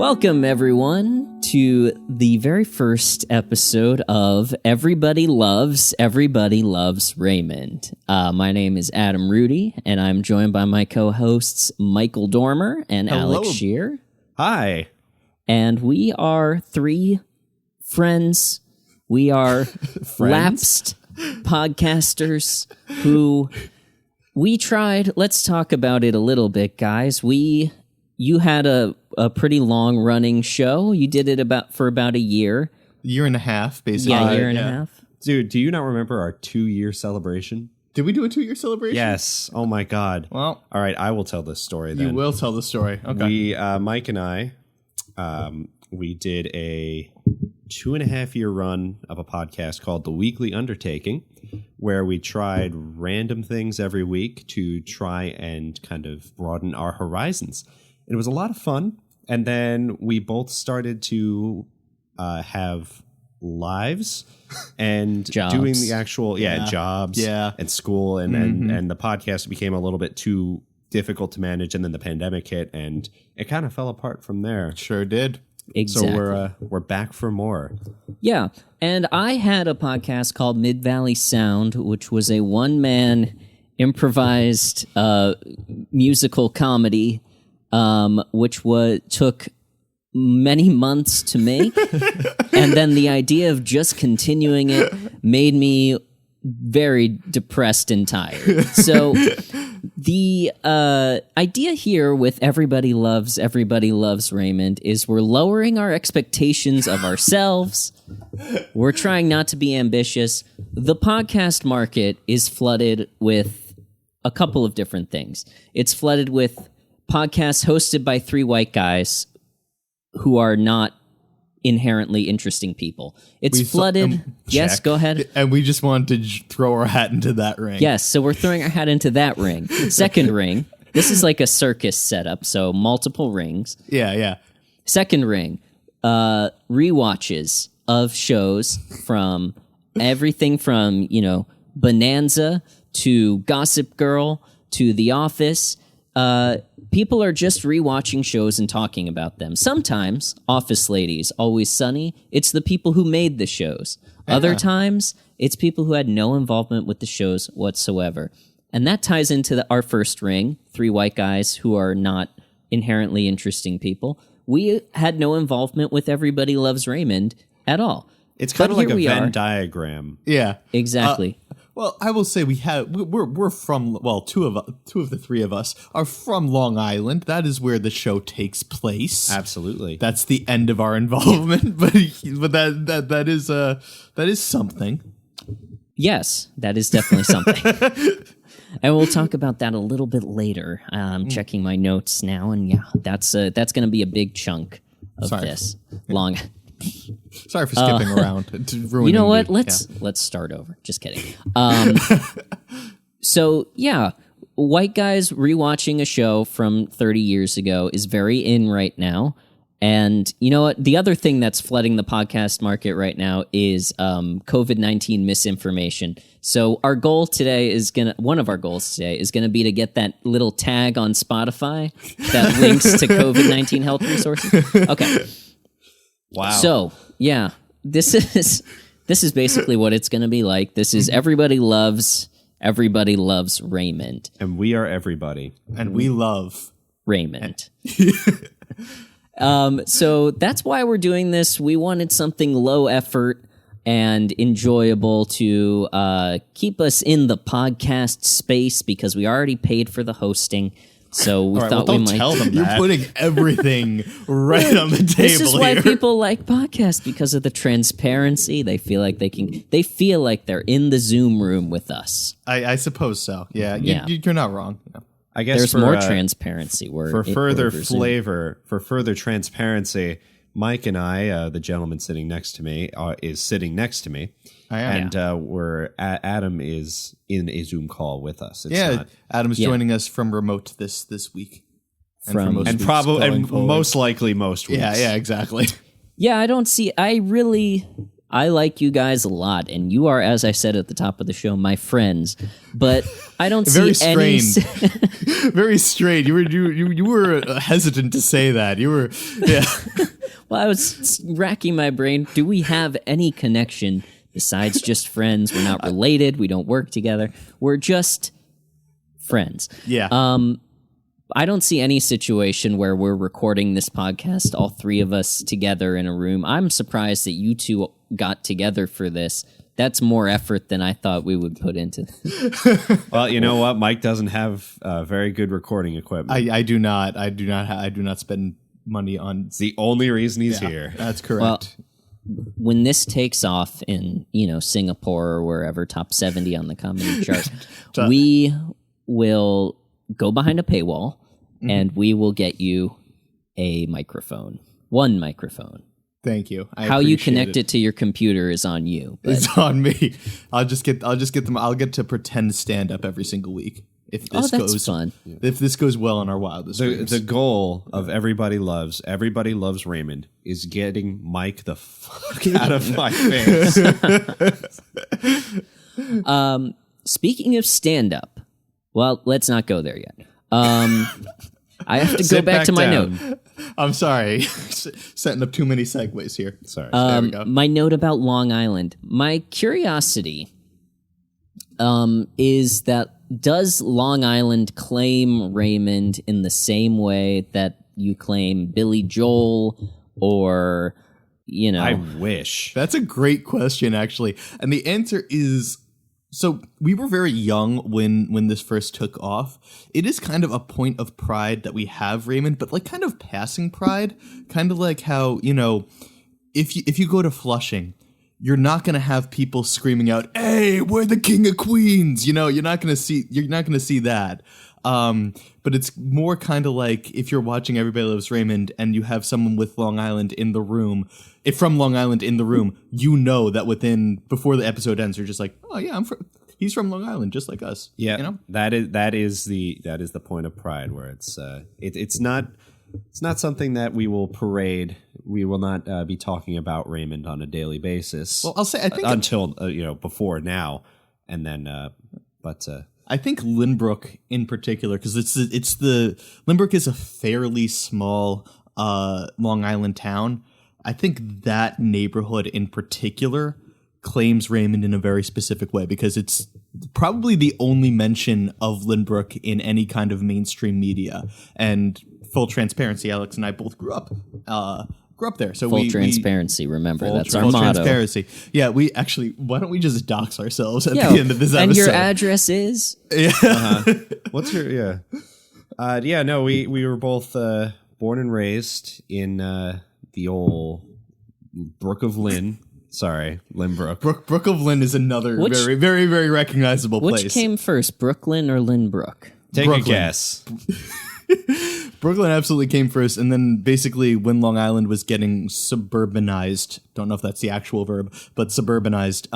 Welcome, everyone, to the very first episode of Everybody Loves Raymond. My name is Adam Rudy, and I'm joined by my co-hosts Michael Dormer and Hello. Alex Shear. Hi. And we are three friends. We are lapsed podcasters who we tried. Let's talk about it a little bit, guys. You had a pretty long running show. You did it for about a year. Year and a half, basically. Yeah, year and a half. Dude, do you not remember our 2-year celebration? Did we do a 2-year celebration? Yes. Oh my God. Well, all right, I will tell this story then. You will tell the story. Okay. Mike and I, we did a 2.5-year run of a podcast called The Weekly Undertaking, where we tried random things every week to try and kind of broaden our horizons. It was a lot of fun, and then we both started to have lives and doing the actual jobs and school, and the podcast became a little bit too difficult to manage, and then the pandemic hit, and it kind of fell apart from there. Sure did. Exactly. So we're back for more. Yeah, and I had a podcast called Mid Valley Sound, which was a one-man improvised musical comedy, which took many months to make, and then the idea of just continuing it made me very depressed and tired. So the idea here with Everybody Loves Raymond is we're lowering our expectations of ourselves. We're trying not to be ambitious. The podcast market is flooded with a couple of different things. It's flooded with podcasts hosted by three white guys who are not inherently interesting people. It's flooded. Yes, go ahead. And we just wanted to throw our hat into that ring. Yes, so we're throwing our hat into that ring. Second ring. This is like a circus setup, so multiple rings. Yeah. Second ring. Rewatches of shows from everything from, Bonanza to Gossip Girl to The Office. People are just rewatching shows and talking about them. Sometimes, Office Ladies, Always Sunny, it's the people who made the shows. Other times, it's people who had no involvement with the shows whatsoever. And that ties into our first ring, three white guys who are not inherently interesting people. We had no involvement with Everybody Loves Raymond at all. It's kind of like a Venn diagram. Yeah. Exactly. Well, I will say we're from, two of the three of us are from Long Island. That is where the show takes place. Absolutely. That's the end of our involvement, but that is something. Yes, that is definitely something. And we'll talk about that a little bit later. I'm checking my notes now, and that's going to be a big chunk of this long. Sorry for skipping around. You know what? Let's start over. Just kidding. So yeah, white guys rewatching a show from 30 years ago is very in right now. And you know what? The other thing that's flooding the podcast market right now is COVID-19 misinformation. So our goal today one of our goals today is gonna be to get that little tag on Spotify that links to COVID-19 health resources. Okay. Wow. So, yeah, this is basically what it's going to be like. This is Everybody Loves Raymond. And we are everybody. And we love Raymond. So that's why we're doing this. We wanted something low effort and enjoyable to keep us in the podcast space because we already paid for the hosting. So we thought we might tell them that. You're putting everything right on the table. This is why people like podcasts, because of the transparency. They feel like they're in the Zoom room with us. I suppose so. Yeah. You're not wrong. Yeah. I guess there's more transparency. For further flavor, for further transparency, Mike and I, the gentleman sitting next to me, is sitting next to me. I am. And Adam is in a Zoom call with us. Adam's joining us from remote this week. And most likely most weeks. Yeah, exactly. Yeah, I like you guys a lot, and you are, as I said at the top of the show, my friends. But I don't see very strained. very straight. You were hesitant to say that. You were, yeah. Well, I was racking my brain. Do we have any connection besides just friends? We're not related. We don't work together. We're just friends. Yeah. I don't see any situation where we're recording this podcast, all three of us together in a room. I'm surprised that you two got together for this. That's more effort than I thought we would put into this. Well, you know what? Mike doesn't have very good recording equipment. I do not. I do not spend money on. It's the only reason he's here. That's correct. Well, when this takes off in, Singapore or wherever, top 70 on the comedy chart, we will go behind a paywall and we will get you a microphone. One microphone. Thank you. How you connect it to your computer is on you. It's on me. I'll just get them. I'll get to pretend stand up every single week. If this goes fun. If this goes well on our wildest dreams. The goal of Everybody Loves Raymond is getting Mike the fuck out of my face. Speaking of stand up, well, let's not go there yet. I have to go back to my note. I'm sorry. Setting up too many segues here. Sorry. There we go. My note about Long Island. My curiosity is that does Long Island claim Raymond in the same way that you claim Billy Joel or, I wish. That's a great question, actually. And the answer is... So we were very young when this first took off. It is kind of a point of pride that we have Raymond, but like kind of passing pride, kind of like how, if you go to Flushing, you're not going to have people screaming out, "Hey, we're the King of Queens." You're not going to see that. But it's more kind of like if you're watching Everybody Loves Raymond and you have someone with Long Island in the room, from Long Island in the room, that before the episode ends, you're just like, oh yeah, he's from Long Island, just like us. Yeah, that is the point of pride where it's not something that we will parade. We will not be talking about Raymond on a daily basis. Well, I'll say I think until before now, and then I think Lynbrook in particular, because Lynbrook is a fairly small Long Island town. I think that neighborhood in particular claims Raymond in a very specific way because it's probably the only mention of Lynbrook in any kind of mainstream media. And full transparency, Alex and I both grew up there. So full transparency, remember, that's our motto. Transparency. Yeah, we actually, why don't we just dox ourselves at the end of this episode? And your address is? Yeah. What's your, we were both born and raised in the old Brook of Lynn. Sorry, Lynbrook. Brook of Lynn is another very, very, very recognizable place. Which came first, Brooklyn or Lynbrook? Take a guess. Brooklyn absolutely came first, and then basically when Long Island was getting suburbanized, don't know if that's the actual verb, but suburbanized,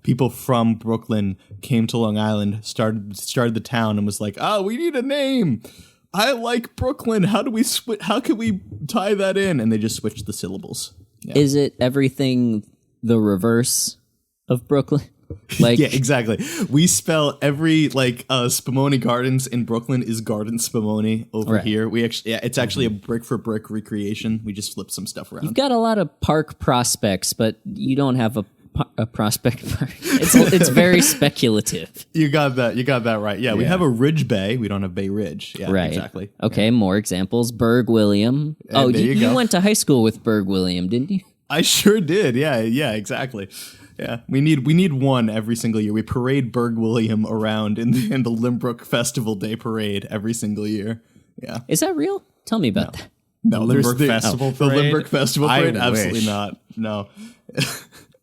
people from Brooklyn came to Long Island, started the town, and was like, "Oh, we need a name. I like Brooklyn. How can we tie that in?" And they just switched the syllables. Yeah. Is it everything the reverse of Brooklyn? Like, yeah, exactly. We spell every Spumoni Gardens in Brooklyn is Garden Spumoni over here. We actually, it's actually a brick for brick recreation. We just flip some stuff around. You've got a lot of park prospects, but you don't have a prospect park. It's very speculative. You got that right. Yeah, we have a Ridge Bay. We don't have Bay Ridge. Yeah, right. Exactly. Okay, more examples. Berg William. And you went to high school with Berg William, didn't you? I sure did. Yeah, exactly. Yeah, we need one every single year. We parade Berg William around in the Lynbrook Festival Day Parade every single year. Yeah, is that real? Tell me about that. No, the Lynbrook Festival Parade. The Lynbrook Festival Parade, absolutely wish. Not. No.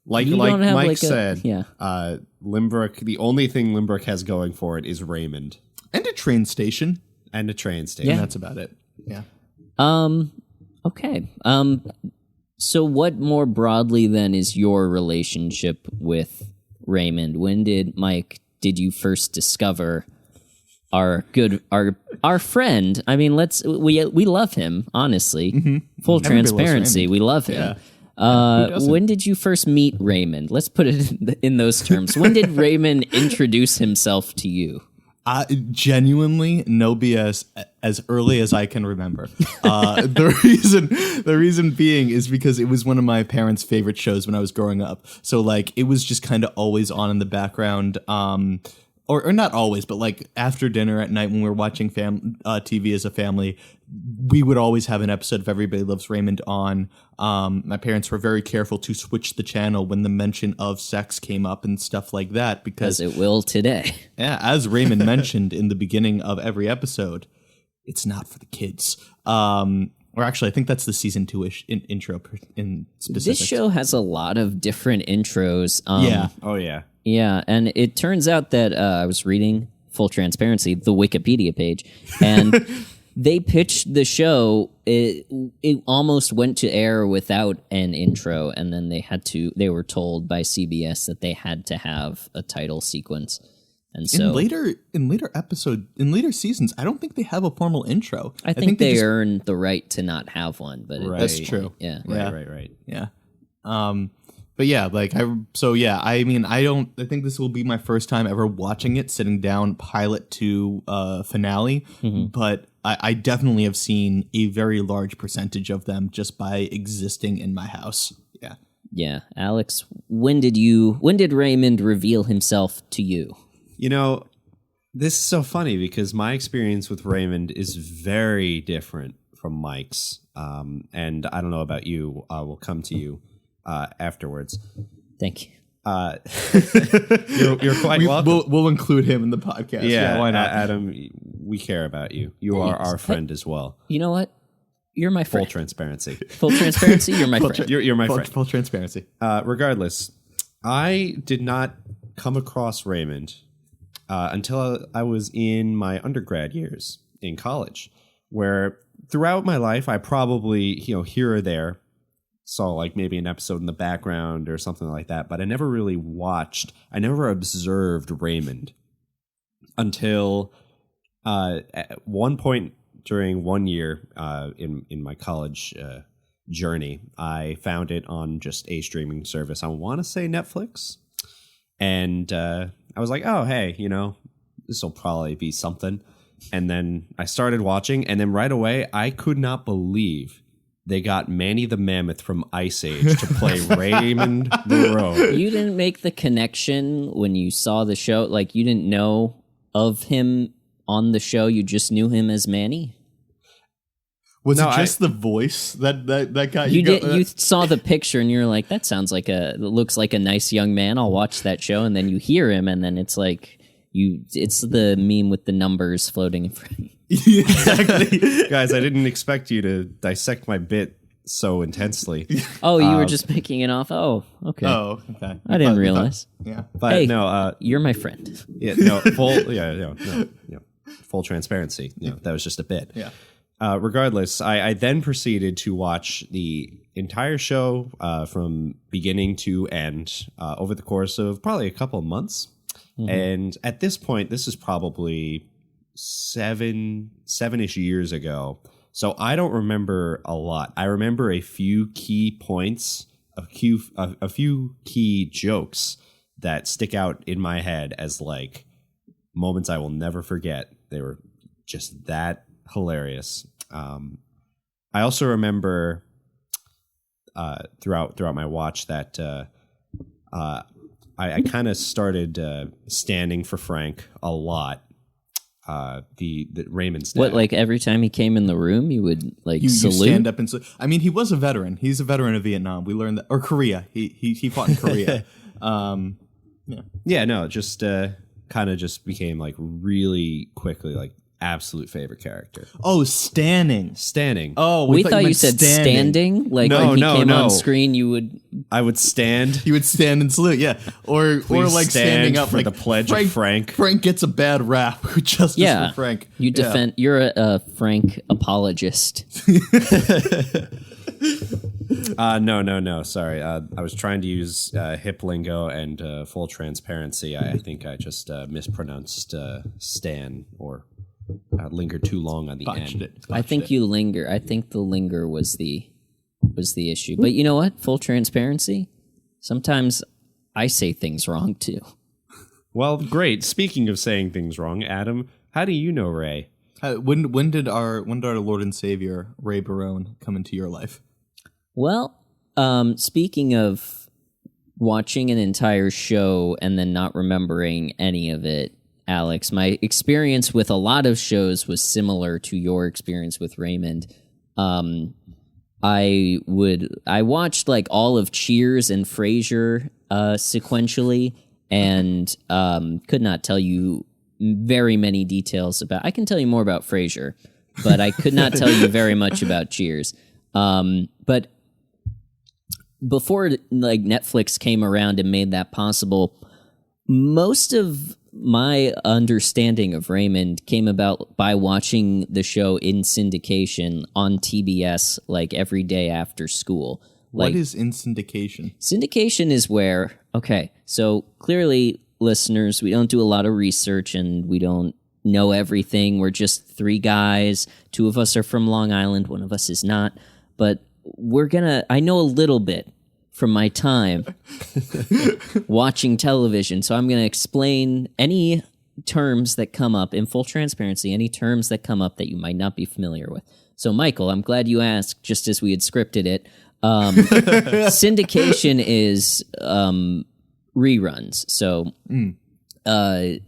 Like Mike said, Lynbrook. The only thing Lynbrook has going for it is Raymond and a train station. Yeah, and that's about it. Yeah. Okay. So what more broadly then is your relationship with Raymond? When did you first discover our friend? I mean, we love him, honestly. Mm-hmm. Full transparency, we love him. Yeah. When did you first meet Raymond? Let's put it in those terms. When did Raymond introduce himself to you? Genuinely, no BS, as early as I can remember. The reason being is because it was one of my parents' favorite shows when I was growing up. So like it was just kind of always on in the background. Or not always, but like after dinner at night when we were watching TV as a family, we would always have an episode of Everybody Loves Raymond on. My parents were very careful to switch the channel when the mention of sex came up and stuff like that, because As it will today. yeah, as Raymond mentioned in the beginning of every episode, it's not for the kids. Or actually, I think that's the season 2-ish intro in specific. This show has a lot of different intros. Yeah. Oh, yeah. Yeah, and it turns out that I was reading, full transparency, the Wikipedia page, and they pitched the show. It almost went to air without an intro, and then they were told by CBS that they had to have a title sequence. And so in later seasons, I don't think they have a formal intro. I think they earned the right to not have one, but That's true. Yeah. Right. Yeah. But yeah, I think this will be my first time ever watching it, sitting down pilot to finale, but I definitely have seen a very large percentage of them just by existing in my house. Yeah. Yeah. Alex, when did Raymond reveal himself to you? You know, this is so funny because my experience with Raymond is very different from Mike's. And I don't know about you. We'll come to you afterwards. Thank you. You're quite welcome. We'll include him in the podcast. Yeah, why not? Adam, we care about you. You are our friend as well. You know what? You're my friend. Full transparency. Full transparency, you're my friend. You're my friend. Full transparency. Regardless, I did not come across Raymond until I was in my undergrad years in college, where throughout my life, I probably, here or there, saw like maybe an episode in the background or something like that, but I never really I never observed Raymond until at one point during one year in my college journey, I found it on just a streaming service. I want to say Netflix. And I was like, oh, hey, this will probably be something. And then I started watching, and then right away, I could not believe they got Manny the Mammoth from Ice Age to play Raymond the Rogue. You didn't make the connection when you saw the show? Like, you didn't know of him on the show? You just knew him as Manny? Was it just the voice that got you? You saw the picture and you're like, that looks like a nice young man. I'll watch that show. And then you hear him, and then it's like it's the meme with the numbers floating in front of you. Exactly. Guys, I didn't expect you to dissect my bit so intensely. Oh, you were just picking it off? Oh, okay. Oh, okay. I didn't realize. Yeah. But hey, no, you're my friend. Yeah, no, full transparency. That was just a bit. Yeah. Regardless, I then proceeded to watch the entire show from beginning to end over the course of probably a couple of months. Mm-hmm. And at this point, this is probably seven-ish years ago. So I don't remember a lot. I remember a few key points, a few key jokes that stick out in my head as like moments I will never forget. They were just that hilarious. I also remember throughout my watch that I kind of started standing for Frank a lot. The Raymond's dad. What, like every time he came in the room, you would you salute? You stand up and I mean, he was a veteran. He's a veteran of Vietnam. We learned that, or Korea. He fought in Korea. Just kind of just became like really quickly like absolute favorite character. Oh, standing. Oh, we thought you said standing. Like when he came on screen, I would stand. You would stand and salute, yeah, or like standing up for like the pledge of Frank. Frank gets a bad rap. Justice for Frank. You defend. You're a Frank apologist. No. Sorry, I was trying to use hip lingo and full transparency. I think I just mispronounced Stan or lingered too long on the end. I think you linger. I think the linger was the issue. But you know what? Full transparency. Sometimes I say things wrong too. Well, great. Speaking of saying things wrong, Adam, how do you know Ray? When did our Lord and Savior Ray Barone come into your life? Well, speaking of watching an entire show and then not remembering any of it, Alex, my experience with a lot of shows was similar to your experience with Raymond. I watched like all of Cheers and Frasier sequentially, and could not tell you very many details about. I can tell you more about Frasier, but I could not tell you very much about Cheers. But before like Netflix came around and made that possible, most of my understanding of Raymond came about by watching the show in syndication on TBS like every day after school. What is in syndication? Syndication is where, okay, so clearly, listeners, we don't do a lot of research and we don't know everything. We're just three guys. Two of us are from Long Island. One of us is not. But I know a little bit from my time watching television. So I'm going to explain any terms that come up in full transparency, any terms that come up that you might not be familiar with. So, Michael, I'm glad you asked, just as we had scripted it. Syndication is reruns. So,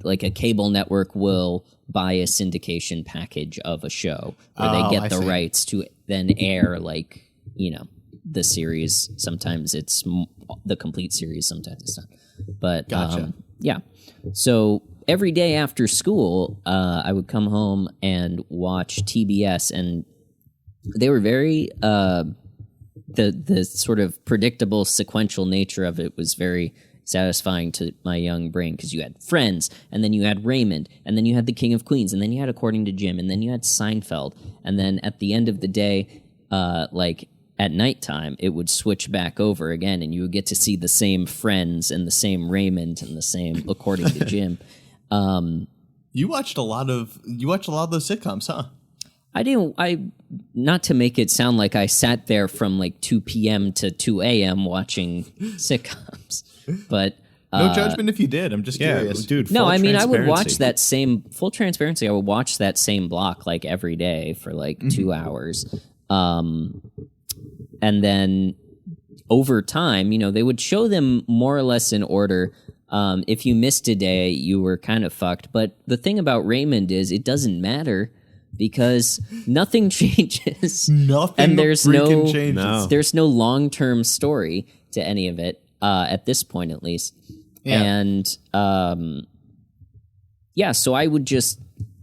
like a cable network will buy a syndication package of a show where they get the rights to then air, like, you know, the series. Sometimes it's the complete series, sometimes it's not. But Gotcha. Yeah. So every day after school, I would come home and watch TBS, and they were very the sort of predictable sequential nature of it was very satisfying to my young brain, because you had Friends, and then you had Raymond, and then you had The King of Queens, and then you had According to Jim, and then you had Seinfeld, and then at the end of the day, like at nighttime, it would switch back over again, and you would get to see the same Friends and the same Raymond and the same According to Jim. You watched a lot of those sitcoms, huh? Not to make it sound like I sat there from like 2 p.m. to 2 a.m. watching sitcoms, but no judgment if you did. I'm just curious, dude. No, I mean, I would watch that same full transparency. I would watch that same block like every day for like 2 hours. And then over time, you know, they would show them more or less in order. If you missed a day, you were kind of fucked. But the thing about Raymond is it doesn't matter, because nothing changes. Nothing, and there's changes. No. There's no long-term story to any of it, at this point at least. Yeah. And so I would just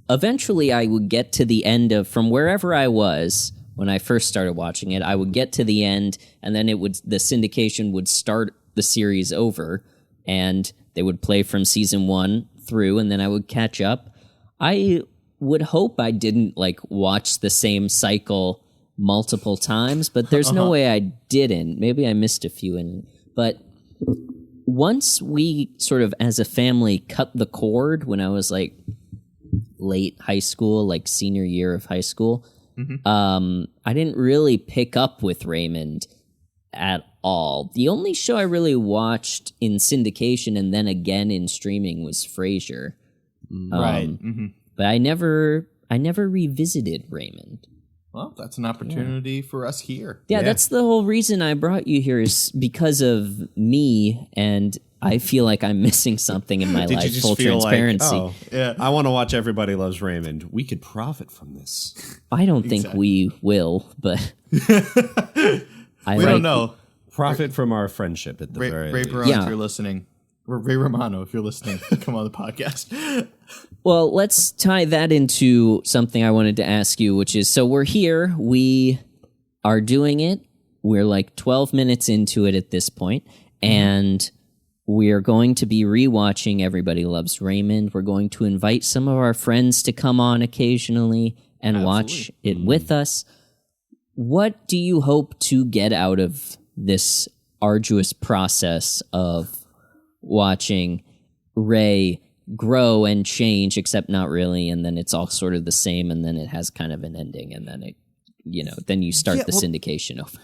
eventually I would get to the end of from wherever I was when I first started watching it. I would get to the end, and then the syndication would start the series over, and they would play from season 1 through, and then I would catch up. I would hope I didn't like watch the same cycle multiple times, but there's no way I didn't. Maybe I missed a few but once we sort of as a family cut the cord when I was like late high school, like senior year of high school, I didn't really pick up with Raymond at all. The only show I really watched in syndication and then again in streaming was Frasier. Right. But I never revisited Raymond. Well, that's an opportunity for us here. Yeah, that's the whole reason I brought you here, is because of me, and I feel like I'm missing something in my Did life. you just Full feel transparency. like, I want to watch Everybody Loves Raymond. We could profit from this. I don't think we will, but We don't know. Profit from our friendship at the very Ray least. Barone, if you're listening. Or Ray Romano, if you're listening. Come on the podcast. Well, let's tie that into something I wanted to ask you, which is, so we're here, we are doing it, we're like 12 minutes into it at this point, and we're going to be rewatching Everybody Loves Raymond. We're going to invite some of our friends to come on occasionally and watch it with us. What do you hope to get out of this arduous process of watching Ray grow and change, except not really, and then it's all sort of the same, and then it has kind of an ending, and then it, you know, then you start syndication over.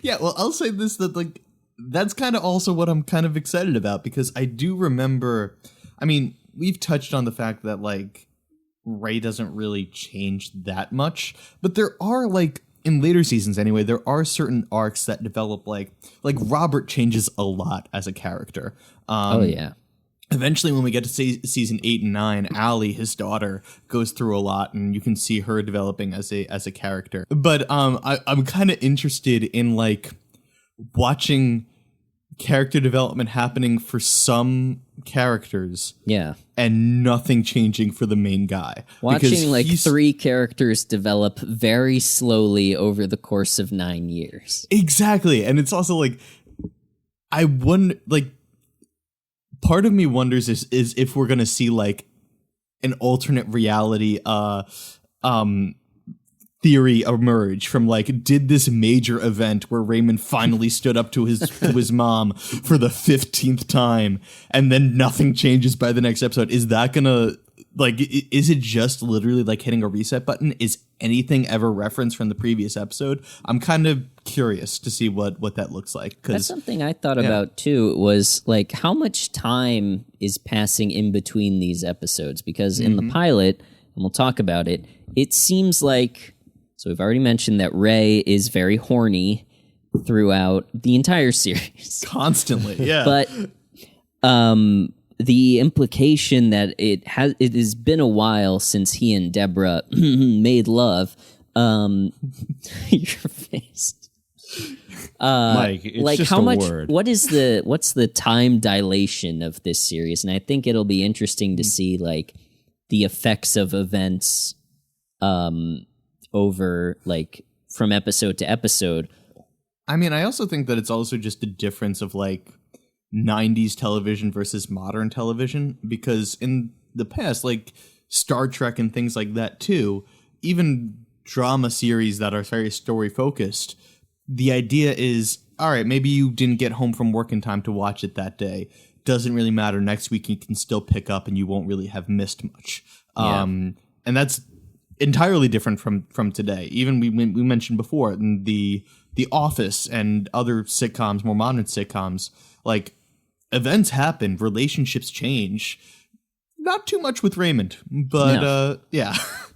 Yeah, well, I'll say this, that like that's kind of also what I'm kind of excited about, because I do remember, I mean, we've touched on the fact that, like, Ray doesn't really change that much, but there are, like, in later seasons anyway, there are certain arcs that develop, like Robert changes a lot as a character. Oh, yeah. Eventually, when we get to season 8 and 9, Allie, his daughter, goes through a lot, and you can see her developing as a character. But I'm kind of interested in, like, watching character development happening for some characters, and nothing changing for the main guy. Watching like 3 characters develop very slowly over the course of 9 years. Exactly, and it's also like, I wonder, like, part of me wonders is if we're gonna see like an alternate reality theory emerge from, like, did this major event where Raymond finally stood up to his mom for the 15th time, and then nothing changes by the next episode? Is that gonna, like, is it just literally like hitting a reset button? Is anything ever referenced from the previous episode? I'm kind of curious to see what that looks like. That's something I thought about too, was like, how much time is passing in between these episodes? Because in the pilot, and we'll talk about it, it seems like, so we've already mentioned that Ray is very horny throughout the entire series. Constantly, yeah. But the implication that it has been a while since he and Deborah made love. Your face. Mike, it's like, just how a much word. what's the time dilation of this series? And I think it'll be interesting to see, like, the effects of events over, like, from episode to episode. I mean, I also think that it's also just a difference of, like, 90s television versus modern television, because in the past, like Star Trek and things like that too, even drama series that are very story focused, the idea is, all right, maybe you didn't get home from work in time to watch it that day. Doesn't really matter. Next week you can still pick up and you won't really have missed much. And that's entirely different from today. Even we mentioned before in the Office and other sitcoms, more modern sitcoms, like, events happen, relationships change. Not too much with Raymond, but yeah.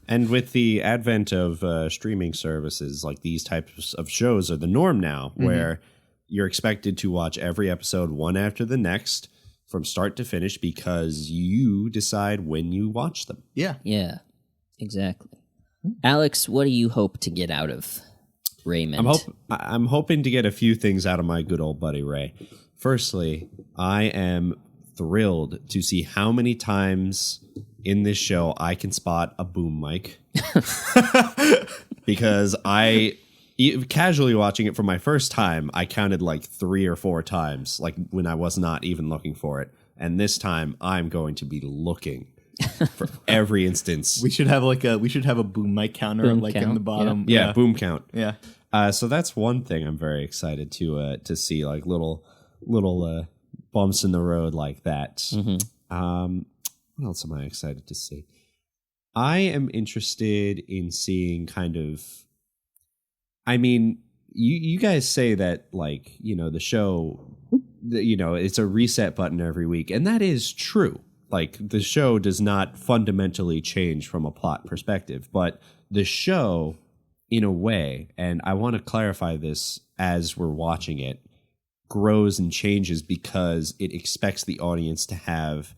And with the advent of streaming services, like, these types of shows are the norm now, where you're expected to watch every episode one after the next from start to finish because you decide when you watch them. Yeah. Yeah, exactly. Alex, what do you hope to get out of Raymond? I'm hoping to get a few things out of my good old buddy Ray. Firstly, I am thrilled to see how many times in this show I can spot a boom mic. Because casually watching it for my first time, I counted like 3 or 4 times, like when I was not even looking for it. And this time I'm going to be looking for every instance. We should have a boom mic counter, Boom like count, in the bottom. Yeah, boom count. Yeah. So that's one thing I'm very excited to see, like little bumps in the road like that. What else am I excited to see? I am interested in seeing kind of, I mean, you guys say that, like, you know, the show, you know, it's a reset button every week. And that is true. Like, the show does not fundamentally change from a plot perspective, but the show, in a way, and I want to clarify this as we're watching it, grows and changes because it expects the audience to have,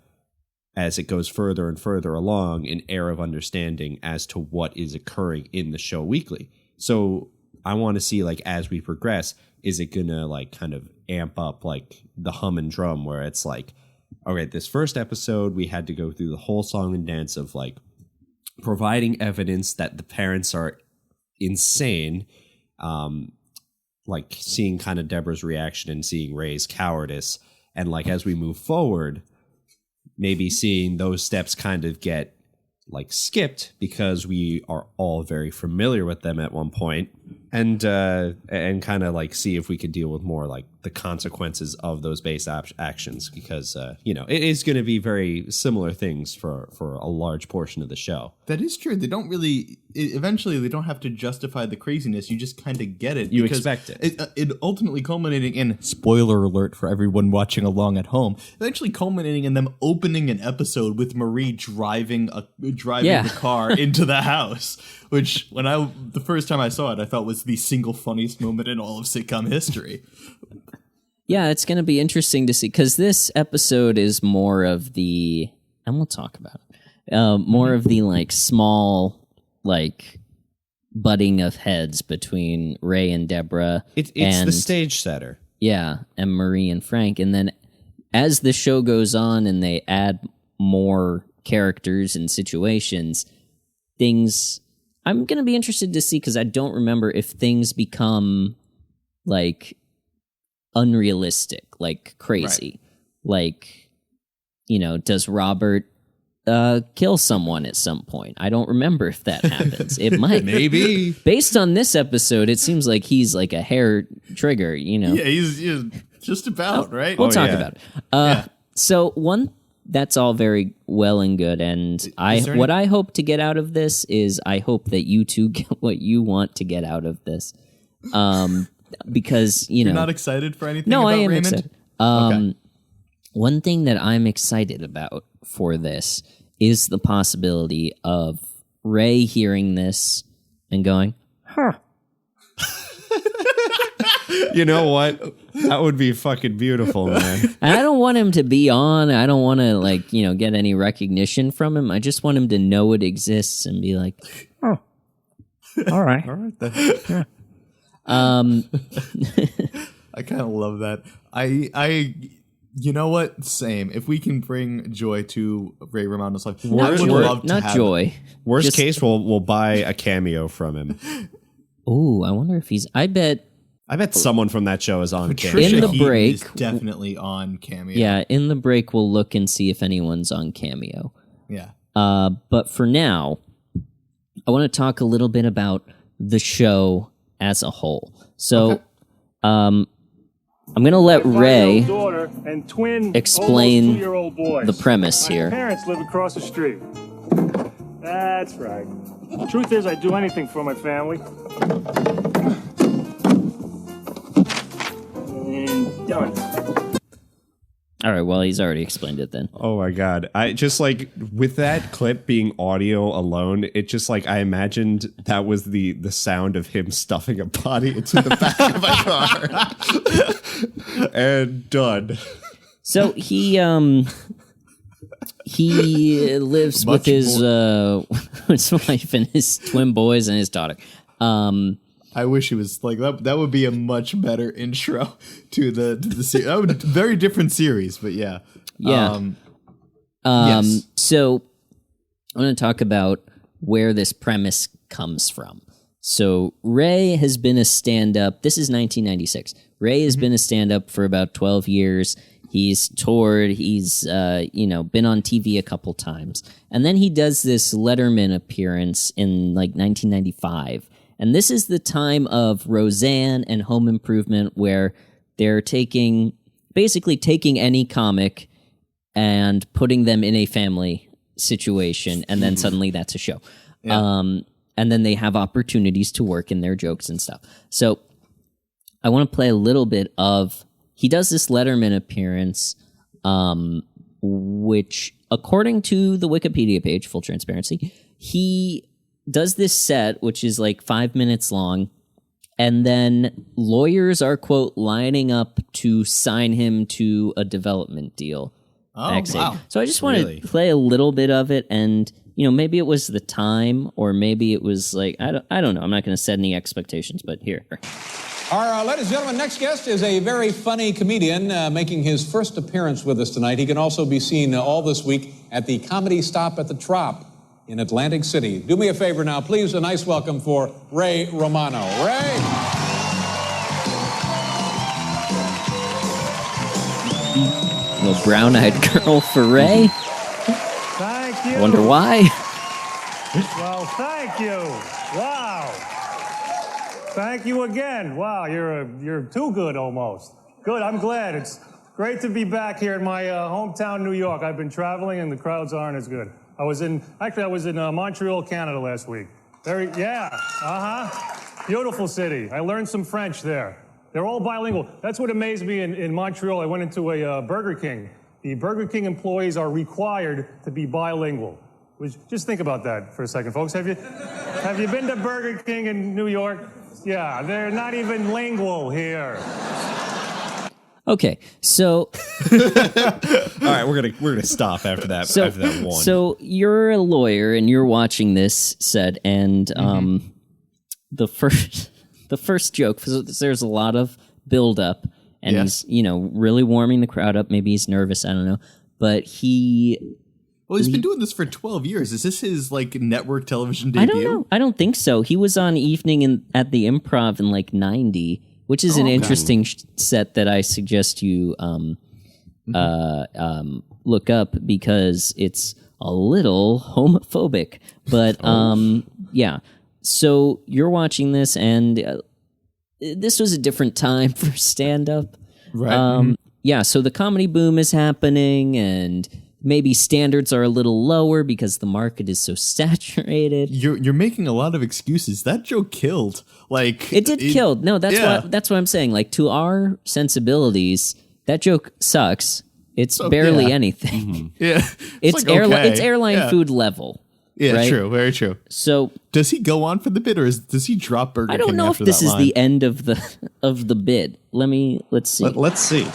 as it goes further and further along, an air of understanding as to what is occurring in the show weekly. So I want to see, like, as we progress, is it going to, like, kind of amp up, like, the hum and drum where it's like, all right, this first episode, we had to go through the whole song and dance of, like, providing evidence that the parents are insane, like seeing kind of Deborah's reaction and seeing Ray's cowardice. And, like, as we move forward, maybe seeing those steps kind of get, like, skipped because we are all very familiar with them at one point, and kind of, like, see if we could deal with more, like, the consequences of those base actions, because it is going to be very similar things for a large portion of the show. That is true. They don't really. Eventually, they don't have to justify the craziness. You just kind of get it. You expect it. It ultimately culminating in, spoiler alert for everyone watching along at home, eventually culminating in them opening an episode with Marie driving the car into the house, which the first time I saw it, I thought was the single funniest moment in all of sitcom history. Yeah, it's going to be interesting to see, because this episode is more of the, and we'll talk about it, more of the like small, like butting of heads between Ray and Deborah. It's and, the stage setter. Yeah, and Marie and Frank. And then as the show goes on and they add more characters and situations, I'm going to be interested to see, because I don't remember if things become like unrealistic, like crazy. Right. Like, does Robert kill someone at some point? I don't remember if that happens. It might. Maybe. Based on this episode, it seems like he's like a hair trigger, Yeah, he's just about, right? We'll talk about it. So that's all very well and good, and what I hope to get out of this is I hope that you two get what you want to get out of this. Because, You're not excited for anything about I am Raymond? Excited. Okay. One thing that I'm excited about for this is the possibility of Ray hearing this and going, huh. You know what? That would be fucking beautiful, man. And I don't want him to be on. I don't want to, get any recognition from him. I just want him to know it exists and be like, oh, all right. All right, then. Yeah. I kind of love that. I you know what? Same. If we can bring joy to Ray Romando's life, I would love to have joy. it. Worst case, we'll buy a cameo from him. Ooh, I wonder if he's. I bet someone from that show is on Patricia in the Heaton break. Is definitely on Cameo. Yeah, in the break, we'll look and see if anyone's on Cameo. Yeah. But for now, I want to talk a little bit about the show as a whole. So, I'm going to let Ray explain the premise here. My parents live across the street. That's right. Truth is, I'd do anything for my family. And done. All right, well, he's already explained it then. Oh my God. I just with that clip being audio alone, it just I imagined that was the sound of him stuffing a body into the back of a car. And done. So he lives with his wife and his twin boys and his daughter. I wish it was that. That would be a much better intro to the series. That would very different series, but yeah. Yeah. Yes. So I want to talk about where this premise comes from. So Ray has been a stand-up. This is 1996. Ray has been a stand-up for about 12 years. He's toured. He's been on TV a couple times, and then he does this Letterman appearance in 1995. And this is the time of Roseanne and Home Improvement, where they're basically taking any comic and putting them in a family situation, and then suddenly that's a show. Yeah. And then they have opportunities to work in their jokes and stuff. So I want to play a little bit of, he does this Letterman appearance, which, according to the Wikipedia page, full transparency, he does this set, which is 5 minutes long, and then lawyers are, quote, lining up to sign him to a development deal. Oh, wow. So I just want to play a little bit of it, and, maybe it was the time, or maybe it was I don't know. I'm not going to set any expectations, but here. Our ladies and gentlemen, next guest is a very funny comedian making his first appearance with us tonight. He can also be seen all this week at the Comedy Stop at the Trop in Atlantic City. Do me a favor now, please, a nice welcome for Ray Romano. Ray! Little brown-eyed girl for Ray. Thank you. I wonder why. Well, thank you. Wow. Thank you again. Wow, you're too good almost. Good, I'm glad. It's great to be back here in my hometown, New York. I've been traveling and the crowds aren't as good. I was in Montreal, Canada last week. Beautiful city. I learned some French there. They're all bilingual. That's what amazed me in Montreal. I went into a Burger King. The Burger King employees are required to be bilingual. Just think about that for a second, folks. Have you been to Burger King in New York? Yeah, they're not even lingual here. Okay, so all right, we're gonna stop after that. so, after that one. So you're a lawyer and you're watching this set, and the first joke. There's a lot of build up, and he's really warming the crowd up. Maybe he's nervous. I don't know, but he's been doing this for 12 years. Is this his network television debut? I don't know. I don't think so. He was on Evening at the Improv in 90, which is an interesting set that I suggest you look up because it's a little homophobic. But yeah. So you're watching this, and this was a different time for stand-up. Right. Yeah, so the comedy boom is happening, and maybe standards are a little lower because the market is so saturated. You're making a lot of excuses. That joke killed. It did kill. No, that's what I'm saying. To our sensibilities, that joke sucks. It's barely anything. Mm-hmm. Yeah. It's airline food level. Yeah, right? True, very true. So does he go on for the bit, or does he drop Burger King? I don't know if this is the end of the bit. Let's see. Let's see.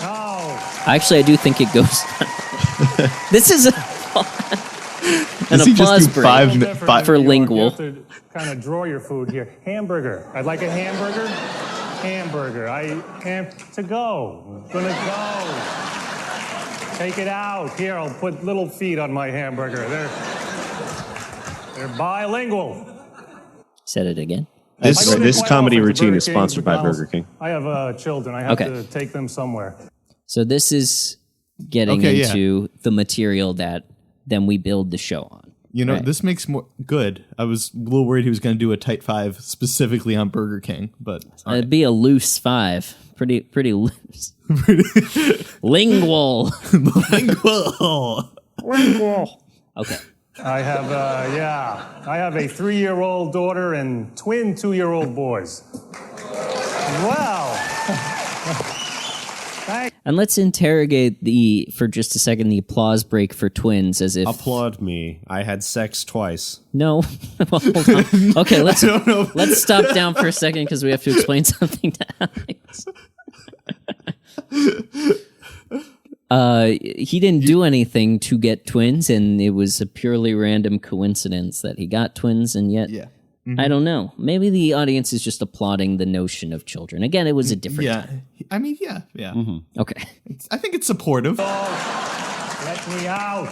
Oh. Actually, I do think it goes. This is an applause break for lingual. You have to kind of draw your food here. Hamburger. I'd like a hamburger. Hamburger. I am to go. Gonna go. Take it out. Here, I'll put little feet on my hamburger. They're bilingual. Said it again. This comedy routine is sponsored by Burger King. I have children. I have to take them somewhere. So this is getting into the material that then we build the show on. This makes more good. I was a little worried he was going to do a tight 5 specifically on Burger King, but it'd be a loose 5. Pretty loose. Lingual. Lingual. Okay. I have a 3-year-old daughter and twin 2-year-old boys. Wow. And let's interrogate for just a second the applause break for twins as if applaud me. I had sex twice. No. Well, hold on. Okay, let's stop down for a second because we have to explain something to Alex. He didn't do anything to get twins, and it was a purely random coincidence that he got twins, and yet I don't know. Maybe the audience is just applauding the notion of children. Again, it was a different time. I mean, yeah. Mm-hmm. Okay. I think it's supportive. Let me out.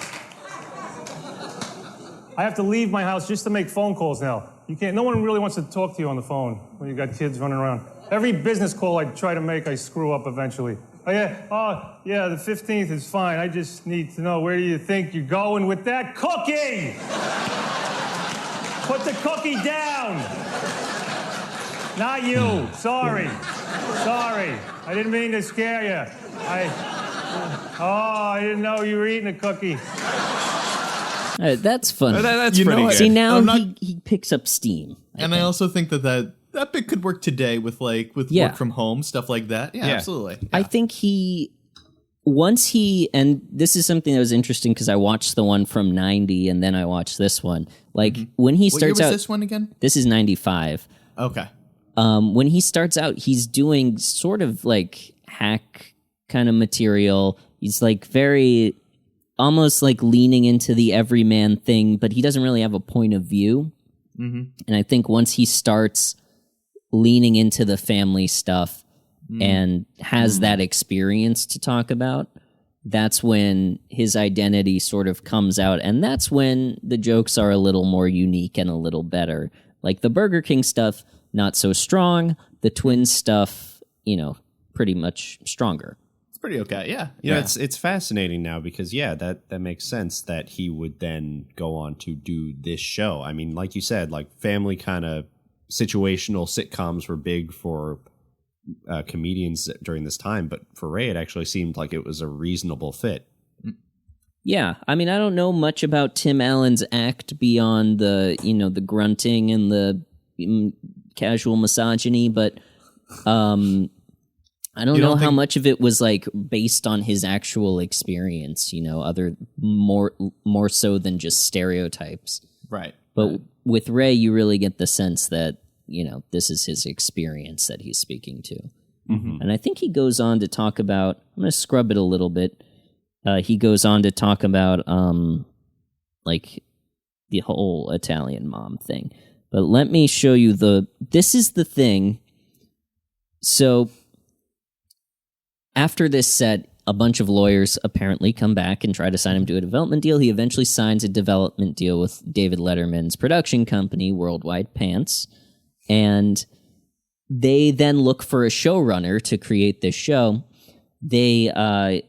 I have to leave my house just to make phone calls now. You can't. No one really wants to talk to you on the phone when you got kids running around. Every business call I try to make, I screw up eventually. The 15th is fine. I just need to know, where do you think you're going with that cookie? Put the cookie down. Not you. Sorry. I didn't mean to scare you. I didn't know you were eating a cookie. That's funny. That's pretty good. See, now he picks up steam. I also think that bit could work today with work from home, stuff like that. Yeah. Absolutely. Yeah. I think and this is something that was interesting because I watched the one from 90 and then I watched this one. When he starts what year was out, this one again? This is 95. Okay. When he starts out, he's doing sort of hack kind of material. He's very almost leaning into the everyman thing, but he doesn't really have a point of view. Mm-hmm. And I think once he starts leaning into the family stuff and has that experience to talk about, that's when his identity sort of comes out. And that's when the jokes are a little more unique and a little better. The Burger King stuff, not so strong. The twin stuff, pretty much stronger. It's pretty okay, yeah. It's fascinating now because, that makes sense that he would then go on to do this show. I mean, like you said, family kind of situational sitcoms were big for comedians during this time, but for Ray, it actually seemed like it was a reasonable fit. Yeah, I mean, I don't know much about Tim Allen's act beyond the the grunting and the casual misogyny, but I don't know how much of it was like based on his actual experience. Other more so than just stereotypes. Right. But with Ray, you really get the sense that this is his experience that he's speaking to, and I think he goes on to talk about. I'm going to scrub it a little bit. He goes on to talk about like the whole Italian mom thing. But let me show you this is the thing. So after this set, a bunch of lawyers apparently come back and try to sign him to a development deal. He eventually signs a development deal with David Letterman's production company, Worldwide Pants. And they then look for a showrunner to create this show. They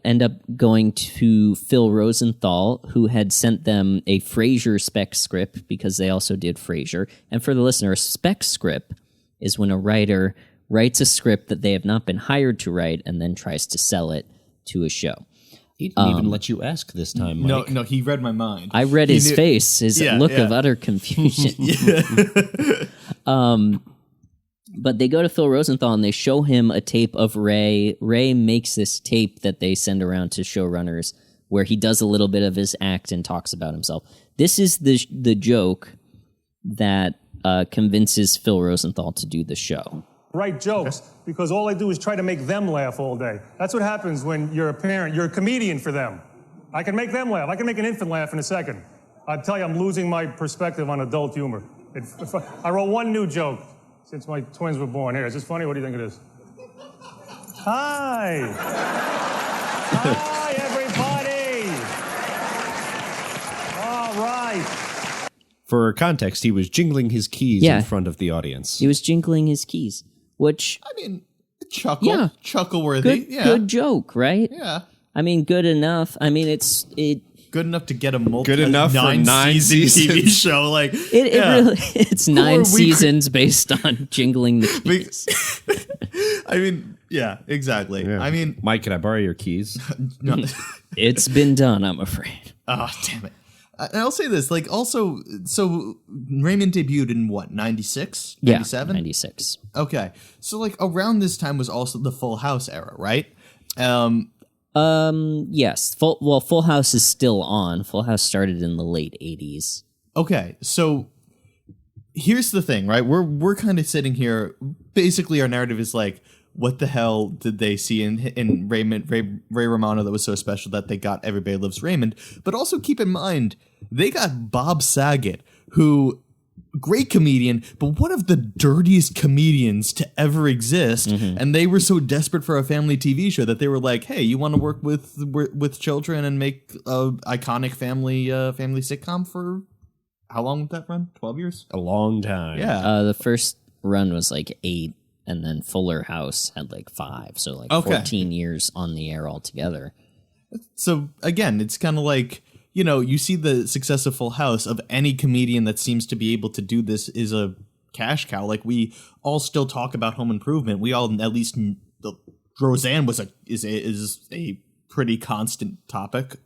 end up going to Phil Rosenthal, who had sent them a Frasier spec script because they also did Frasier. And for the listener, a spec script is when a writer writes a script that they have not been hired to write and then tries to sell it to a show. He didn't even let you ask this time, Mike. No, he read my mind. I read his face, his look of utter confusion. But they go to Phil Rosenthal and they show him a tape of Ray. Ray makes this tape that they send around to showrunners where he does a little bit of his act and talks about himself. This is the joke that convinces Phil Rosenthal to do the show. Write jokes because all I do is try to make them laugh all day. That's what happens when you're a parent. You're a comedian for them. I can make them laugh. I can make an infant laugh in a second. I tell you, I'm losing my perspective on adult humor. I wrote one new joke since my twins were born. Here, is this funny? What do you think it is? Hi. Hi, everybody. All right. For context, he was jingling his keys in front of the audience. He was jingling his keys, which... I mean, chuckle-worthy. Good joke, right? Yeah. I mean, good enough. I mean, good enough to get a good enough for 9 seasons TV show. Like it's 9 seasons based on jingling the keys. I mean, yeah, exactly. Yeah. I mean, Mike, can I borrow your keys? No. It's been done, I'm afraid. Oh, damn it. I'll say this, like, also, so Raymond debuted in what, 96? 97? Yeah, 96. Okay. So, like, around this time was also the Full House era, right? Yes. Full House is still on. Full House started in the late 80s. Okay, so here's the thing, right? We're kind of sitting here, basically our narrative is like, what the hell did they see in Ray Romano that was so special that they got Everybody Loves Raymond? But also keep in mind, they got Bob Saget, who, great comedian, but one of the dirtiest comedians to ever exist. Mm-hmm. And they were so desperate for a family TV show that they were like, hey, you want to work with children and make a iconic family sitcom for, how long would that run? 12 years? A long time. Yeah. The first run was like 8. And then Fuller House had like 5, so like 14 years on the air altogether. So again, it's kind of like, you see the success of Full House of any comedian that seems to be able to do this is a cash cow. Like we all still talk about Home Improvement. We all, at least Roseanne is a pretty constant topic,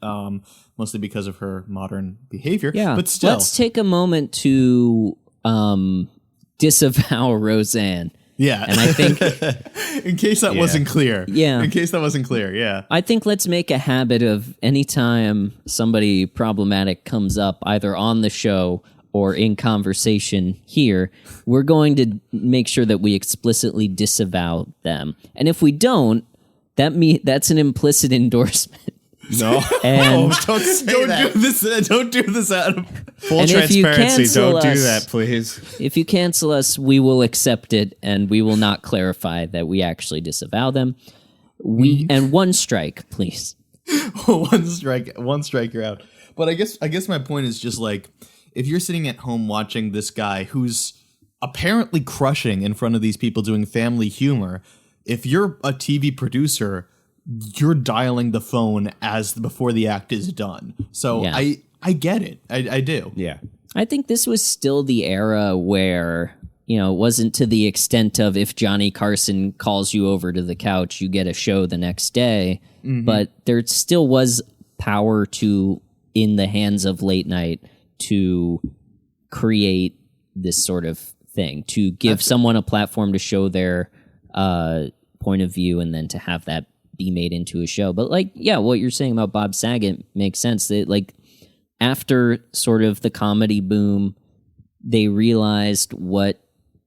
mostly because of her modern behavior. Yeah, but still, let's take a moment to disavow Roseanne. Yeah. And I think in case that wasn't clear. Yeah. In case that wasn't clear, yeah. I think let's make a habit of anytime somebody problematic comes up, either on the show or in conversation here, we're going to make sure that we explicitly disavow them. And if we don't, that's an implicit endorsement. No, and don't do this. Don't do this out of full transparency. Don't do that, please. If you cancel us, we will accept it, and we will not clarify that we actually disavow them. And one strike, please. one strike, you're out. But I guess my point is just like, if you're sitting at home watching this guy who's apparently crushing in front of these people doing family humor, if you're a TV producer, you're dialing the phone before the act is done. So yeah. I get it. I do. Yeah. I think this was still the era where it wasn't to the extent of if Johnny Carson calls you over to the couch, you get a show the next day. But there still was power in the hands of late night to create this sort of thing, to give someone a platform to show their point of view and then to have that be made into a show. But what you're saying about Bob Saget makes sense. That after sort of the comedy boom, they realized what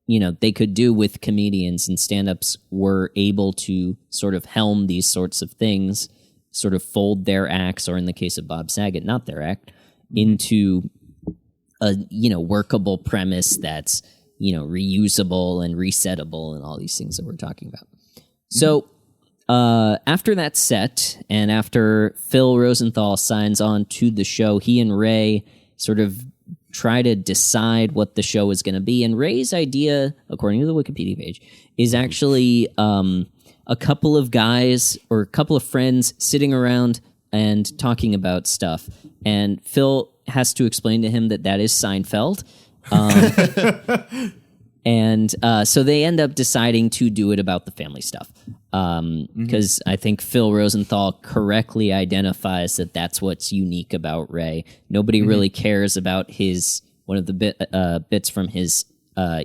they could do with comedians, and stand-ups were able to sort of helm these sorts of things, sort of fold their acts, or in the case of Bob Saget, not their act, into a workable premise that's reusable and resettable and all these things that we're talking about. So after that set, and after Phil Rosenthal signs on to the show, he and Ray sort of try to decide what the show is going to be. And Ray's idea, according to the Wikipedia page, is actually a couple of guys or a couple of friends sitting around and talking about stuff. And Phil has to explain to him that is Seinfeld. And so they end up deciding to do it about the family stuff. Because I think Phil Rosenthal correctly identifies that that's what's unique about Ray. Nobody really cares about one of the bits from his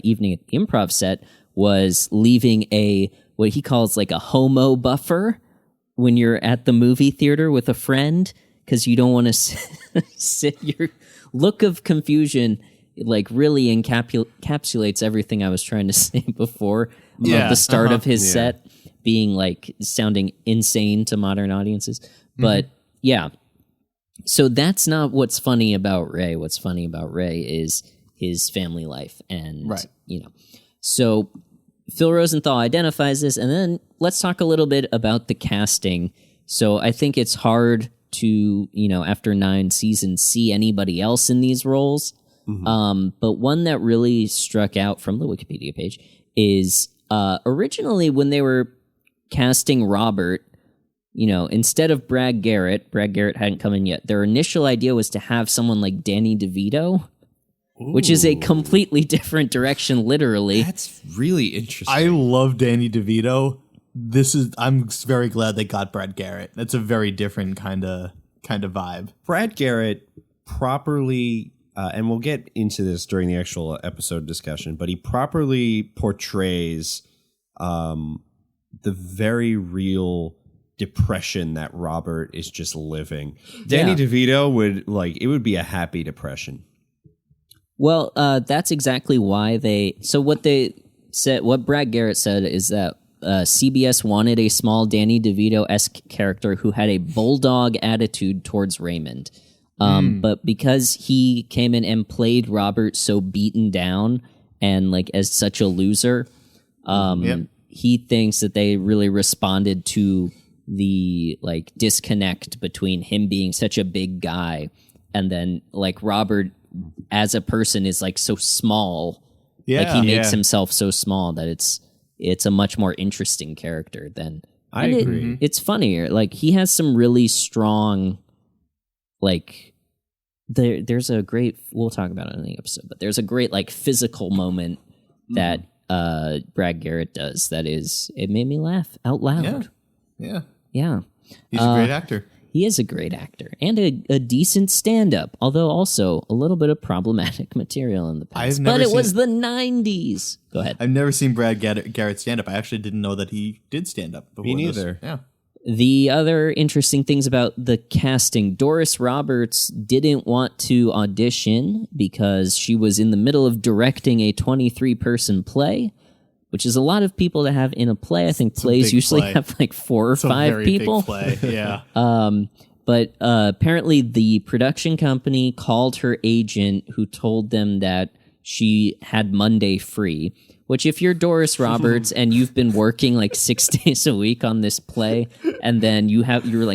evening at the Improv set was leaving what he calls a homo buffer when you're at the movie theater with a friend, because you don't want to sit. Your look of confusion really encapsulates everything I was trying to say before about the start of his set being sounding insane to modern audiences. But so that's not what's funny about Ray. What's funny about Ray is his family life. And, so Phil Rosenthal identifies this, and then let's talk a little bit about the casting. So I think it's hard to, after 9 seasons, see anybody else in these roles. But one that really struck out from the Wikipedia page is originally when they were casting Robert, instead of Brad Garrett hadn't come in yet. Their initial idea was to have someone like Danny DeVito, which is a completely different direction, literally. That's really interesting. I love Danny DeVito. I'm very glad they got Brad Garrett. That's a very different kind of vibe. Brad Garrett properly, and we'll get into this during the actual episode discussion, but he properly portrays the very real depression that Robert is just living. Danny DeVito would be a happy depression. Well, that's exactly why what Brad Garrett said is that CBS wanted a small Danny DeVito-esque character who had a bulldog attitude towards Raymond. But because he came in and played Robert so beaten down and as such a loser, he thinks that they really responded to the disconnect between him being such a big guy and then Robert as a person is so small. He makes himself so small that it's a much more interesting character than I agree. It's funnier. He has some really strong there's a great, we'll talk about it in the episode, but there's a great physical moment that Brad Garrett does it made me laugh out loud. Yeah. He's a great actor. He is a great actor and a decent stand-up, although also a little bit of problematic material in the past. But it was the 90s. Go ahead. I've never seen Brad Garrett stand-up. I actually didn't know that he did stand-up before. Me neither. This. Yeah. The other interesting things about the casting, Doris Roberts didn't want to audition because she was in the middle of directing a 23-person play, which is a lot of people to have in a play. I think plays usually have 4 or 5 people. Big play. Yeah. But apparently the production company called her agent, who told them that she had Monday free. Which, if you're Doris Roberts and you've been working 6 days a week on this play, and then you're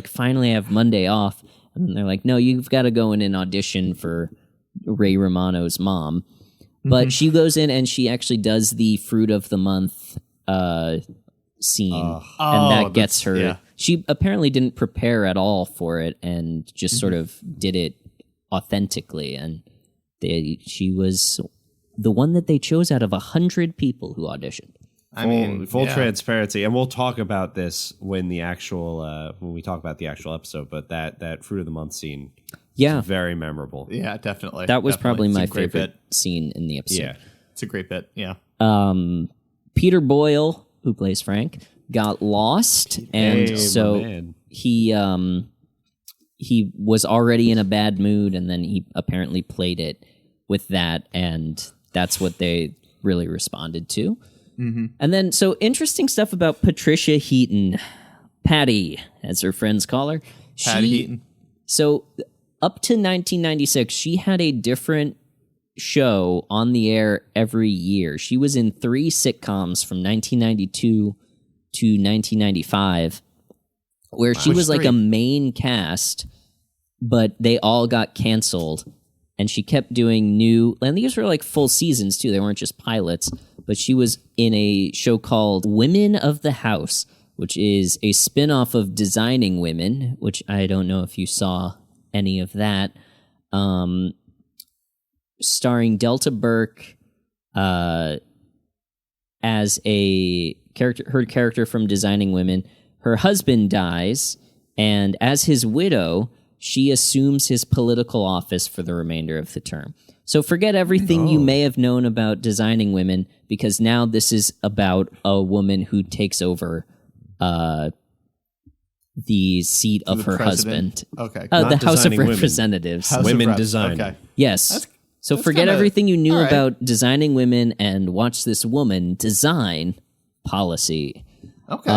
finally have Monday off, and they're like, no, you've got to go in and audition for Ray Romano's mom. But she goes in and she actually does the Fruit of the Month scene, and that gets her. Yeah. She apparently didn't prepare at all for it, and just sort of did it authentically, and she was the one that they chose out of 100 people who auditioned. I mean, full yeah. transparency, and we'll talk about this when we talk about the actual episode. But that Fruit of the Month scene, Yeah, very memorable. Yeah, definitely. that was Definitely. probably It's a my great favorite bit. scene in the episode. Yeah, It's a great bit. Yeah. Peter Boyle, who plays Frank, got lost, and my so man. he was already in a bad mood, and then he apparently played it with that, and that's what they really responded to. Mm-hmm. And then, so interesting stuff about Patricia Heaton, Patty, as her friends call her. Patty Heaton. So up to 1996, she had a different show on the air every year. She was in 3 sitcoms from 1992 to 1995, where she was like a main cast, but they all got canceled. And she kept doing new, and these were like full seasons too. They weren't just pilots, but she was in a show called Women of the House, which is a spinoff of Designing Women, which I don't know if you saw any of that. Starring Delta Burke as a character, her character from Designing Women. Her husband dies, and as his widow, she assumes his political office for the remainder of the term. So forget everything you may have known about Designing Women, because now this is about a woman who takes over the seat of her president? husband. Okay. The House of Designing Women. Representatives. House of Women Reps. design. Okay. Yes. So that's forget kinda- everything you knew all right. about Designing Women and watch this woman design policy. Okay.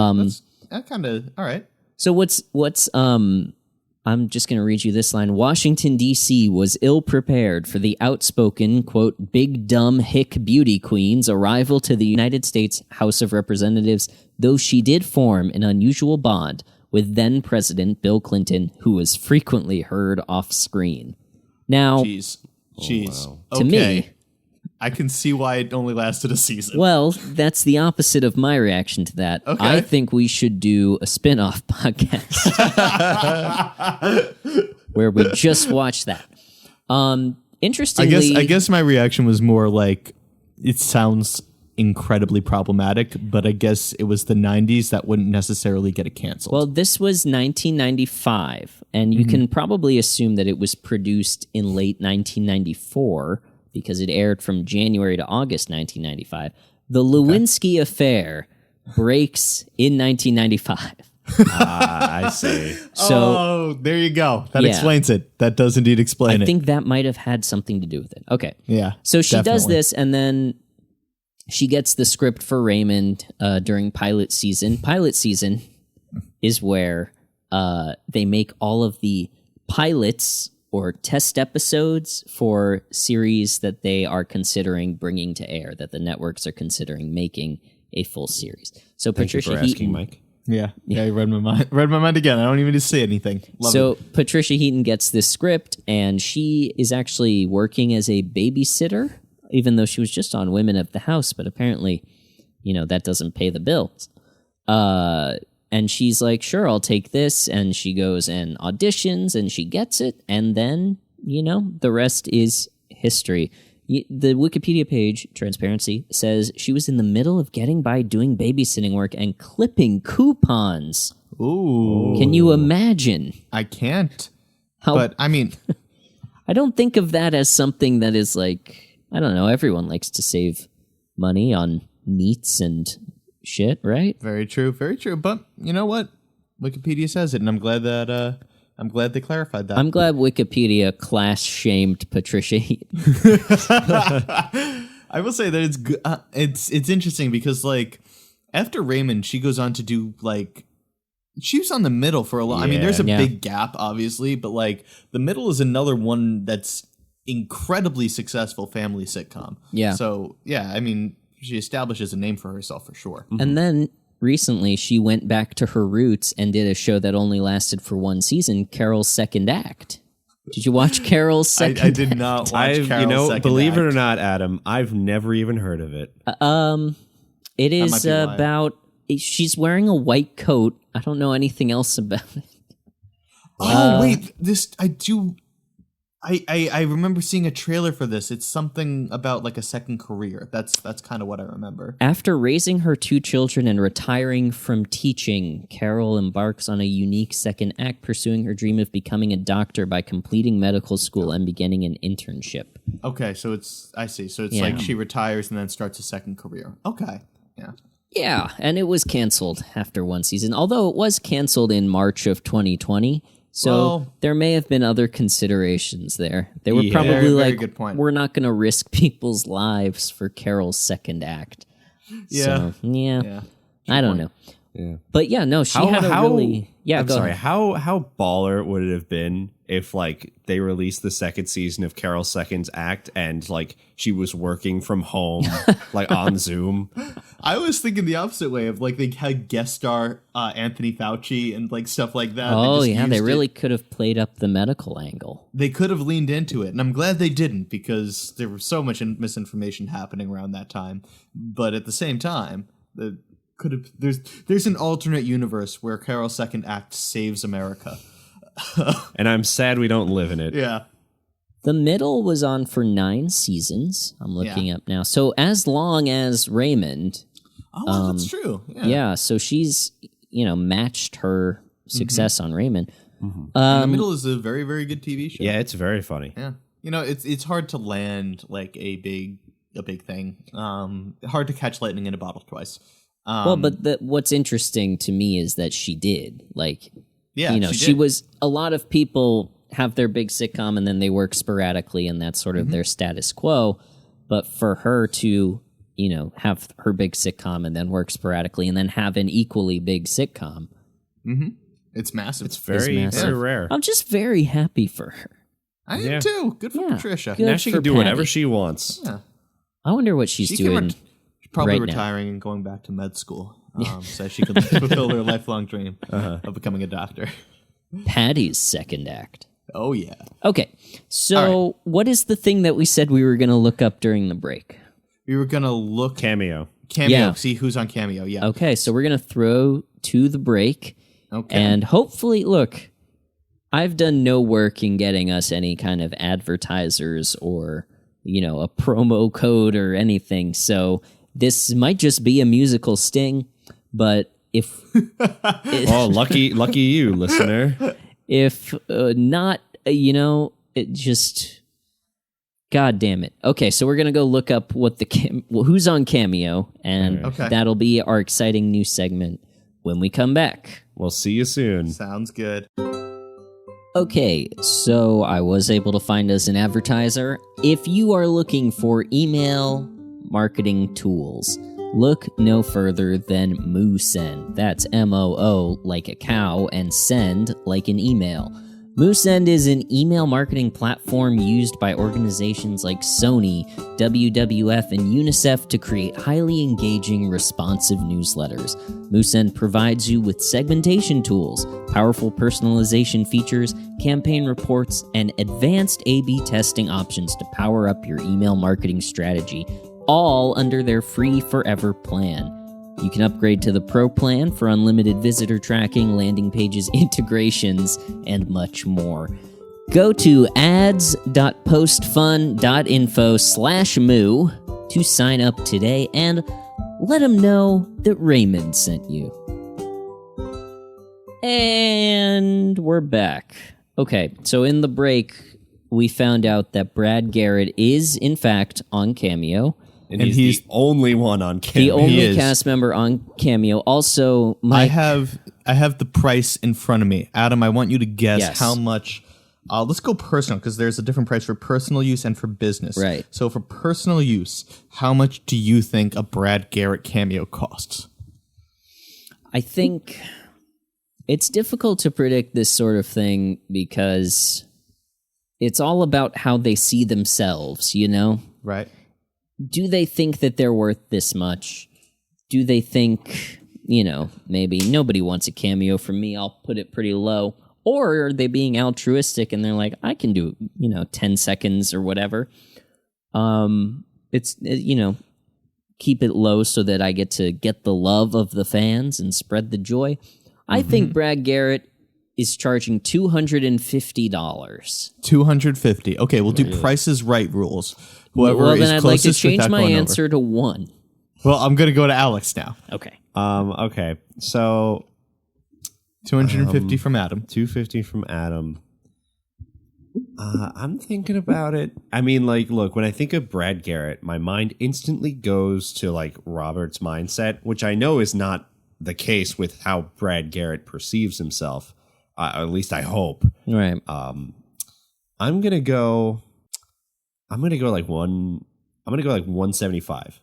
That kind of all right. So what's I'm just going to read you this line. Washington, D.C. was ill-prepared for the outspoken, quote, big dumb hick beauty queen's arrival to the United States House of Representatives, though she did form an unusual bond with then-President Bill Clinton, who was frequently heard off-screen. Now, Jeez. wow. to me, I can see why it only lasted a season. well, that's the opposite of my reaction to that. Okay. I think we should do a spin-off podcast where we just watch that. Interestingly, I guess my reaction was more like, it sounds incredibly problematic, but I guess it was the 90s that wouldn't necessarily get it canceled. well, this was 1995, and you can probably assume that it was produced in late 1994 because it aired from January to August 1995. The Lewinsky affair breaks in 1995. I see. So there you go. That Yeah. explains it. That does indeed explain I it. think that might have had something to do with it. Okay. Yeah. So she does definitely. this, and then she gets the script for Raymond during pilot season. Pilot season is where they make all of the pilots or test episodes for series that they are considering bringing to air, that the networks are considering making a full series. So Thank you Patricia for asking, Heaton, Mike. Yeah. You read my mind. Read my mind again. I don't even need to say anything. Love so it. Patricia Heaton gets this script, and she is actually working as a babysitter, even though she was just on Women of the House, but apparently, that doesn't pay the bills. And she's like, sure, I'll take this. And she goes and auditions, and she gets it. And then, the rest is history. The Wikipedia page, transparency, says she was in the middle of getting by doing babysitting work and clipping coupons. Ooh. Can you imagine? I can't. How, But I mean, I don't think of that as something that is like, I don't know, everyone likes to save money on meats and shit, right? very true. Very true. But you know what? Wikipedia says it, and I'm glad they clarified that. I'm glad Wikipedia class shamed Patricia Heaton. I will say that it's good. It's interesting because like after Raymond, she goes on to do like she was on The Middle for a long. I mean, there's a Yeah. big gap, obviously, but like The Middle is another one that's incredibly successful family sitcom. Yeah. So yeah, I mean, she establishes a name for herself for sure. And then recently she went back to her roots and did a show that only lasted for one season, Carol's Second Act. Did you watch Carol's Second I did not watch Carol's Second believe it or Act. not, Adam, I've never even heard of it. It is might be why. about, she's wearing a white coat. I don't know anything else about it. Oh wait, this I do. I remember seeing a trailer for this. It's something about like a second career. That's kind of what I remember. After raising her 2 children and retiring from teaching, Carol embarks on a unique second act, pursuing her dream of becoming a doctor by completing medical school and beginning an internship. Okay, so I see. So it's like she retires and then starts a second career. Okay, yeah. Yeah, and it was canceled after 1 season, although it was canceled in March of 2020. So there may have been other considerations there. They were probably like, good point. We're not going to risk people's lives for Carol's second act. Yeah. So, I don't know. Yeah. But yeah, no, she had a really... Yeah, I'm go sorry. ahead. How baller would it have been if like they released the second season of Carol's second act and like she was working from home like on Zoom? I was thinking the opposite way of like they had guest star Anthony Fauci and like stuff like that. Oh yeah, they really could have played up the medical angle. They could have leaned into it, and I'm glad they didn't because there was so much misinformation happening around that time. But at the same time, there's an alternate universe where Carol's second act saves America. And I'm sad we don't live in it. Yeah. The Middle was on for 9 seasons. I'm looking up now. So as long as Raymond. Oh, that's true. Yeah, so she's, matched her success on Raymond. Mm-hmm. The Middle is a very, very good TV show. Yeah, it's very funny. Yeah. It's hard to land like a big thing. Hard to catch lightning in a bottle twice. But what's interesting to me is that she did. Like, she was, a lot of people have their big sitcom and then they work sporadically and that's sort of their status quo. But for her to, have her big sitcom and then work sporadically and then have an equally big sitcom. Mm-hmm. It's massive. It's very rare. I'm just very happy for her. I am too. Good for Patricia. Good now she for can do Patty. whatever she wants. Yeah. I wonder what she's doing. Probably right retiring and going back to med school so she could fulfill her lifelong dream of becoming a doctor. Patty's second act. Oh, yeah. Okay, so what is the thing that we said we were going to look up during the break? We were going to look... Cameo. See who's on Cameo, yeah. Okay, so we're going to throw to the break. Okay. And hopefully, look, I've done no work in getting us any kind of advertisers or, a promo code or anything, so... This might just be a musical sting, but if... lucky you, listener. If not, it just... God damn it. Okay, so we're going to go look up what who's on Cameo, and that'll be our exciting new segment when we come back. We'll see you soon. Sounds good. Okay, so I was able to find us an advertiser. If you are looking for email... marketing tools, look no further than MooSend. That's MOO like a cow and send like an email. MooSend is an email marketing platform used by organizations like Sony, WWF, and UNICEF to create highly engaging, responsive newsletters. MooSend provides you with segmentation tools, powerful personalization features, campaign reports, and advanced A/B testing options to power up your email marketing strategy, all under their free forever plan. You can upgrade to the Pro plan for unlimited visitor tracking, landing pages, integrations, and much more. Go to ads.postfun.info/moo to sign up today and let them know that Raymond sent you. And we're back. Okay, so in the break, we found out that Brad Garrett is, in fact, on Cameo. And he's the only one on Cameo. The only cast member on Cameo. Also, I have the price in front of me. Adam, I want you to guess how much... let's go personal, because there's a different price for personal use and for business. Right. So for personal use, how much do you think a Brad Garrett cameo costs? I think it's difficult to predict this sort of thing because it's all about how they see themselves, Right. Do they think that they're worth this much? Do they think, maybe nobody wants a cameo from me, I'll put it pretty low? Or are they being altruistic and they're like, I can do, 10 seconds or whatever. It's, keep it low so that I get to get the love of the fans and spread the joy. I think Brad Garrett is charging $250. $250. Okay, we'll do Prices Right rules. Whoever Well, is then I'd like to closest change without my going answer to 1. over. Well, I'm going to go to Alex now. Okay. Okay. So 250 from Adam. 250 from Adam. I'm thinking about it. I mean, like, look, when I think of Brad Garrett, my mind instantly goes to like Robert's mindset, which I know is not the case with how Brad Garrett perceives himself. At least I hope. Right. I'm gonna go like 175.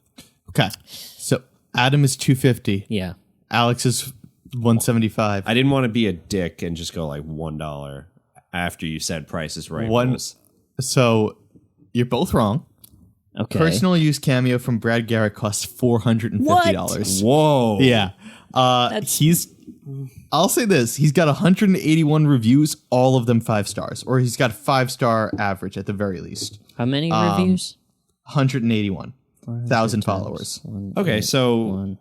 Okay. So Adam is 250. Yeah. Alex is 175. I didn't want to be a dick and just go like $1 after you said Price is Right. rules. So you're both wrong. Okay. Personal use cameo from Brad Garrett costs $450. Whoa. Yeah. I'll say this. He's got 181 reviews, all of them 5 stars. Or he's got a 5-star average at the very least. How many reviews? 181,000 followers. Okay, so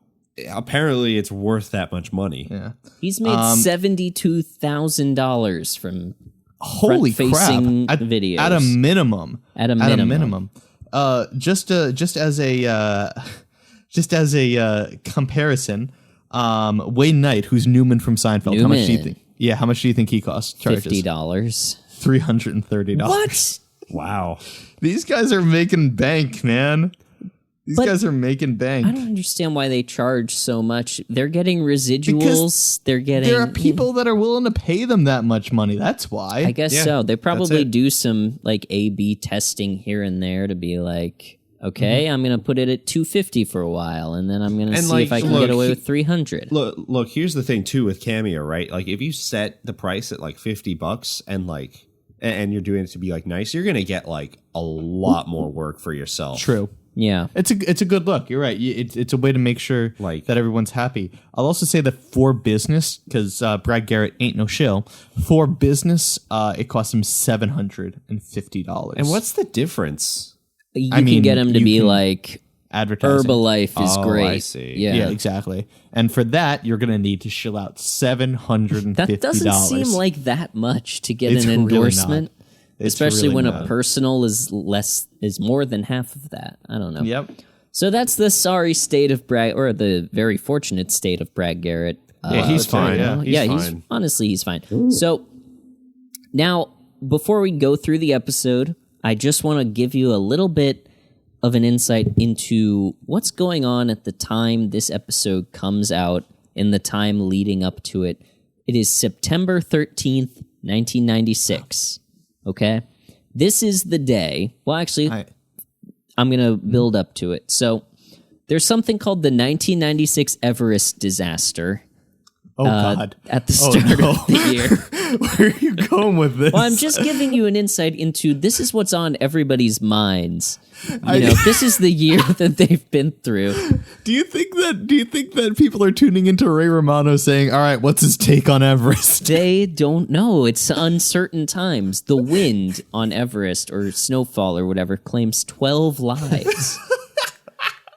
apparently it's worth that much money. Yeah. He's made $72,000 from Holy crap. front-facing videos. At a minimum. At a minimum. Just as a comparison, Wayne Knight, who's Newman from Seinfeld, how much do you think? Yeah, how much do you think he costs? Charges $50. $330. What? Wow. These guys are making bank, man. These guys are making bank. I don't understand why they charge so much. They're getting residuals. There are people that are willing to pay them that much money. That's why. I guess so. They probably do some like A/B testing here and there to be like, okay, I'm going to put it at $250 for a while, and then I'm going to see if I can get away with $300. Look, here's the thing too with Cameo, right? Like if you set the price at like $50 and you're doing it to be like nice, you're going to get like a lot more work for yourself. True. Yeah. It's a good look. You're right. It's a way to make sure that everyone's happy. I'll also say that for business, because Brad Garrett ain't no shill, for business, it costs him $750. And what's the difference? You can get him to be like, advertising. Herbalife is great. I see. Yeah, exactly. And for that, you're going to need to shill out $750. That doesn't seem like that much to get an endorsement. Really especially really when not. a personal is more than half of that. I don't know. Yep. So that's the sorry state of Brad, or the very fortunate state of Brad Garrett. Yeah, he's fine. He's honestly, he's fine. Ooh. So now, before we go through the episode, I just want to give you a little bit of an insight into what's going on at the time this episode comes out and the time leading up to it. It is September 13th, 1996. Okay? This is the day. Well, actually, I'm going to build up to it. So there's something called the 1996 Everest disaster. Oh, God. At the start of the year. Where are you going with this? Well, I'm just giving you an insight into this is what's on everybody's minds. This is the year that they've been through. Do you think that people are tuning into Ray Romano saying, all right, what's his take on Everest? They don't know. It's uncertain times. The wind on Everest or snowfall or whatever claims 12 lives.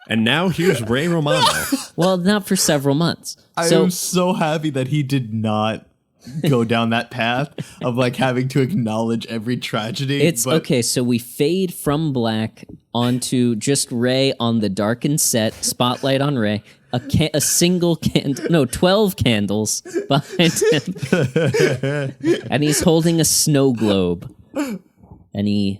And now here's Ray Romano. Well, not for several months. I am so happy that he did not go down that path of like having to acknowledge every tragedy. Okay, so we fade from black onto just Ray on the darkened set, spotlight on Ray, a single candle, no, 12 candles behind him. And he's holding a snow globe. And he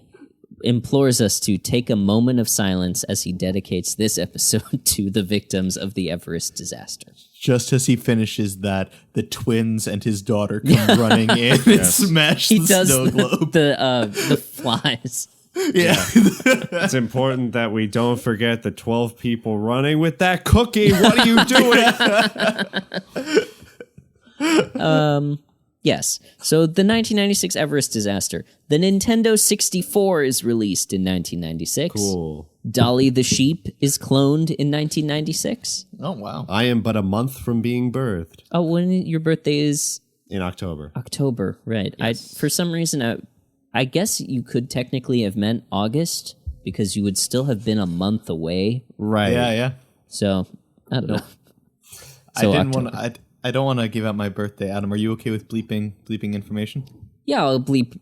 implores us to take a moment of silence as he dedicates this episode to the victims of the Everest disaster. Just as he finishes that, the twins and his daughter come running in and smash the snow globe. The flies. Yeah. It's important that we don't forget the 12 people running with that cookie. What are you doing? Yes. So the 1996 Everest disaster. The Nintendo 64 is released in 1996. Cool. Dolly the sheep is cloned in 1996. Oh, wow. I am but a month from being birthed. Oh, when your birthday is? In October. October, right. Yes. For some reason, I guess you could technically have meant August because you would still have been a month away. Right. Yeah. So, I don't know. I didn't want to... I don't want to give out my birthday. Adam, are you okay with bleeping information? Yeah, I'll bleep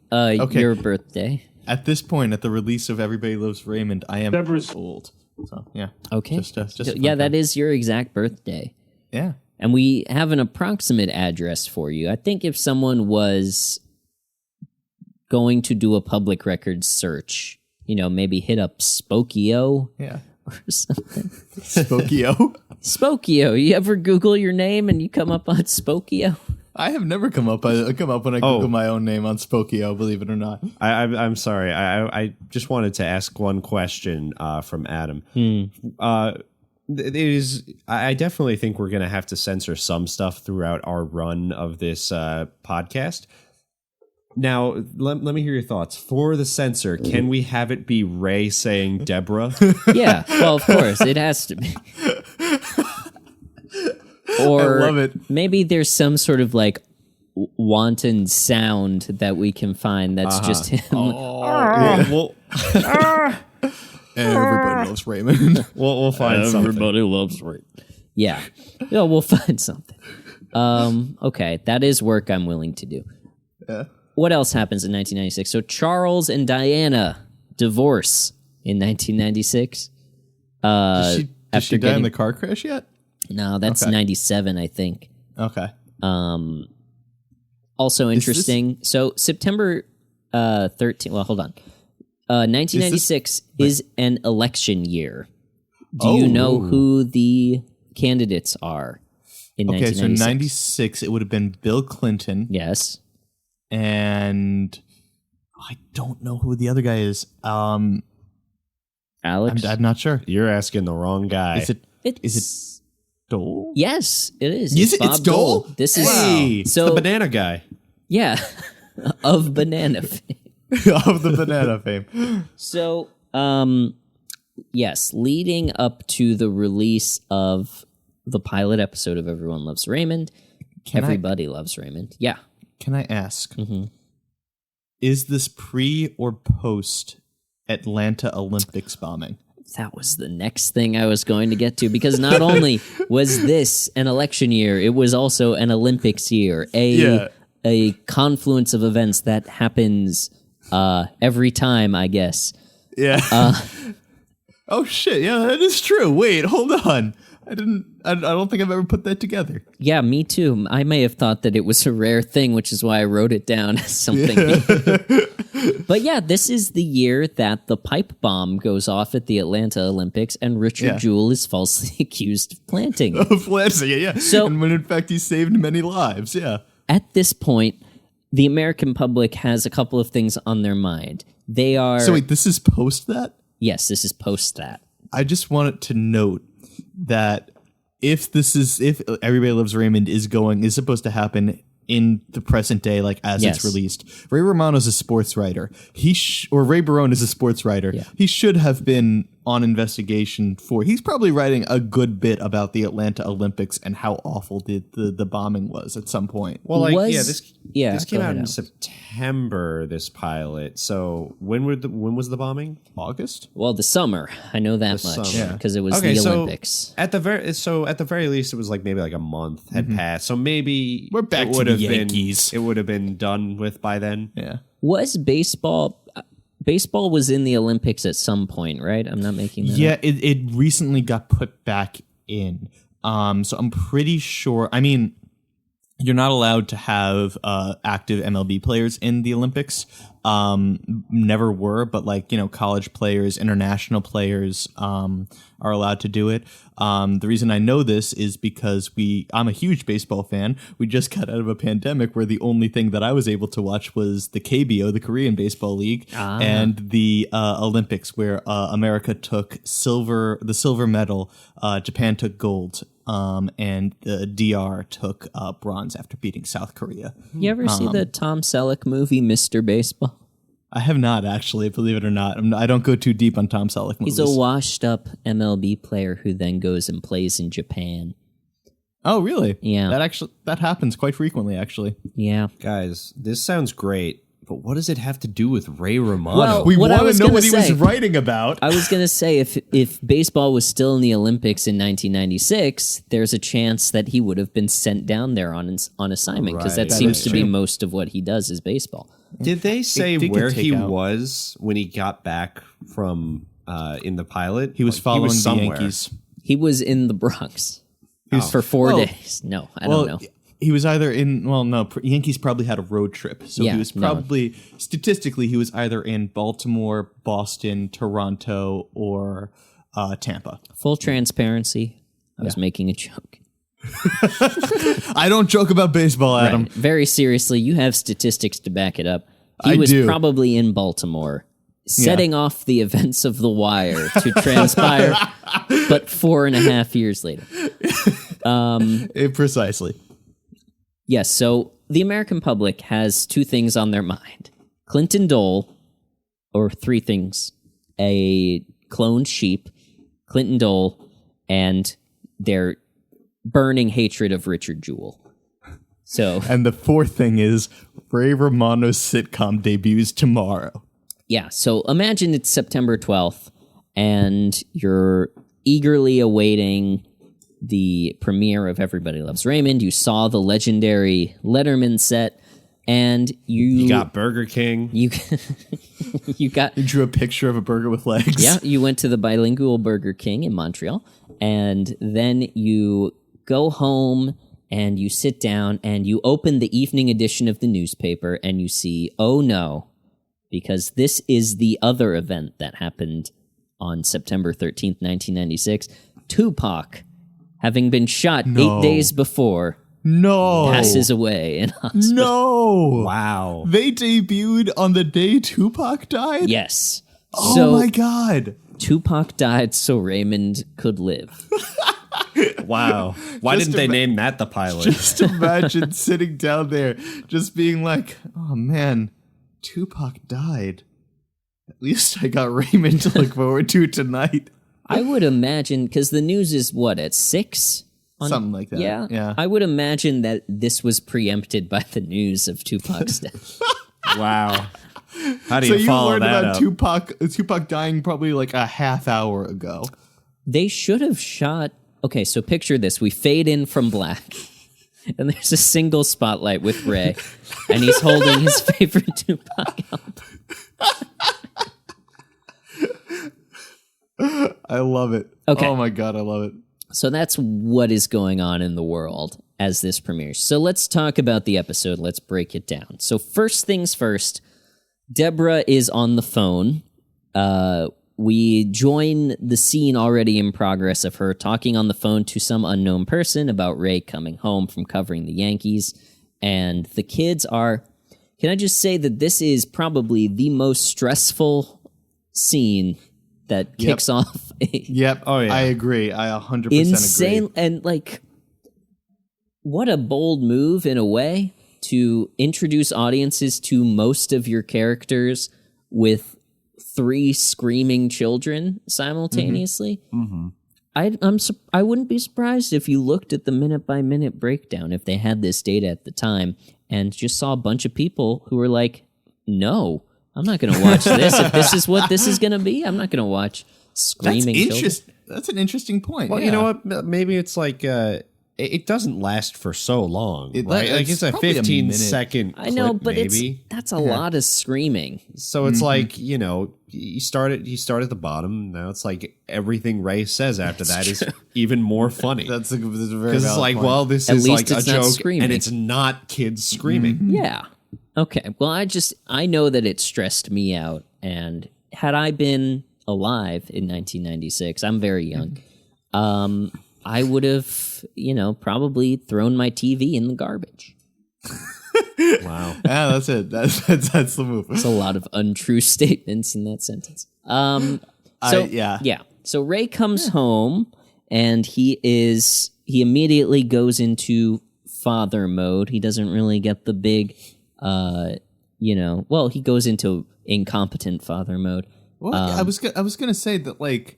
your birthday. At this point, at the release of Everybody Loves Raymond, I am Deborah's old. So, yeah. Okay. Just yeah, that is your exact birthday. Yeah. And we have an approximate address for you. I think if someone was going to do a public records search, maybe hit up Spokio Yeah. or something. Spokio? Spokio. You ever Google your name and you come up on Spokio? I have never come up when I Google my own name on Spokio, believe it or not. I'm sorry. I just wanted to ask one question from Adam. I definitely think we're going to have to censor some stuff throughout our run of this podcast. Now, let me hear your thoughts. For the censor, can we have it be Ray saying Deborah? Yeah, well, of course, it has to be. Or I love it. Maybe there's some sort of like wanton sound that we can find that's just him. Well, Everybody loves Raymond. we'll find something. Everybody loves Raymond. Yeah. Yeah, we'll find something. Okay, that is work I'm willing to do. Yeah. What else happens in 1996? So Charles and Diana divorce in 1996. Did she die in the car crash yet? No, that's Okay. 97, I think. Okay. Also interesting. So September 13. Well, hold on. 1996 is an election year. Do you know who the candidates are in 1996? Okay, so 96, it would have been Bill Clinton. Yes. And I don't know who the other guy is. Alex? I'm not sure. You're asking the wrong guy. Is It's it Dole? Yes, it is. Is it? Bob It's Dole? This is Hey, so the banana guy. yeah, of banana fame. Of the banana fame. So, yes, leading up to the release of the pilot episode of Everyone Loves Raymond, Everybody Loves Raymond. Yeah. Can I ask, is this pre or post Atlanta Olympics bombing? That was the next thing I was going to get to, because not only was this an election year, it was also an Olympics year, a confluence of events that happens every time, I guess. Yeah. Oh shit! Yeah, that is true. Wait, hold on. I don't think I've ever put that together. Yeah, me too. I may have thought that it was a rare thing, which is why I wrote it down as something. But yeah, this is the year that the pipe bomb goes off at the Atlanta Olympics, and Richard Jewell is falsely accused of planting. Of Lansing, yeah. So- and when in fact he saved many lives, yeah. At this point, the American public has a couple of things on their mind. They are... So wait, this is post that? Yes, this is post that. I just wanted to note that if Everybody Loves Raymond is supposed to happen in the present day, like as Yes. it's released, Ray Romano's a sports writer. Or Ray Barone is a sports writer. Yeah. He should have been on investigation he's probably writing a good bit about the Atlanta Olympics and how awful the bombing was at some point. Well, like, Was- this came go out ahead, in Alex. September, this pilot. So when was the bombing? August? Well, the summer. I know that much, summer. because it was Okay, the so Olympics. At the very least, it was like maybe like a month had passed. So maybe We're back it to would the have Yankees. It would have been done with by then. Yeah. Was baseball... Baseball was in the Olympics at some point, right? I'm not making that up. Yeah, it recently got put back in. So I'm pretty sure. I mean, you're not allowed to have active MLB players in the Olympics. Never were, but college players, international players are allowed to do it. The reason I know this is because I'm a huge baseball fan. We just got out of a pandemic where the only thing that I was able to watch was the KBO, the Korean Baseball League, and the Olympics, where America took the silver medal, Japan took gold, and the DR took bronze after beating South Korea. You ever see the Tom Selleck movie, Mr. Baseball? I have not, actually, believe it or not. I don't go too deep on Tom Selleck movies. He's a washed-up MLB player who then goes and plays in Japan. Oh, really? Yeah. That happens quite frequently, actually. Yeah. Guys, this sounds great, But what does it have to do with Ray Romano? Well, We What I want was to know gonna what he was say- writing about. I was going to say, if baseball was still in the Olympics in 1996, there's a chance that he would have been sent down there on assignment, because that Right. seems to be true. most of what he does is baseball. Did they say did get where he takeout. was when he got back from in the pilot? He was following the somewhere. Yankees. He was in the Bronx for 4 days. No, I don't know. He was either in, Yankees probably had a road trip. So Yeah, he was no. probably, statistically, he was either in Baltimore, Boston, Toronto, or Tampa. Full transparency, I was making a joke. I don't joke about baseball, Adam. Right. Very seriously, you have statistics to back it up. He I was do. probably in Baltimore, setting off the events of The Wire to transpire, but 4.5 years later. Precisely. Yes, so the American public has 2 things on their mind. Clinton Dole, or 3 things. A cloned sheep, Clinton Dole, and their burning hatred of Richard Jewell. So, And the fourth thing is Ray Romano's sitcom debuts tomorrow. yeah, so imagine it's September 12th, and you're eagerly awaiting the premiere of Everybody Loves Raymond. You saw the legendary Letterman set, and You got Burger King. you got He drew a picture of a burger with legs. yeah, you went to the bilingual Burger King in Montreal, and then you go home and you sit down and you open the evening edition of the newspaper and you see, oh no, because this is the other event that happened on September 13th, 1996. Tupac, having been shot 8 days before, No. passes away in hospital. No. Wow. They debuted on the day Tupac died? Yes. Oh So my God. Tupac died so Raymond could live. Wow. Why Just didn't they ima- name that the pilot? Just imagine sitting down there, just being like, oh man, Tupac died. At least I got Raymond to look forward to tonight. I would imagine, because the news is what, at 6? Something like that. Yeah. Yeah. I would imagine that this was preempted by the news of Tupac's death. Wow. How do So you you follow learned that about up? Tupac dying probably like a half hour ago. They should have shot... Okay, so picture this. We fade in from black, and there's a single spotlight with Ray, and he's holding his favorite Tupac album. I love it. Okay. Oh my God, I love it. So that's what is going on in the world as this premieres. So let's talk about the episode. Let's break it down. So first things first, Deborah is on the phone. We join the scene already in progress of her talking on the phone to some unknown person about Ray coming home from covering the Yankees. And the kids are... Can I just say that this is probably the most stressful scene that kicks off a Yep. Oh, yeah. I agree. I 100% insane agree. and like what a bold move in a way to introduce audiences to most of your characters with 3 screaming children simultaneously. I wouldn't be surprised if you looked at the minute by minute breakdown if they had this data at the time and just saw a bunch of people who were like, no, I'm not going to watch this. If this is what this is going to be, I'm not going to watch screaming children. That's an interesting point. Well, yeah. you know what? Maybe it's like it doesn't last for so long. It- Right? Like it's it's a probably a 15 minute. second I know, clip, but maybe. that's a lot of screaming. So it's like, you know, you start at the bottom. Now it's like everything Ray says after that is even more funny. That's a very Because it's valid like, point. well, this At is least like a it's not joke, screaming. and it's not kids screaming. Yeah. Okay. Well, I know that it stressed me out. And had I been alive in 1996, I'm very young, I would have, probably thrown my TV in the garbage. Wow. Yeah, that's it. That's the move. There's a lot of untrue statements in that sentence. Yeah. So Ray comes home and he immediately goes into father mode. He doesn't really get the big, he goes into incompetent father mode. Well, I was gonna say that like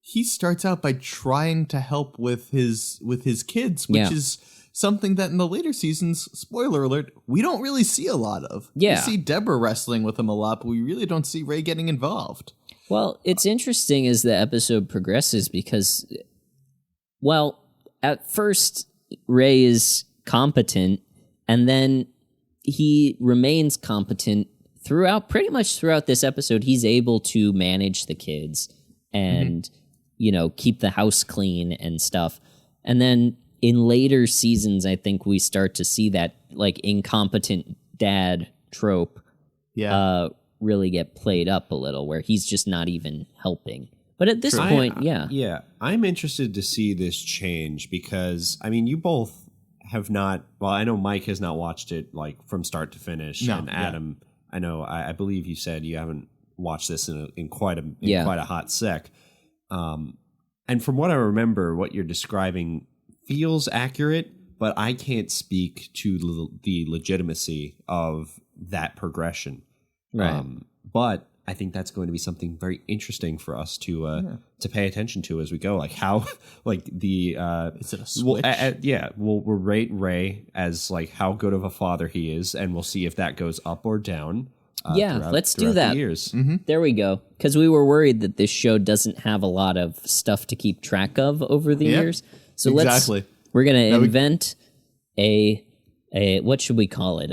he starts out by trying to help with his kids, which Yeah. is something that in the later seasons, spoiler alert, we don't really see a lot of. Yeah. We see Deborah wrestling with him a lot, but we really don't see Ray getting involved. Well, it's interesting as the episode progresses because, well, at first, Ray is competent, and then he remains competent pretty much throughout this episode. He's able to manage the kids and, keep the house clean and stuff. And then in later seasons, I think we start to see that, like, incompetent dad trope really get played up a little, where he's just not even helping. But at this point, Yeah, I'm interested to see this change because, I mean, you both have not, well, I know Mike has not watched it, like, from start to finish. No, and Adam, I know, I believe you said you haven't watched this in quite a hot sec. And from what I remember, what you're describing feels accurate, but I can't speak to the legitimacy of that progression. Right. But I think that's going to be something very interesting for us to pay attention to as we go. Like how, like the is it a switch? We'll rate Ray as like how good of a father he is, and we'll see if that goes up or down. Let's do that. The years. Mm-hmm. There we go. Because we were worried that this show doesn't have a lot of stuff to keep track of over the years. So we're going to invent a what should we call it?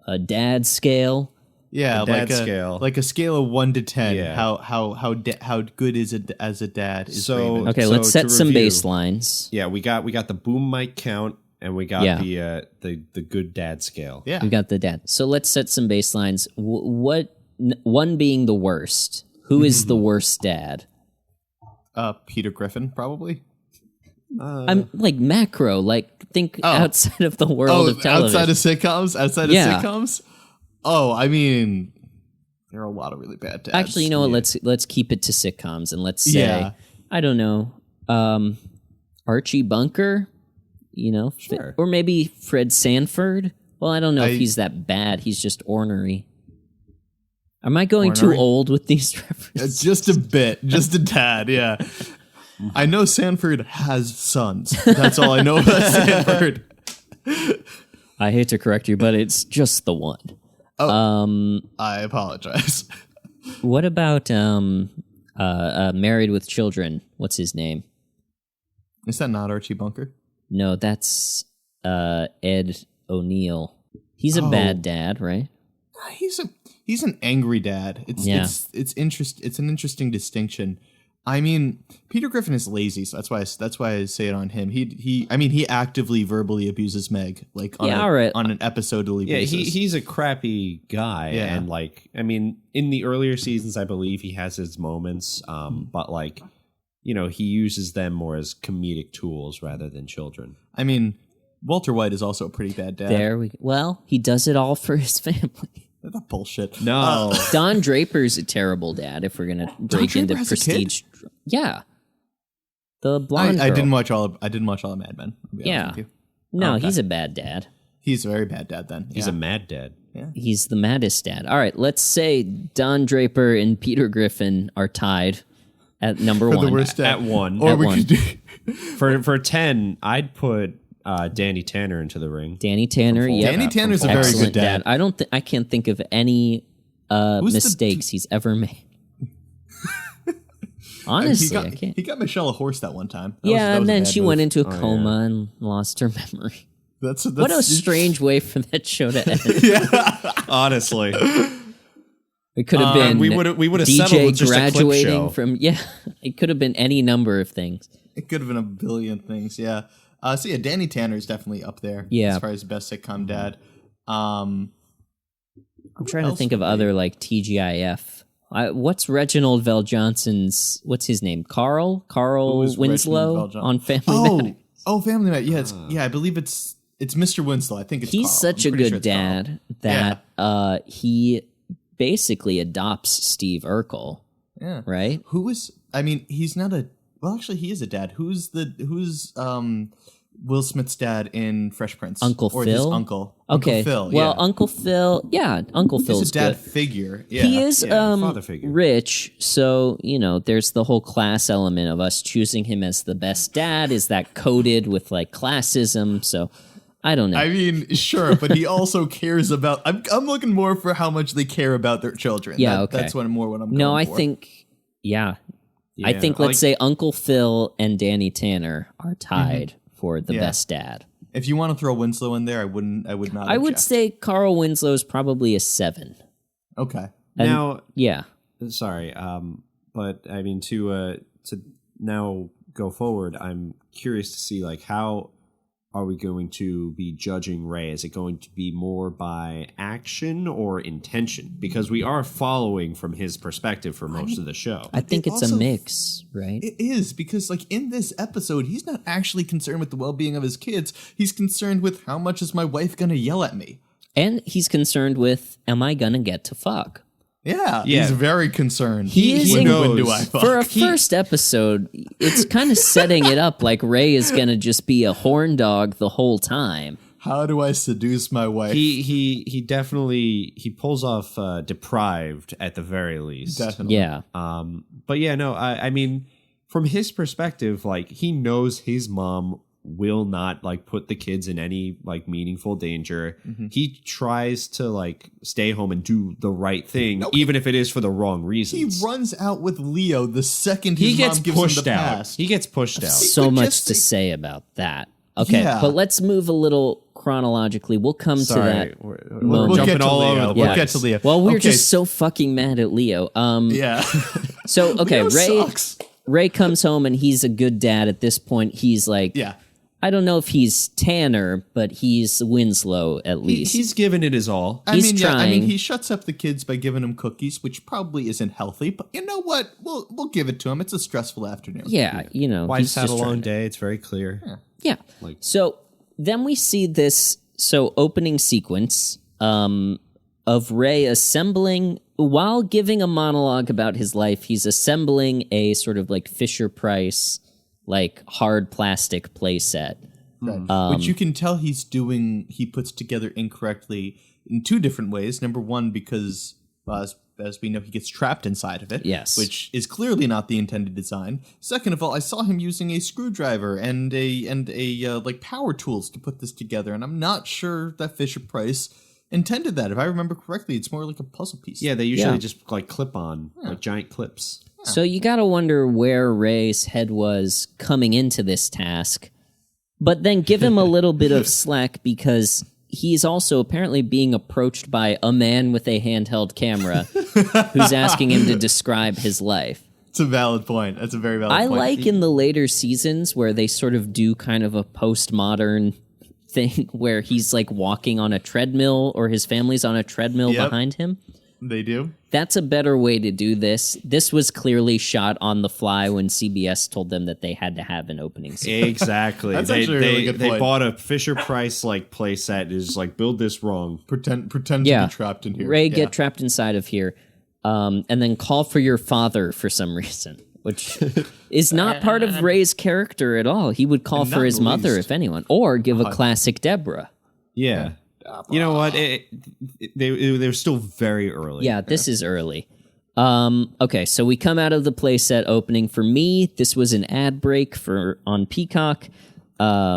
A dad scale. Yeah, scale. Like a scale of 1 to 10. Yeah. How good is it as a dad? Is Raymond? Okay, let's set some baselines. Yeah, we got the boom mic count, and we got the good dad scale. Yeah, We got the dad. So let's set some baselines. One being the worst. Who is the worst dad? Peter Griffin, probably. I'm like macro. Like think outside of the world of television. Outside of sitcoms. Oh, I mean, there are a lot of really bad dads. Actually, you know what? Let's keep it to sitcoms, and let's say I don't know, Archie Bunker. Sure. Or maybe Fred Sanford. Well, I don't know if he's that bad. He's just ornery. Am I going too old with these references? Just a bit, just a tad, yeah. I know Sanford has sons. That's all I know about Sanford. I hate to correct you, but it's just the one. Oh, I apologize. What about Married with Children? What's his name? Is that not Archie Bunker? No, that's Ed O'Neill. He's a bad dad, right? He's an angry dad. It's an interesting distinction. I mean, Peter Griffin is lazy, so that's why I say it on him. He actively verbally abuses Meg, like on an episodally basis. Yeah, he's a crappy guy, and like, I mean, in the earlier seasons, I believe he has his moments, but like, he uses them more as comedic tools rather than children. I mean, Walter White is also a pretty bad dad. Well, he does it all for his family. That's bullshit. No. Don Draper's a terrible dad if we're going to break into prestige. Yeah. The blonde girl. I didn't watch all of Mad Men. Yeah. No, he's a bad dad. He's a very bad dad then. He's a mad dad. Yeah. He's the maddest dad. All right, let's say Don Draper and Peter Griffin are tied at number one. The worst dad. At 1. Or we could do for 10, I'd put Danny Tanner into the ring. Danny Tanner, yeah. Danny Tanner's a very Excellent good dad. I can't think of any mistakes he's ever made. Honestly, I can't. He got Michelle a horse that one time. And then she went into a coma and lost her memory. That's what a strange way for that show to end. Honestly. It could have been we would have DJ settled with just graduating a clip show. from it could have been any number of things. It could have been a billion things, yeah. So Danny Tanner is definitely up there as far as best sitcom dad. I'm trying to think of other like TGIF. What's Reginald Vell Johnson's? What's his name? Carl Winslow on Family Matters. Oh, Family Matters. Yeah, I believe it's Mr. Winslow. I think it's he's Carl. such a good dad that he basically adopts Steve Urkel. Yeah, right. He's not a. Well, actually, he is a dad. Who's Will Smith's dad in Fresh Prince? Uncle or Phil? His uncle. Okay. Uncle Phil. Well, yeah. Uncle Phil. Yeah, Uncle Phil's He's a dad good. figure. Yeah. He is father figure. rich, so there's the whole class element of us choosing him as the best dad. Is that coded with like classism? So I don't know. I mean, sure, but he also cares about. I'm looking more for how much they care about their children. Yeah, okay. That's what I'm going no, I for. think, I think let's say Uncle Phil and Danny Tanner are tied for the best dad. If you want to throw Winslow in there, I would not. I would say Carl Winslow's probably a 7. Okay. Now, yeah. Sorry, but I mean to now go forward, I'm curious to see like how are we going to be judging Ray? Is it going to be more by action or intention? Because we are following from his perspective for most of the show. I think it's also, a mix, right? It is, because like in this episode, he's not actually concerned with the well-being of his kids. He's concerned with how much is my wife going to yell at me? And he's concerned with, am I going to get to fuck? Yeah, he's very concerned. He is when do I fuck? For a first episode, it's kind of setting it up like Ray is going to just be a horn dog the whole time. How do I seduce my wife? He definitely pulls off deprived at the very least. Definitely. Yeah. But yeah, no, I mean, from his perspective, like he knows his mom will not like put the kids in any like meaningful danger. He tries to like stay home and do the right thing, even if it is for the wrong reasons. He runs out with Leo the second He his gets mom gives pushed him the out. pass. He gets pushed out. So could much just to say- say about that. Okay, Yeah. but let's move a little chronologically. We'll come to that. we're We'll jumping get to all Leo. over the We'll place. get to Leo. Well, we're Okay, just so fucking mad at Leo. yeah. So, okay, Leo sucks. Ray comes home and he's a good dad at this point. He's like, Yeah. I don't know if he's Tanner, but he's Winslow at least. He's given it his all. I He's mean, yeah, I mean, trying. he shuts up the kids by giving them cookies, which probably isn't healthy. But you know what? We'll give it to him. It's a stressful afternoon. yeah, you know. Wife's he's had a just long trying to- day. It's very clear. Yeah. So then we see this opening sequence of Ray assembling, while giving a monologue about his life, he's assembling a sort of like Fisher-Price, like hard plastic play set. Which you can tell he puts together incorrectly in two different ways. Number one, because as we know, he gets trapped inside of it. Yes. Which is clearly not the intended design. Second of all, I saw him using a screwdriver and a like power tools to put this together, and I'm not sure that Fisher-Price intended that. If I remember correctly, it's more like a puzzle piece. Yeah, they usually Yeah. just like clip on like giant clips. So you gotta wonder where Ray's head was coming into this task, but then give him a little bit of slack because he's also apparently being approached by a man with a handheld camera who's asking him to describe his life. It's a valid point. That's a very valid I point. like in the later seasons where they sort of do kind of a postmodern thing where he's like walking on a treadmill or his family's on a treadmill Yep. behind him. They do. That's a better way to do this. This was clearly shot on the fly when CBS told them that they had to have an opening scene. Exactly. That's actually a really good they point. bought a Fisher-Price like play set. Is like build this wrong. Pretend Yeah. to be trapped in here. Ray, Yeah. get trapped inside of here. And then call for your father for some reason, which is not part of Ray's character at all. He would call Not for his in the mother, least. if anyone, or give a classic Deborah. Yeah. You know what? They're still very early. Yeah, this is early. Okay, so we come out of the playset opening. For me, this was an ad break on Peacock. I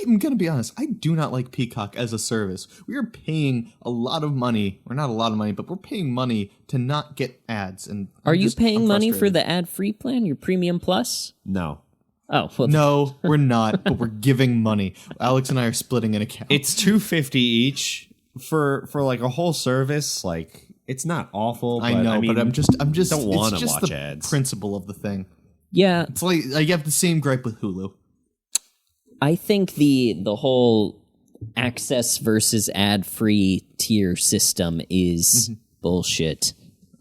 am going to be honest. I do not like Peacock as a service. We are paying a lot of money, or not a lot of money, but we're paying money to not get ads. And Are you paying I'm money for frustrated. the ad-free plan, your Premium Plus? No. Oh, well, No, we're not, but we're giving money. Alex and I are splitting an account. It's $2.50 each for like a whole service. Like it's not awful. I but, know, mean, but I'm just don't it's wanna just watch the ads. principle of the thing. yeah, It's like I have the same gripe with Hulu. I think the whole access versus ad-free tier system is bullshit.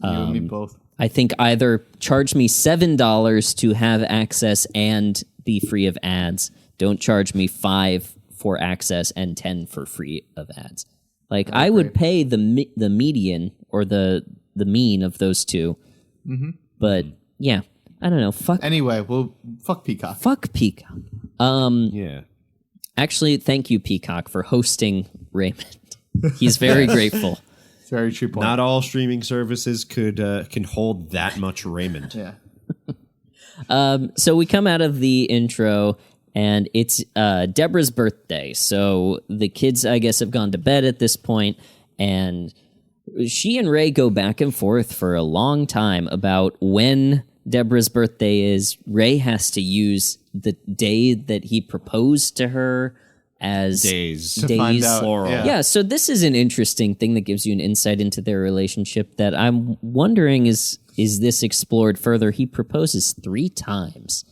You and me both. I think either charge me $7 to have access and be free of ads. Don't charge me $5 for access and $10 for free of ads. Like I would pay the median or the mean of those two. But yeah, I don't know. Fuck Anyway, well, fuck Peacock. Peacock. Yeah. Actually, thank you, Peacock, for hosting Raymond. He's very grateful. It's a very true point. Not all streaming services can hold that much Raymond. Yeah. So we come out of the intro. and it's Deborah's birthday. So the kids, I guess, have gone to bed at this point, and she and Ray go back and forth for a long time about when Deborah's birthday is. Ray has to use the day that he proposed to her as Days. To find out, plural. Yeah, so this is an interesting thing that gives you an insight into their relationship that I'm wondering is this explored further. He proposes 3 times,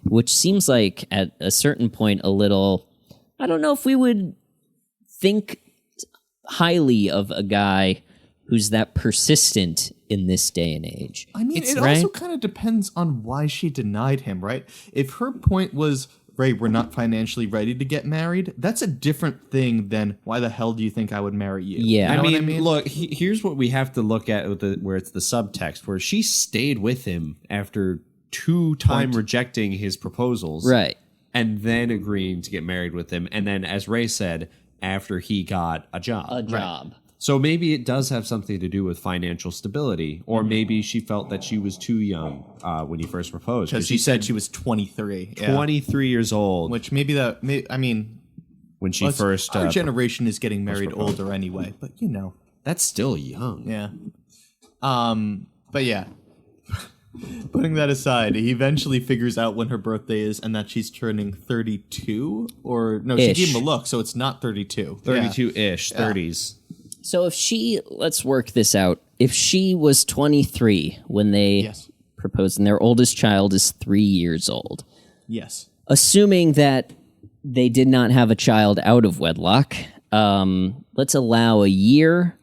which seems like at a certain point a little, I don't know if we would think highly of a guy who's that persistent in this day and age. I mean, it right? also kind of depends on why she denied him, right? If her point was, Ray, we're not financially ready to get married, that's a different thing than why the hell do you think I would marry you? Yeah. You know I what mean, look, here's what we have to look at with where it's the subtext, where she stayed with him after 2 times rejecting his proposals. Right. And then agreeing to get married with him. And then, as Ray said, after he got a job. A job. So maybe it does have something to do with financial stability, or maybe she felt that she was too young when he first proposed. Because she said she was 23. 23 years old Which I mean, when she first. Our generation is getting married older anyway, but you know. That's still young. Yeah. But yeah. Putting that aside, he eventually figures out when her birthday is and that she's turning 32. Or, no, she Ish. gave him a look, so it's not 32. 32-ish, 30s. So let's work this out. If she was 23 when they Yes. proposed and their oldest child is 3 years old, Yes. assuming that they did not have a child out of wedlock, let's allow a year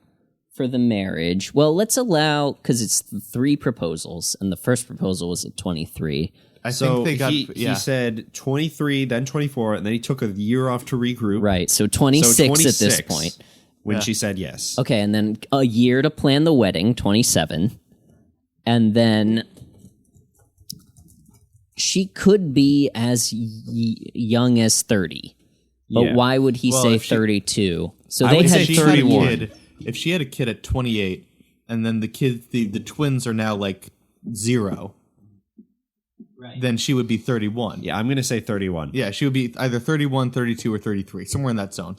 for the marriage. Well, let's allow, because it's 3 proposals, and the first proposal was at 23. I So think they got, he said 23, then 24, and then he took a year off to regroup. Right, so 26 at this point. When she said yes. Okay, and then a year to plan the wedding, 27. And then she could be as young as 30. But Yeah. why would he Well, say if she- 32? So I they would had say she had a 31. kid- if she had a kid at 28, and then the twins are now like 0, then she would be 31. Yeah, I'm going to say 31. Yeah, she would be either 31, 32, or 33, somewhere in that zone.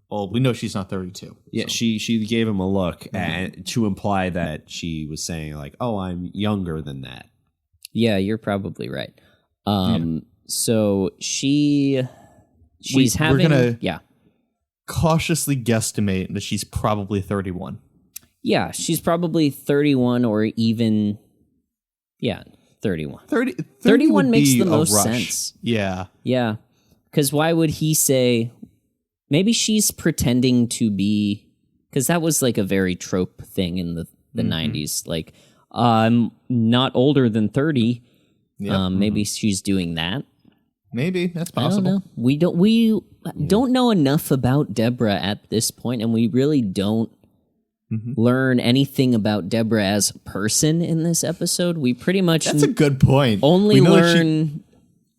Well, we know she's not 32. Yeah, she gave him a look and to imply that she was saying like, "Oh, I'm younger than that." Yeah, you're probably right. So she's having... gonna- Yeah. Cautiously guesstimate that she's probably 31. Yeah, she's probably 31 or even... Yeah, 31. 30 31 would makes be the a most rush. sense. Yeah. Yeah, because why would he say... Maybe she's pretending to be... Because that was like a very trope thing in the 90s. Like, I'm not older than 30. Yep. Maybe she's doing that. Maybe. That's I don't possible. know. We don't know enough about Deborah at this point, and we really don't learn anything about Deborah as a person in this episode. We pretty much That's a good point. only We know that learn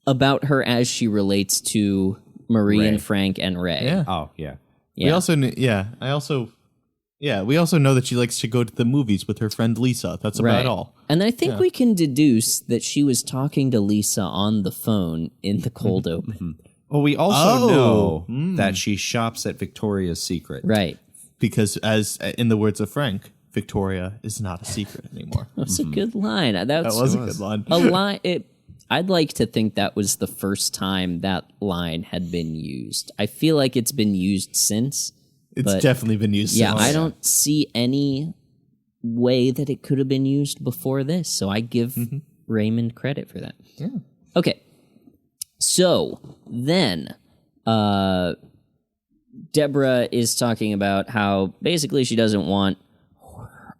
about her as she relates to Marie Ray. and Frank and Ray. Yeah. Oh, yeah. Yeah. We also we also know that she likes to go to the movies with her friend Lisa. That's about all. And I think we can deduce that she was talking to Lisa on the phone in the cold open. Well, we also Oh. know that she shops at Victoria's Secret. Right. Because as in the words of Frank, Victoria is not a secret anymore. That's a good line. That was a good line. A line. I'd like to think that was the first time that line had been used. I feel like it's been used since. It's but definitely been used Yeah, since. I don't see any way that it could have been used before this, so I give Raymond credit for that. Yeah. Okay. So then Deborah is talking about how basically she doesn't want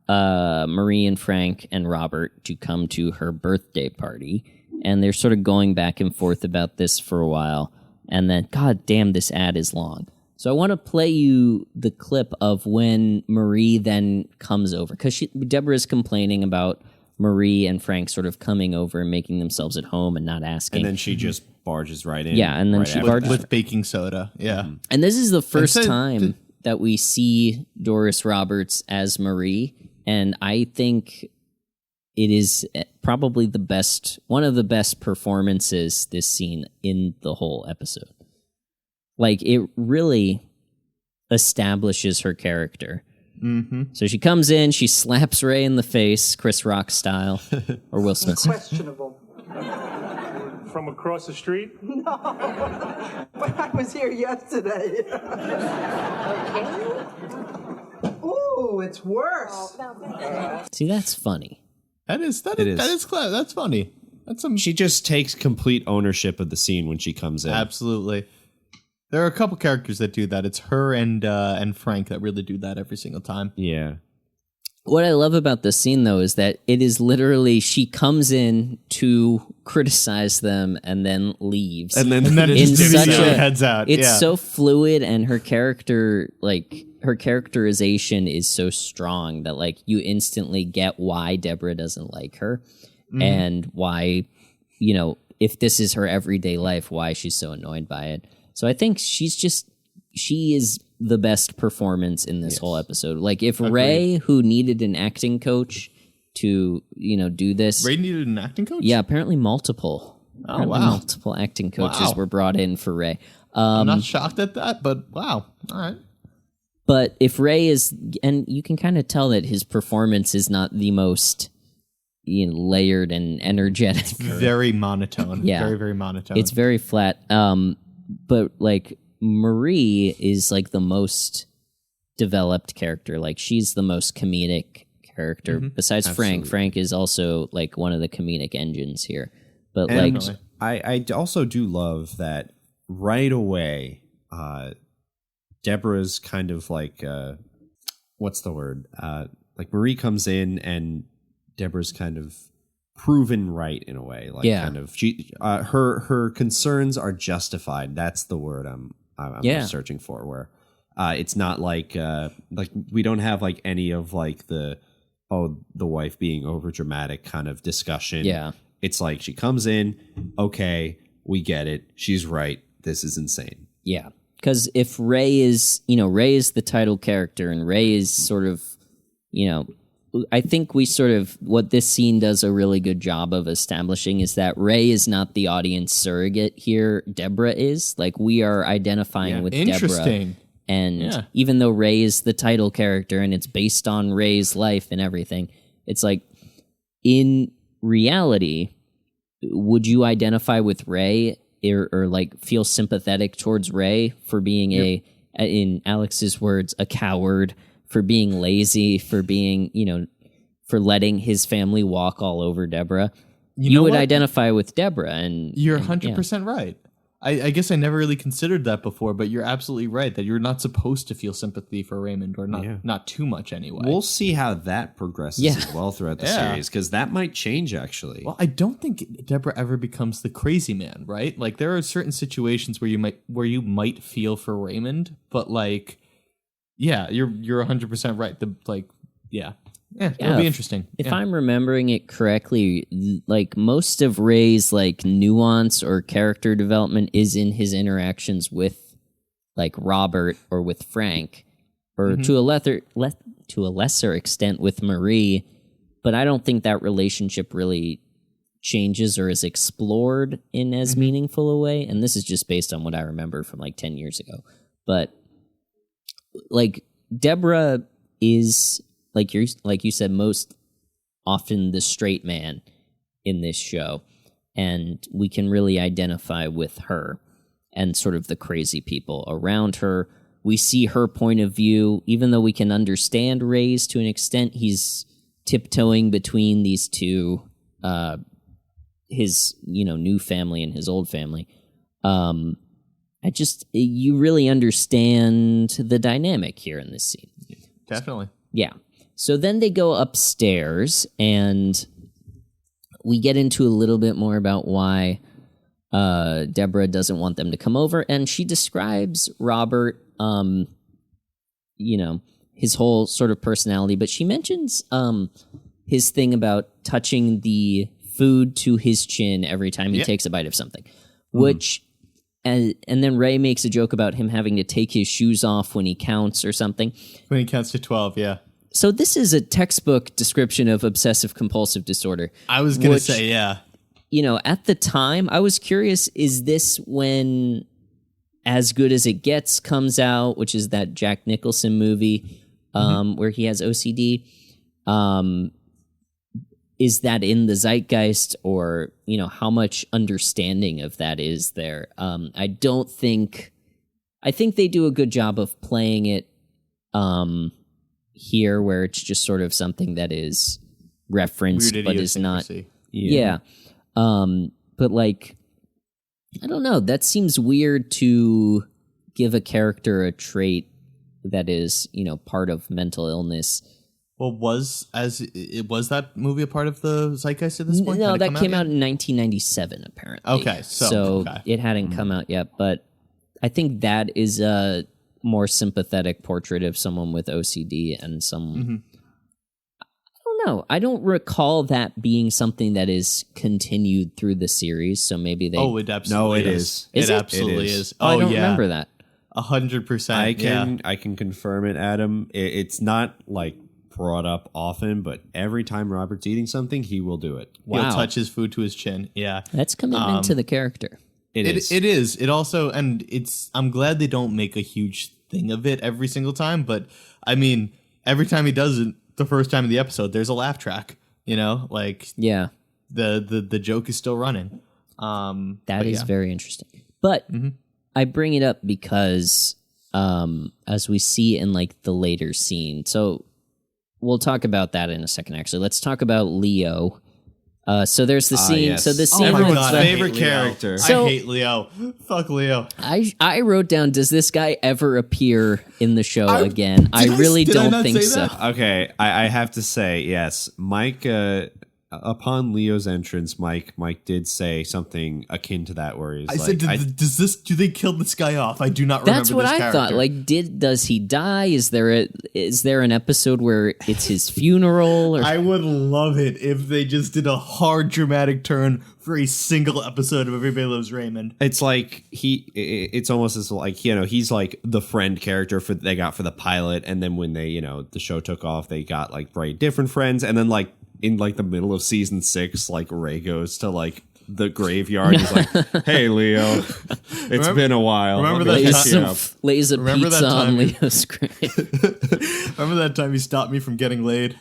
Marie and Frank and Robert to come to her birthday party. And they're sort of going back and forth about this for a while. And then, God damn, this ad is long. So I want to play you the clip of when Marie then comes over. Because Deborah is complaining about Marie and Frank sort of coming over and making themselves at home and not asking. And then she just barges right in. Yeah, and then right she after barges- that. With baking soda. Yeah. And this is the first so time that we see Doris Roberts as Marie. And I think it is probably one of the best performances, this scene, in the whole episode. Like, it really establishes her character. Mm-hmm. So she comes in, she slaps Ray in the face, Chris Rock style, or Will Smith. Questionable. From across the street? No, but I was here yesterday. Ooh, it's worse. See, that's funny. That is clever. That's funny. That's some. She just takes complete ownership of the scene when she comes in. Absolutely. There are a couple characters that do that. It's her and Frank that really do that every single time. Yeah. What I love about this scene, though, is that it is literally she comes in to criticize them and then leaves. And then it in just such immediately a, heads out. It's Yeah. so fluid, and her character, like, her characterization is so strong that, like, you instantly get why Deborah doesn't like her and why, you know, if this is her everyday life, why she's so annoyed by it. So I think she is the best performance in this whole episode. Like, if Ray, who needed an acting coach to, you know, do this. Ray needed an acting coach? Yeah, apparently multiple. Apparently wow. multiple acting coaches were brought in for Ray. I'm not shocked at that, but wow. All right. But if Ray is, and you can kind of tell that his performance is not the most, you know, layered and energetic. Very monotone. Yeah. Very, very monotone. It's very flat. But like Marie is like the most developed character. Like, she's the most comedic character besides Frank. Frank is also like one of the comedic engines here. But And like, I also do love that right away, Deborah's kind of like, what's the word? Like, Marie comes in and Deborah's kind of proven right in a way. Like, kind of, she, her concerns are justified. That's the word I'm searching for. Where it's not like we don't have like any of like the wife being over dramatic kind of discussion. Yeah, it's like she comes in, okay, we get it. She's right. This is insane. yeah. Because if Ray is the title character, and Ray is sort of, you know, I think what this scene does a really good job of establishing is that Ray is not the audience surrogate here. Deborah is. Like, we are identifying with interesting. Deborah. And even though Ray is the title character and it's based on Ray's life and everything, it's like, in reality, would you identify with Ray or like feel sympathetic towards Ray for being in Alex's words, a coward, for being lazy, for being, you know, for letting his family walk all over Deborah? You would identify with Deborah. And you're 100% right. I guess I never really considered that before, but you're absolutely right that you're not supposed to feel sympathy for Raymond, or not too much anyway. We'll see how that progresses as well throughout the series, because that might change, actually. Well, I don't think Deborah ever becomes the crazy man, right? Like, there are certain situations where you might feel for Raymond, but like, yeah, you're 100% right. It'll be interesting. If I'm remembering it correctly, like, most of Ray's like nuance or character development is in his interactions with like Robert or with Frank, or to a lesser extent with Marie. But I don't think that relationship really changes or is explored in as meaningful a way. And this is just based on what I remember from like 10 years ago. But like, Deborah is, like you said, most often the straight man in this show, and we can really identify with her and sort of the crazy people around her. We see her point of view, even though we can understand Ray's to an extent. He's tiptoeing between these two, his, you know, new family and his old family. You really understand the dynamic here in this scene. Definitely. Yeah. So then they go upstairs, and we get into a little bit more about why Deborah doesn't want them to come over, and she describes Robert, you know, his whole sort of personality, but she mentions his thing about touching the food to his chin every time he takes a bite of something, which... And then Ray makes a joke about him having to take his shoes off when he counts or something. When he counts to 12, yeah. So this is a textbook description of obsessive compulsive disorder. I was going to say, yeah. You know, at the time, I was curious, is this when As Good as It Gets comes out, which is that Jack Nicholson movie where he has OCD? Is that in the zeitgeist, or, you know, how much understanding of that is there? I think they do a good job of playing it here, where it's just sort of something that is referenced but is not. Yeah. But like, I don't know. That seems weird to give a character a trait that is, you know, part of mental illness. Well, was that movie a part of the zeitgeist at this point? No, that came out in 1997, apparently. Okay, so it hadn't come out yet, but I think that is a more sympathetic portrait of someone with OCD and some. I don't know. I don't recall that being something that is continued through the series. So maybe they. Oh, it absolutely is. It absolutely is. Oh, I don't remember that. 100%. I can confirm it, Adam. It's not like brought up often, but every time Robert's eating something, he will do it. Wow. He'll touch his food to his chin. Yeah. That's commitment to the character. It is. It also, and I'm glad they don't make a huge thing of it every single time, but I mean, every time he does it, the first time of the episode, there's a laugh track, you know, like, yeah, the joke is still running. That is very interesting. But I bring it up because, as we see in like the later scene, so we'll talk about that in a second. Actually, let's talk about Leo. So there's the scene. Yes. So the scene. Oh my with God, the, I hate favorite Leo. character. So- I hate Leo. Fuck Leo. I wrote down, does this guy ever appear in the show again? I really did I don't not think say so. that? Okay, I have to say, yes, Mike, upon Leo's entrance, Mike did say something akin to that, where he's I like, said, do they kill this guy off? I do not remember That's what this I character. thought. Like, does he die? Is there an episode where it's his funeral? Or I would love it if they just did a hard dramatic turn for a single episode of Everybody Loves Raymond. it's like it's almost as like, you know, he's like the friend character they got for the pilot, and then when they, you know, the show took off, they got like very different friends, and then like in like the middle of season 6, like Ray goes to like the graveyard. He's like, "Hey, Leo, it's been a while. remember Let me that pick time- you up." lays a Remember that pizza on time- Leo's grave. Remember that time he stopped me from getting laid?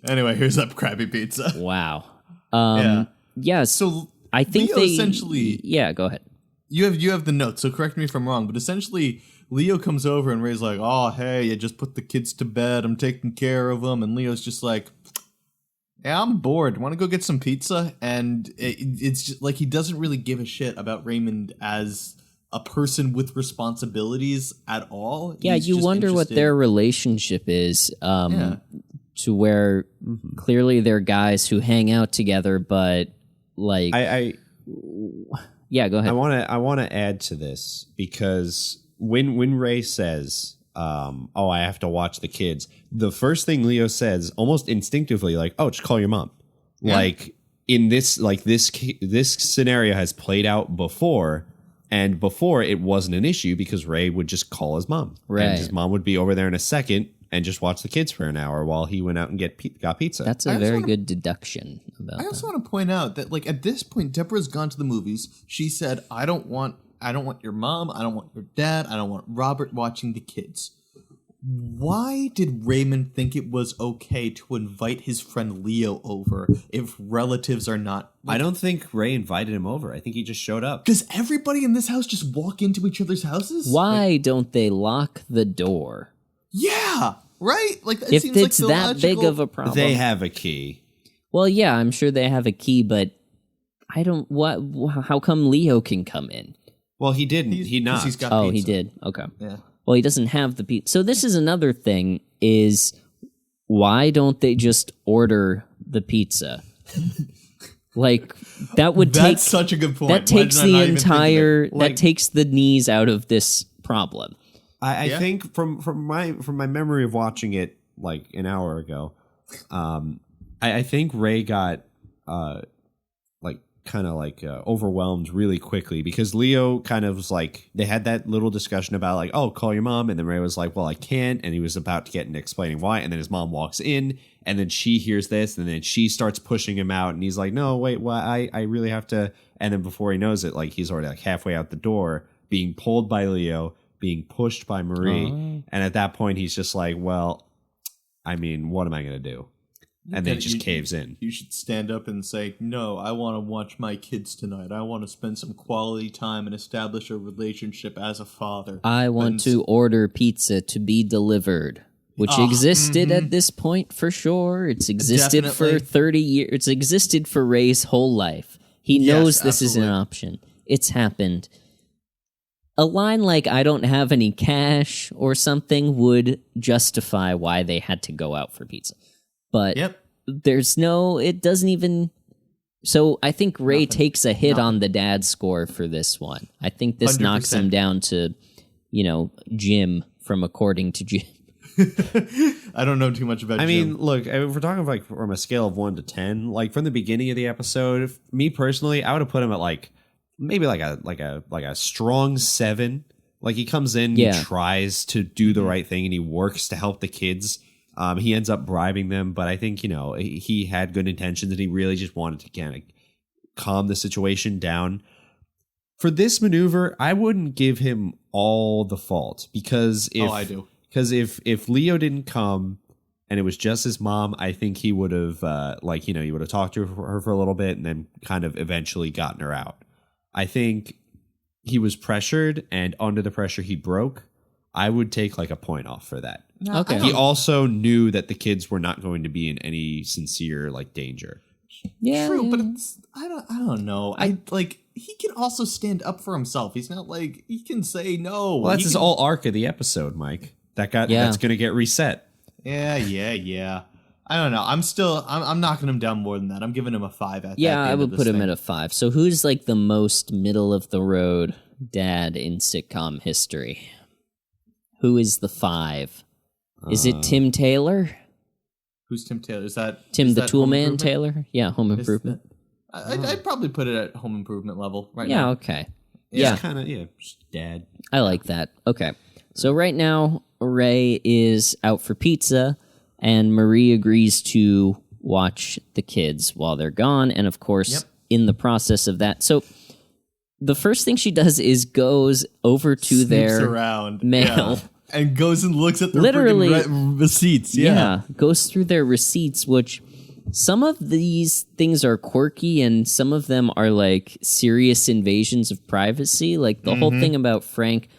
Anyway, here's that crappy pizza. Wow. Yeah. Yeah. So I think Leo they essentially. Yeah, go ahead. You have the notes, so correct me if I'm wrong, but essentially Leo comes over and Ray's like, "Oh, hey, you just put the kids to bed. I'm taking care of them." And Leo's just like, "Yeah, I'm bored. Want to go get some pizza?" And it's just like he doesn't really give a shit about Raymond as a person with responsibilities at all. Yeah, He's you just wonder what interested- their relationship is. Yeah. To where clearly they're guys who hang out together, but like, yeah, go ahead. I want to add to this, because when Ray says, "Oh, I have to watch the kids," the first thing Leo says, almost instinctively, like, "Oh, just call your mom." Yeah. Like in this, like this scenario has played out before, and before it wasn't an issue because Ray would just call his mom, Right. and his mom would be over there in a second and just watch the kids for an hour while he went out and got pizza. That's I a also very wanna- good deduction about I that. also want to point out that, like, at this point, Deborah's gone to the movies. She said, I don't want your mom. I don't want your dad. I don't want Robert watching the kids." Why did Raymond think it was okay to invite his friend Leo over if relatives are not? I don't think Ray invited him over. I think he just showed up. Does everybody in this house just walk into each other's houses? Why don't they lock the door? Yeah, right. Like, it If seems it's like the that big logical- of a problem. They have a key. Well, yeah, I'm sure they have a key, but I don't. How come Leo can come in? Well, he didn't. He 'cause knocked. he's got Oh, he pizza. did. Okay. Yeah. Well, he doesn't have the pizza. So this is another thing: is why don't they just order the pizza? Like, that would take. That's such a good point. That Why takes did I the not even think of it? entire. Like, That takes the knees out of this problem. I Yeah. think from my memory of watching it like an hour ago, I think Ray got like overwhelmed really quickly because Leo kind of was like, they had that little discussion about like, oh, call your mom. And then Ray was like, well, I can't. And he was about to get into explaining why. And then his mom walks in and then she hears this and then she starts pushing him out. And he's like, no, wait, why? I really have to. And then before he knows it, like he's already like halfway out the door, being pulled by Leo, being pushed by Marie. And at that point, he's just like, well, I mean, what am I going to do? And then just caves in. You should stand up and say, no, I want to watch my kids tonight. I want to spend some quality time and establish a relationship as a father. I want to order pizza to be delivered, which existed at this point for sure. It's existed for 30 years. It's existed for Ray's whole life. He knows this is an option. It's happened. A line like, I don't have any cash or something would justify why they had to go out for pizza. But there's no, it doesn't even, so I think Ray takes a hit on the dad score for this one. I think this 100%. Knocks him down to, Jim from According to Jim. I don't know too much about Jim. I mean, look, if we're talking like from a scale of 1 to 10, like from the beginning of the episode, me personally, I would have put him at like, maybe like a strong 7. Like he comes in, he tries to do the right thing and he works to help the kids. He ends up bribing them, but I think, he had good intentions and he really just wanted to kind of calm the situation down. For this maneuver, I wouldn't give him all the fault because I do. Because if Leo didn't come and it was just his mom, I think he would have, he would have talked to her for a little bit and then kind of eventually gotten her out. I think he was pressured and under the pressure he broke. I would take like a point off for that. Okay. He also knew that the kids were not going to be in any sincere danger. Yeah, true, but it's, I don't know. He can also stand up for himself. He's not like he can say no. Well, that's his whole arc of the episode, Mike. That's going to get reset. Yeah. I don't know. I'm knocking him down more than that. I'm giving him a 5 at Yeah, I would put him at a 5. So who's like the most middle of the road dad in sitcom history? Who is the 5? Is it Tim Taylor? Who's Tim Taylor? Is that Tim the Toolman Taylor? Yeah, Home Improvement. I'd probably put it at Home Improvement level right now. Yeah, okay. Yeah, kind of, just dad. I like that. Okay. So right now, Ray is out for pizza, and Marie agrees to watch the kids while they're gone, and of course, in the process of that. So the first thing she does is goes over to their mail. Yeah. And goes and looks at their receipts. Yeah, goes through their receipts, which some of these things are quirky and some of them are like serious invasions of privacy. Like the whole thing about Frank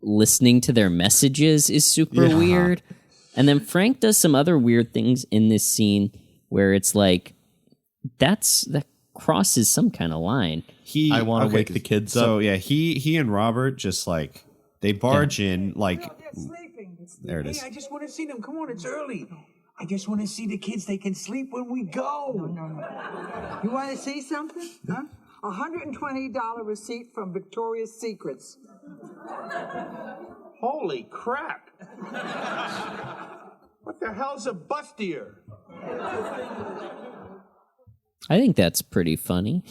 listening to their messages is super weird. And then Frank does some other weird things in this scene where it's like, that crosses some kind of line. I want to wake the kids up. So yeah, he and Robert just like, they barge in like... They're sleeping. There it is. Hey, I just want to see them. Come on, it's early. I just want to see the kids. They can sleep when we go. No. You want to see something? Huh? $120 receipt from Victoria's Secrets. Holy crap. What the hell's a bustier? I think that's pretty funny.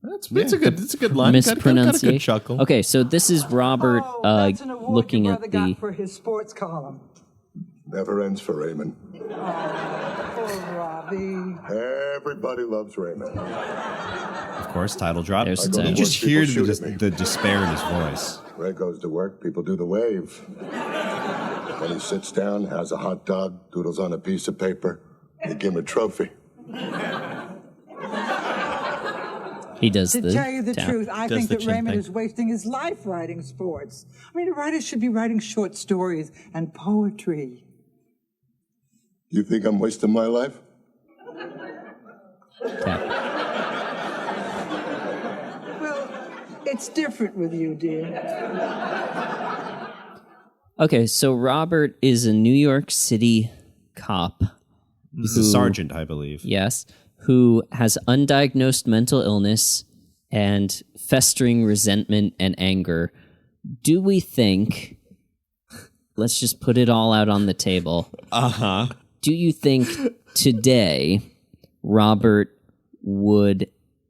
It's a good line. Mispronunciation. Got a good chuckle. Okay, so this is Robert That's an award looking your at brother the... got for his sports column. Never ends for Raymond. Oh, Robbie. Everybody loves Raymond. Of course, title drop. There's I go to You the- just work, hear people shoot at me. the despair in his voice. Ray goes to work, people do the wave. Then he sits down, has a hot dog, doodles on a piece of paper. They give him a trophy. He does To the tell you the tap. truth, I Does think the that chin Raymond thing. is wasting his life writing sports. I mean, a writer should be writing short stories and poetry. You think I'm wasting my life? Tap. Well, it's different with you, dear. Okay, so Robert is a New York City cop. He's a sergeant, I believe. Yes, who has undiagnosed mental illness and festering resentment and anger. Do we think, let's just put it all out on the table. Do you think today Robert would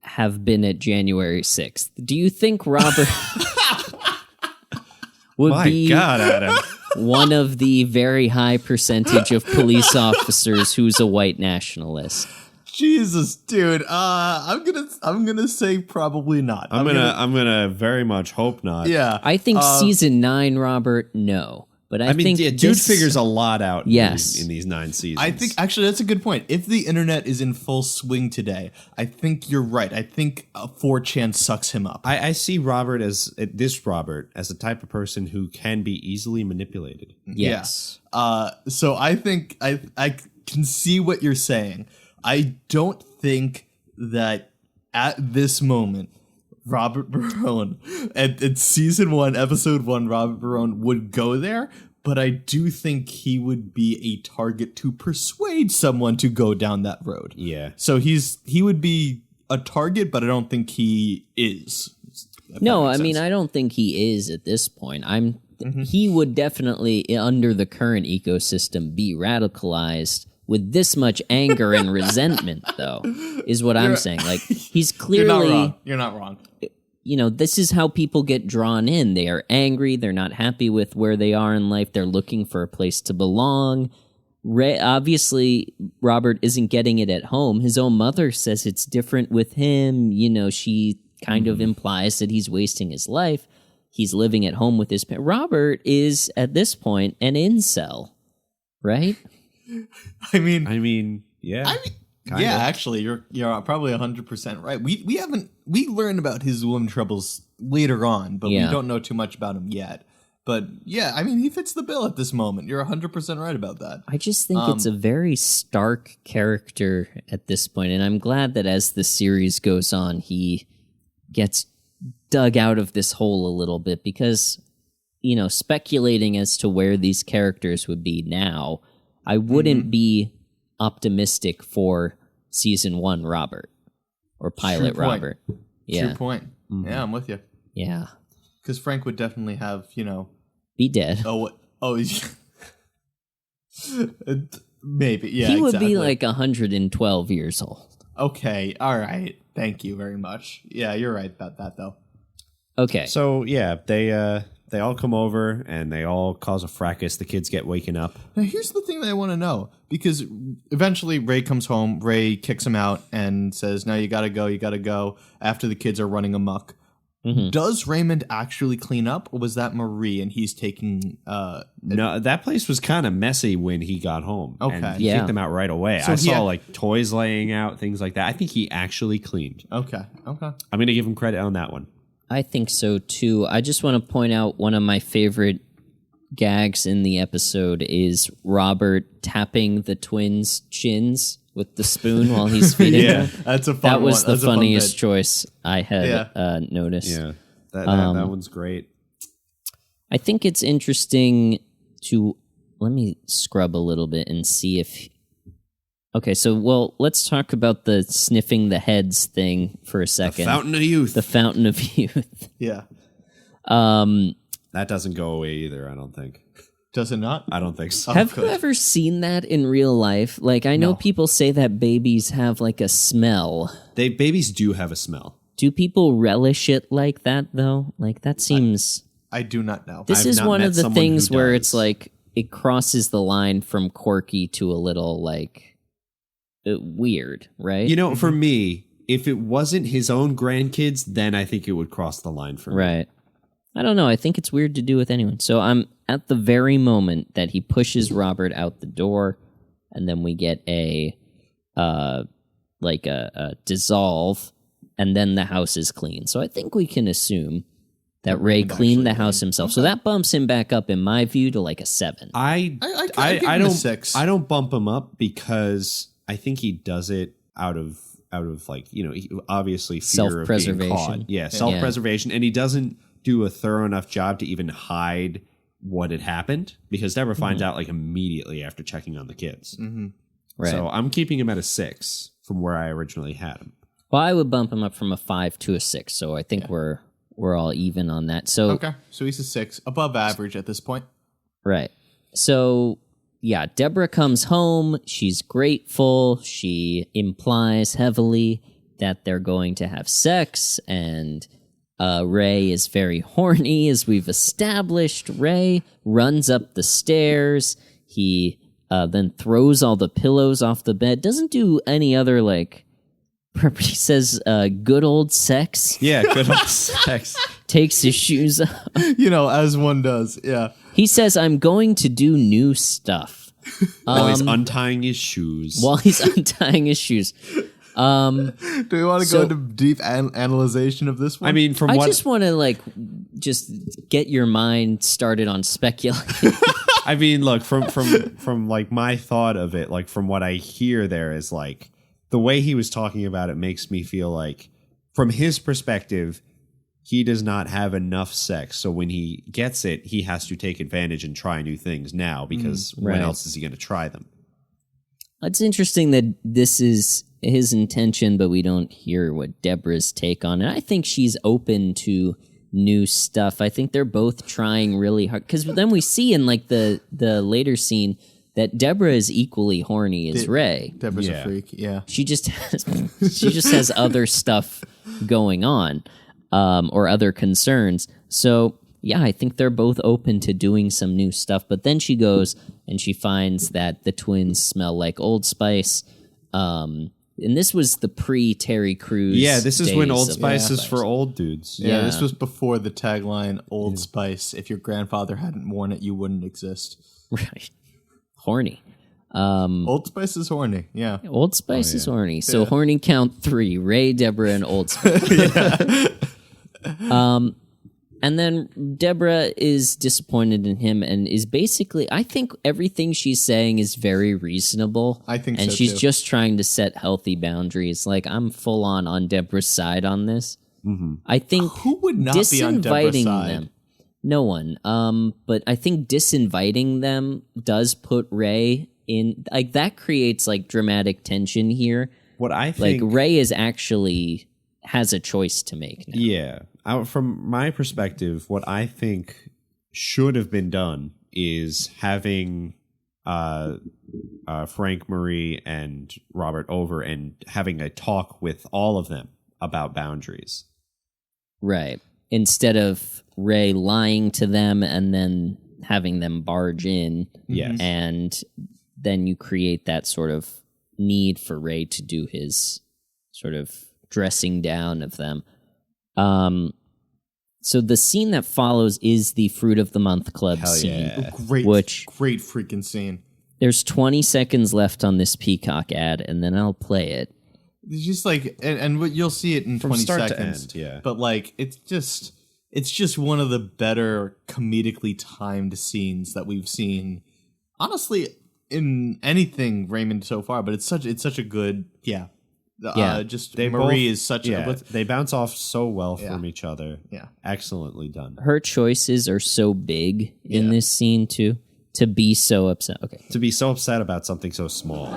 have been at January 6th, do you think Robert would be God, Adam. one of the very high percentage of police officers who's a white nationalist? Jesus, dude. I'm gonna say probably not. I'm gonna very much hope not. Yeah. I think season 9, Robert, no. But I mean, think dude this figures a lot out Yes. in these 9 seasons. I think actually that's a good point. If the internet is in full swing today, I think you're right. I think 4chan sucks him up. I see Robert as the type of person who can be easily manipulated. Yes. So I think I can see what you're saying. I don't think that at this moment Robert Barone at season 1, episode 1, Robert Barone would go there, but I do think he would be a target to persuade someone to go down that road. Yeah. So he would be a target, but I don't think he is. No, I mean, I don't think he is at this point. He would definitely, under the current ecosystem, be radicalized with this much anger and resentment, though, is what I'm saying. Like, he's clearly... You're not wrong. You know, this is how people get drawn in. They are angry. They're not happy with where they are in life. They're looking for a place to belong. Obviously, Robert isn't getting it at home. His own mother says it's different with him. You know, she kind of implies that he's wasting his life. He's living at home with his parents. Robert is, at this point, an incel, right? I mean, yeah. Yeah, actually, you're probably 100% right. We learn about his womb troubles later on, but we don't know too much about him yet. But yeah, I mean, he fits the bill at this moment. You're 100% right about that. I just think it's a very stark character at this point, and I'm glad that as the series goes on, he gets dug out of this hole a little bit because, you know, speculating as to where these characters would be now, I wouldn't be optimistic for season 1 Robert or pilot Robert. Yeah. True point. Yeah, I'm with you. Yeah. Because Frank would definitely have, you know... Be dead. Maybe, yeah, he would exactly. be like 112 years old. Okay, all right. Thank you very much. Yeah, you're right about that, though. Okay. So, yeah, they all come over and they all cause a fracas. The kids get waken up. Now, here's the thing that I want to know, because eventually Ray comes home, Ray kicks him out and says, no, you gotta go, after the kids are running amok. Mm-hmm. Does Raymond actually clean up, or was that Marie and he's taking... No, that place was kind of messy when he got home. Okay. And he kicked them out right away. So I saw like toys laying out, things like that. I think he actually cleaned. Okay. I'm going to give him credit on that one. I think so, too. I just want to point out one of my favorite gags in the episode is Robert tapping the twins' chins with the spoon while he's feeding them. That's a fun one. That was the That's funniest choice I had noticed. Yeah, that one's great. I think it's interesting to... Let me scrub a little bit and see if... Okay, so, let's talk about the sniffing the heads thing for a second. The Fountain of Youth. The Fountain of Youth. Yeah. That doesn't go away either, I don't think. Does it not? I don't think so. Have you ever seen that in real life? Like, I know people say that babies have, like, a smell. Babies do have a smell. Do people relish it like that, though? Like, that seems... I do not know. This I've is not one met of the someone things who where does. it's like, it crosses the line from quirky to a little, like, weird, right? You know, for me, if it wasn't his own grandkids, then I think it would cross the line for me. Right. I don't know. I think it's weird to do with anyone. So I'm at the very moment that he pushes Robert out the door, and then we get a dissolve, and then the house is clean. So I think we can assume that Ray cleaned the house himself. So that bumps him back up, in my view, to like a 7. I give him a 6. I don't bump him up because I think he does it out of like, you know, obviously fear of being caught. Yeah, self-preservation, and he doesn't do a thorough enough job to even hide what had happened, because Deborah finds out like immediately after checking on the kids. Mm-hmm. Right. So I'm keeping him at a 6 from where I originally had him. Well, I would bump him up from a 5 to a 6. So I think we're all even on that. So okay, so he's a 6, above average at this point. Right. So yeah, Deborah comes home. She's grateful. She implies heavily that they're going to have sex, and Ray is very horny, as we've established. Ray runs up the stairs. He then throws all the pillows off the bed. Doesn't do any other, like, he says, good old sex. Yeah, good old sex. Takes his shoes off. As one does. Yeah. He says, I'm going to do new stuff. While he's untying his shoes. While he's untying his shoes. Do we want to go into deep analyzation of this one? I mean, I just want to, just get your mind started on speculating. I mean, look, from like my thought of it, like from what I hear there is like the way he was talking about it makes me feel like from his perspective, he does not have enough sex. So when he gets it, he has to take advantage and try new things now because when else is he going to try them? It's interesting that this is his intention, but we don't hear what Deborah's take on it. I think she's open to new stuff. I think they're both trying really hard, because then we see in like the later scene that Deborah is equally horny as Ray. Deborah's a freak. Yeah, she just has other stuff going on, or other concerns. So yeah, I think they're both open to doing some new stuff. But then she goes and she finds that the twins smell like Old Spice. And this was the pre-Terry Crews. Yeah, this is when Old Spice is Spice. for old dudes. Yeah, this was before the tagline Old Spice. If your grandfather hadn't worn it, you wouldn't exist. Right. Horny. Old Spice is horny, yeah. Old Spice is horny. So horny count 3. Ray, Deborah, and Old Spice. And then Deborah is disappointed in him and is basically, I think everything she's saying is very reasonable. I think and so, she's too. just trying to set healthy boundaries. Like, I'm full on Deborah's side on this. Mm-hmm. I think who would not be on Deborah's side? Them, no one. But I think disinviting them does put Ray in, like, that creates like dramatic tension here. What I think, like, Ray is actually has a choice to make now. Yeah. From my perspective, what I think should have been done is having Frank, Marie, and Robert over and having a talk with all of them about boundaries. Right. Instead of Ray lying to them and then having them barge in. Yes. And then you create that sort of need for Ray to do his sort of dressing down of them. So the scene that follows is the Fruit of the Month Club scene. Yeah. Great freaking scene. There's 20 seconds left on this Peacock ad, and then I'll play it. It's just like, and you'll see it in From 20 start seconds. to end, yeah. But like, it's just one of the better comedically timed scenes that we've seen, honestly, in anything Raymond so far. But it's such a good, yeah. Marie is such a... They bounce off so well from each other. Yeah. Excellently done. Her choices are so big in this scene, too, to be so upset. Okay. To be so upset about something so small.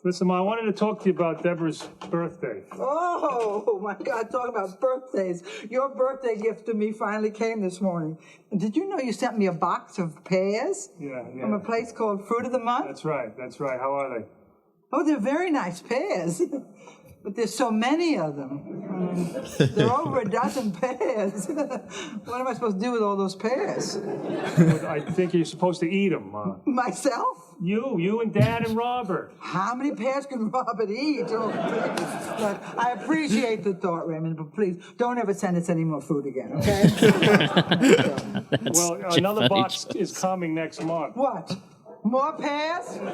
Listen, Ma, I wanted to talk to you about Deborah's birthday. Oh, my God, talk about birthdays. Your birthday gift to me finally came this morning. Did you know you sent me a box of pears? Yeah. From a place called Fruit of the Month? That's right. How are they? Oh, they're very nice pears. But there's so many of them. There are over a dozen pears. What am I supposed to do with all those pears? I think you're supposed to eat them, Ma. Myself? You and Dad and Robert. How many pears can Robert eat? Oh, please. Look, I appreciate the thought, Raymond, but please don't ever send us any more food again, okay? Well, another box is coming next month. What? More pears? No,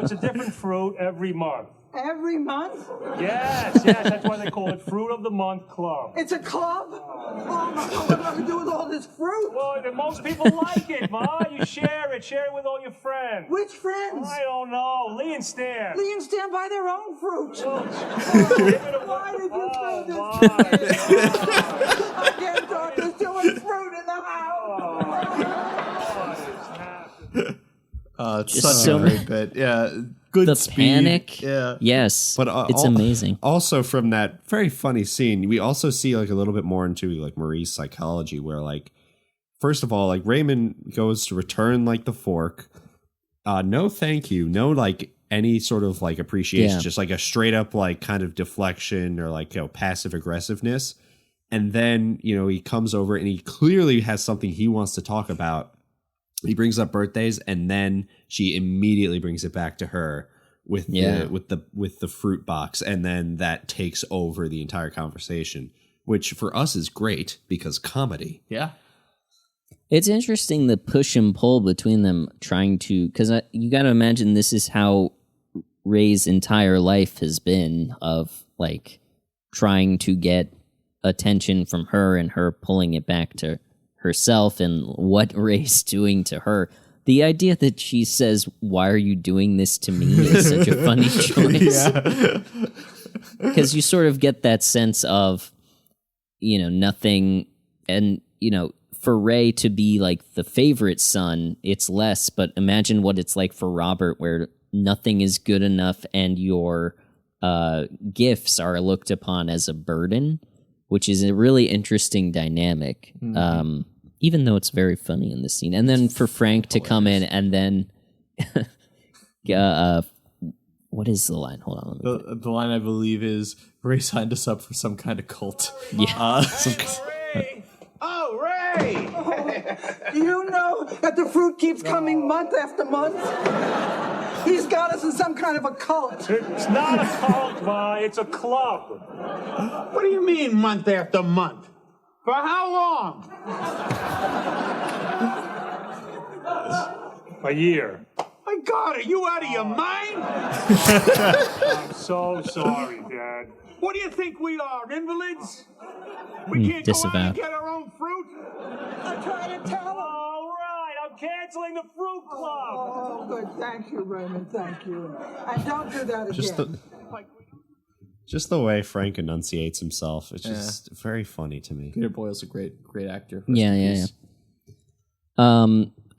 it's a different fruit every month. Every month? Yes, that's why they call it Fruit of the Month Club. It's a club? Oh, my God, what am I going to do with all this fruit? Well, most people like it, Ma. You share it with all your friends. Which friends? I don't know. Lee and Stan. Lee and Stan buy their own fruit. Why did you throw this? I can't talk. There's too much fruit in the house. It's such a great bit. Yeah. Good the speed. Panic. Yeah. Yes. But it's amazing. Also from that very funny scene, we also see like a little bit more into like Marie's psychology where like, first of all, like Raymond goes to return like the fork. No, thank you. No, like any sort of like appreciation, Yeah. just like a straight up like kind of deflection or like, passive aggressiveness. And then, he comes over and he clearly has something he wants to talk about. He brings up birthdays, and then she immediately brings it back to her with the fruit box, and then that takes over the entire conversation, which for us is great because comedy. Yeah. It's interesting the push and pull between them trying to, because you got to imagine this is how Ray's entire life has been, of like trying to get attention from her and her pulling it back to herself, and what Ray's doing to her. The idea that she says, "Why are you doing this to me?" is such a funny choice. Because you sort of get that sense of, nothing, and, for Ray to be like the favorite son, it's less, but imagine what it's like for Robert, where nothing is good enough and your gifts are looked upon as a burden, which is a really interesting dynamic. Even though it's very funny in this scene. And then for Frank to come in and then what is the line? Hold on. The line, I believe, is Ray signed us up for some kind of cult. Yeah. Ray! Oh, Ray! Do you know that the fruit keeps coming month after month? He's got us in some kind of a cult. It's not a cult, Ma. It's a club. What do you mean month after month? For how long? A year. My God, are you out of your mind? I'm so sorry, Dad. What do you think we are, invalids? We can't go out disavow. and get our own fruit? I'm trying to tell him. All right, I'm canceling the fruit club. Oh, good. Thank you, Raymond. Thank you. And don't do that again. Just the way Frank enunciates himself, it's just very funny to me. Peter Boyle's a great actor. Yeah.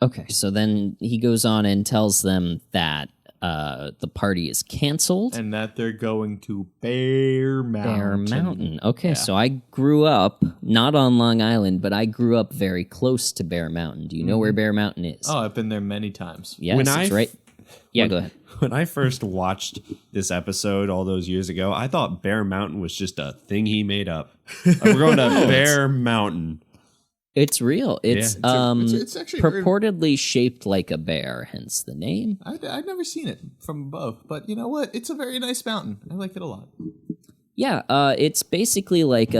Okay, so then he goes on and tells them that the party is canceled. And that they're going to Bear Mountain. Bear Mountain. Okay, so I grew up, not on Long Island, but I grew up very close to Bear Mountain. Do you know where Bear Mountain is? Oh, I've been there many times. Yes, When it's right. Yeah, go ahead. When I first watched this episode all those years ago, I thought Bear Mountain was just a thing he made up. We're going to Bear Mountain. It's real. It's it's actually purportedly shaped like a bear, hence the name. I've never seen it from above, but you know what? It's a very nice mountain. I like it a lot. Yeah, it's basically like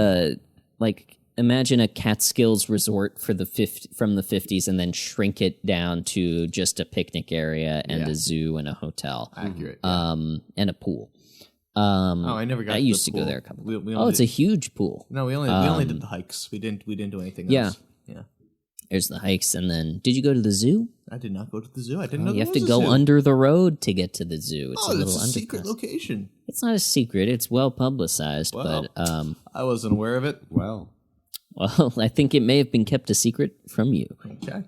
imagine a Catskills resort for from the 50s, and then shrink it down to just a picnic area and a zoo and a hotel. Accurate. And a pool. I never got. I used to go there a couple. It's a huge pool. No, we only did the hikes. We didn't do anything else. Yeah. There's the hikes, and then did you go to the zoo? I did not go to the zoo. I didn't know You there have to was a go zoo. under the road to get to the zoo. It's a little it's a secret underpass. location. It's not a secret. It's well publicized, Well, but I wasn't aware of it. Well, I think it may have been kept a secret from you. Okay.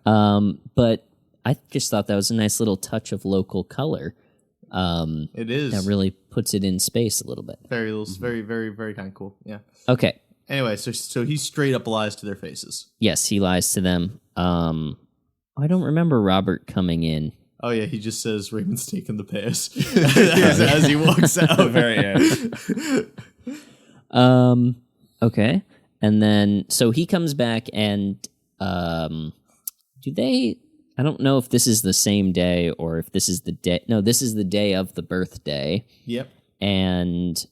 But I just thought that was a nice little touch of local color. It is. That really puts it in space a little bit. Very very kind of cool. Yeah. Okay. Anyway, so he straight up lies to their faces. Yes, he lies to them. I don't remember Robert coming in. Oh yeah, he just says Raymond's taking the piss as he walks out. very end. Okay. And then so he comes back, and do they, I don't know if this is the same day or if this is the day. No, this is the day of the birthday. Yep. And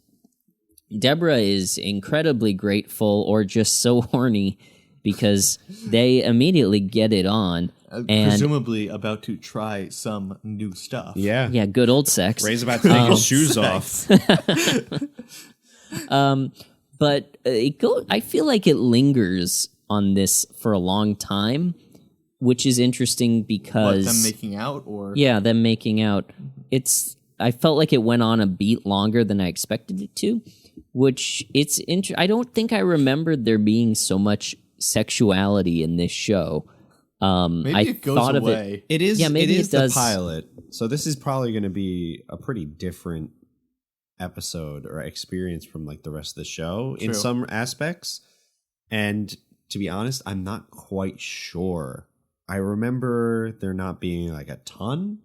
Deborah is incredibly grateful, or just so horny, because they immediately get it on. And Presumably about to try some new stuff. Yeah. yeah, good old sex. Ray's about to take his shoes off. But I feel like it lingers on this for a long time, which is interesting because What, them making out or them making out. I felt like it went on a beat longer than I expected it to, which I don't think I remembered there being so much sexuality in this show. maybe it goes thought away. of it. It is. Yeah, maybe it is it does. the pilot. So this is probably going to be a pretty different episode or experience from like the rest of the show in True. some aspects. And to be honest, I'm not quite sure. I remember there not being like a ton,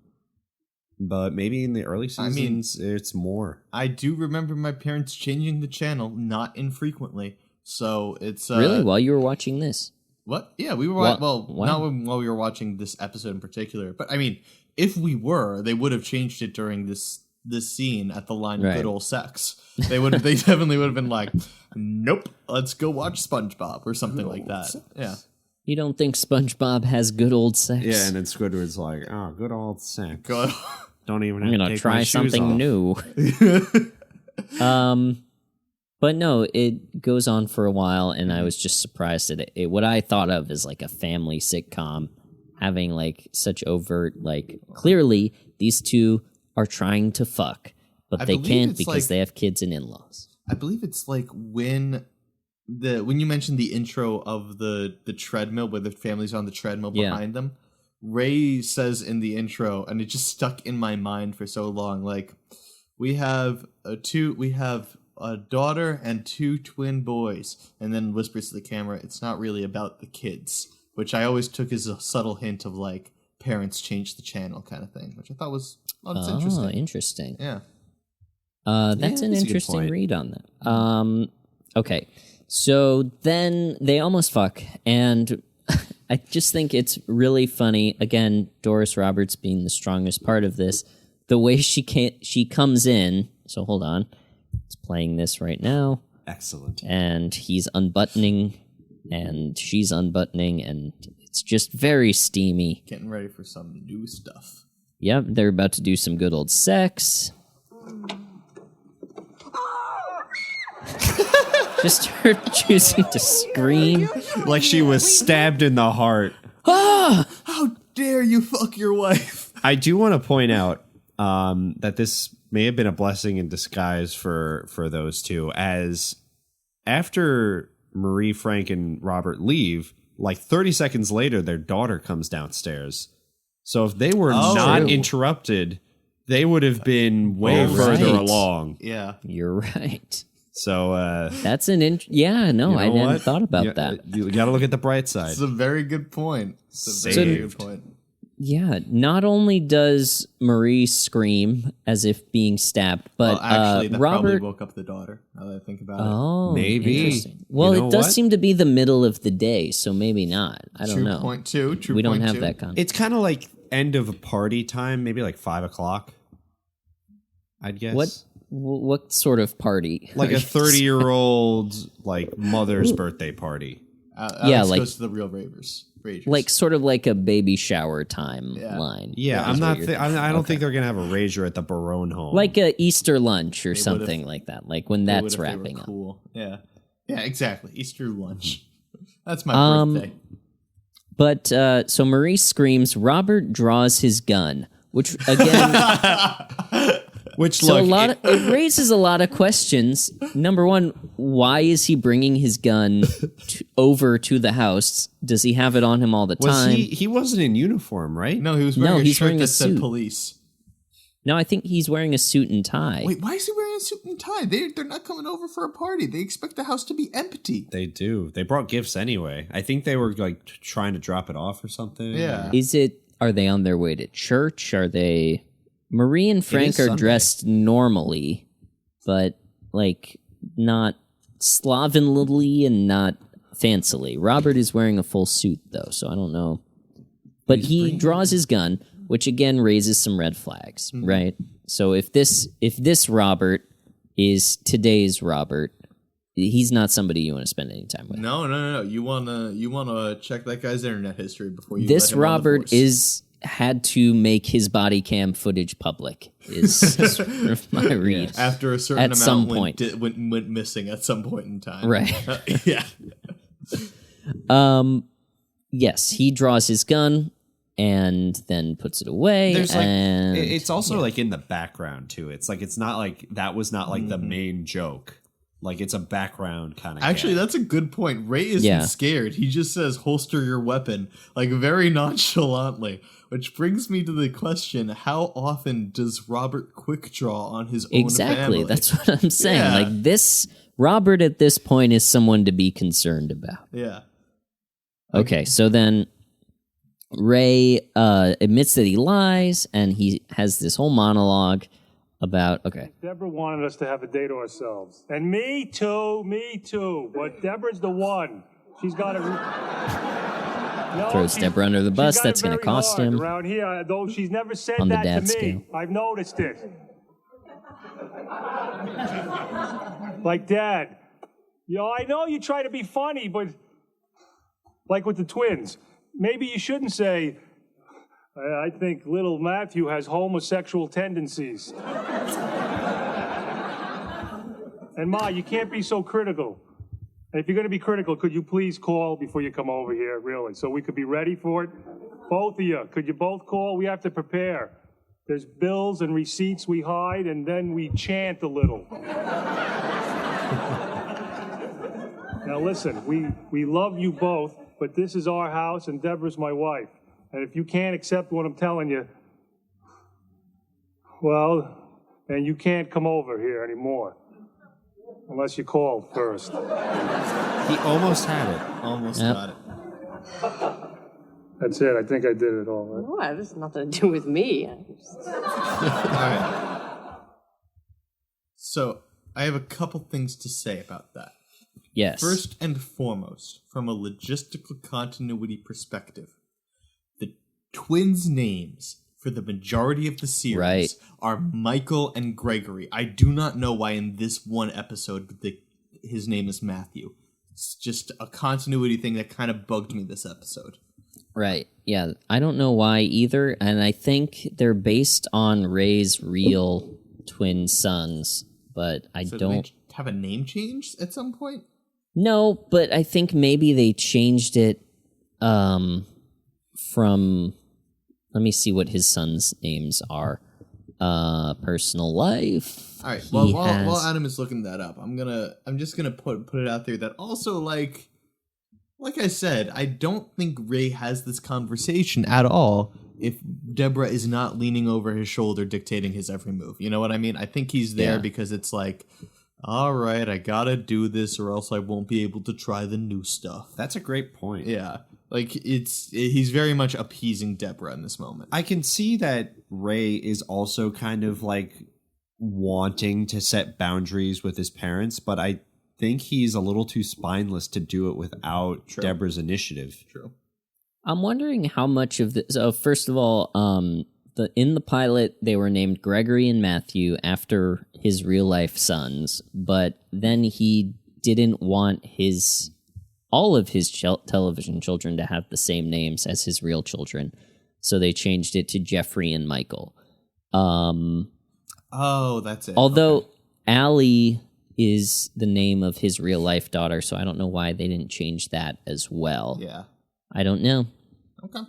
But maybe in the early seasons, it's more. I do remember my parents changing the channel, not infrequently. So it's really while you were watching this. What? Yeah, we were not while we were watching this episode in particular. But I mean, if we were, they would have changed it during this scene at the line right. "good old sex." They definitely would have been like, "Nope, let's go watch SpongeBob" or something like that. Sex. Yeah. You don't think SpongeBob has good old sex? Yeah, and then Squidward's like, "Oh, good old sex." Good. Don't even. I'm gonna try something new. But no, it goes on for a while, and I was just surprised at it. What I thought of as like a family sitcom, having like such overt, like clearly these two are trying to fuck, but they can't because they have kids and in-laws. I believe it's like when you mentioned the intro of the treadmill where the family's on the treadmill behind them. Ray says in the intro, and it just stuck in my mind for so long. Like we have a daughter and 2 twin boys, and then whispers to the camera, "It's not really about the kids," which I always took as a subtle hint of like parents change the channel kind of thing, which I thought was interesting. Interesting. Yeah. That's an interesting read on that. Okay, so then they almost fuck, and I just think it's really funny. Again, Doris Roberts being the strongest part of this, the way she comes in. So hold on. It's playing this right now. Excellent. And he's unbuttoning, and she's unbuttoning, and it's just very steamy. Getting ready for some new stuff. Yep, they're about to do some good old sex. Just her choosing to scream. Like she was stabbed in the heart. Ah! How dare you fuck your wife? I do want to point out that this may have been a blessing in disguise for those two, as after Marie, Frank, and Robert leave, like 30 seconds later, their daughter comes downstairs. So if they were not interrupted, they would have been way further along. Yeah. You're right. So that's an I hadn't thought about that. You got to look at the bright side. It's a very good point. It's a very good point. Yeah, not only does Marie scream as if being stabbed, but actually, that Robert probably woke up the daughter. Now that I think about it. Oh, maybe. Interesting. Well, it does seem to be the middle of the day, so maybe not. I don't know. Point two. We don't have that concept. It's kind of like end of party time, maybe like 5 o'clock. I'd guess. What sort of party? Like a 30-year-old like mother's birthday party. Alex goes to the real ragers. Like sort of like a baby shower time line. Yeah, I'm not. I don't think they're gonna have a rager at the Barone home. Like a Easter lunch or something like that. Like when that's wrapping up. Cool. Yeah. Yeah. Exactly. Easter lunch. That's my birthday. But so Marie screams. Robert draws his gun, which again. It raises a lot of questions. Number one, why is he bringing his gun over to the house? Does he have it on him all the time? He wasn't in uniform, right? No, he was wearing a shirt that said police. No, I think he's wearing a suit and tie. Wait, why is he wearing a suit and tie? They're not coming over for a party. They expect the house to be empty. They do. They brought gifts anyway. I think they were like trying to drop it off or something. Yeah. Are they on their way to church? Are they... Marie and Frank are dressed normally, but like not slovenly and not fancily. Robert is wearing a full suit though, so I don't know. But he draws his gun, which again raises some red flags, right? So if this Robert is today's Robert, he's not somebody you want to spend any time with. No. You wanna check that guy's internet history before you. This Robert had to make his body cam footage public is sort of my read. After a certain amount some point went missing at some point in time. Right. Yeah. Yes, he draws his gun and then puts it away. It's also like in the background too. It's like it's not like that was not like the main joke. Like it's a background kind of. Actually, that's a good point. Ray isn't scared. He just says, "Holster your weapon," like very nonchalantly. Which brings me to the question: how often does Robert quick draw on his own family? That's what I'm saying. Yeah. Like this, Robert at this point is someone to be concerned about. Yeah. Okay, so then Ray admits that he lies, and he has this whole monologue about, okay. Deborah wanted us to have a day to ourselves. And me too. But Deborah's the one. She's got to... No, Throws Deborah under the bus. That's going to cost him. Around here, though she's never said on the that to dad me. scale. I've noticed it. Like, Dad, I know you try to be funny, but like with the twins, maybe you shouldn't say, I think little Matthew has homosexual tendencies. And Ma, you can't be so critical. And if you're going to be critical, could you please call before you come over here, really, so we could be ready for it? Both of you, could you both call? We have to prepare. There's bills and receipts we hide, and then we chant a little. Now listen, we love you both, but this is our house, and Deborah's my wife. And if you can't accept what I'm telling you, well, then you can't come over here anymore. Unless you call first. He almost had it. Almost got it. That's it. I think I did it all. Right? Well, that has nothing to do with me. All right. So, I have a couple things to say about that. Yes. First and foremost, from a logistical continuity perspective, the twins' names for the majority of the series are Michael and Gregory. I do not know why in this one episode his name is Matthew. It's just a continuity thing that kind of bugged me this episode. Right. Yeah. I don't know why either. And I think they're based on Ray's real twin sons, but I don't... Did they have a name change at some point? No, but I think maybe they changed it from... Let me see what his sons' names are. Personal life. All right. Well, while Adam is looking that up, I'm just gonna put it out there that also, like I said, I don't think Ray has this conversation at all if Deborah is not leaning over his shoulder dictating his every move. You know what I mean? I think he's there because it's like, all right, I gotta do this or else I won't be able to try the new stuff. That's a great point. Yeah. Like, he's very much appeasing Deborah in this moment. I can see that Ray is also kind of like wanting to set boundaries with his parents, but I think he's a little too spineless to do it without Deborah's initiative. True. I'm wondering how much of this... So first of all, in the pilot, they were named Gregory and Matthew after his real-life sons, but then he didn't want all of his television children to have the same names as his real children, so they changed it to Jeffrey and Michael. Oh, that's it. Although Allie is the name of his real-life daughter, so I don't know why they didn't change that as well. Yeah. I don't know. Okay.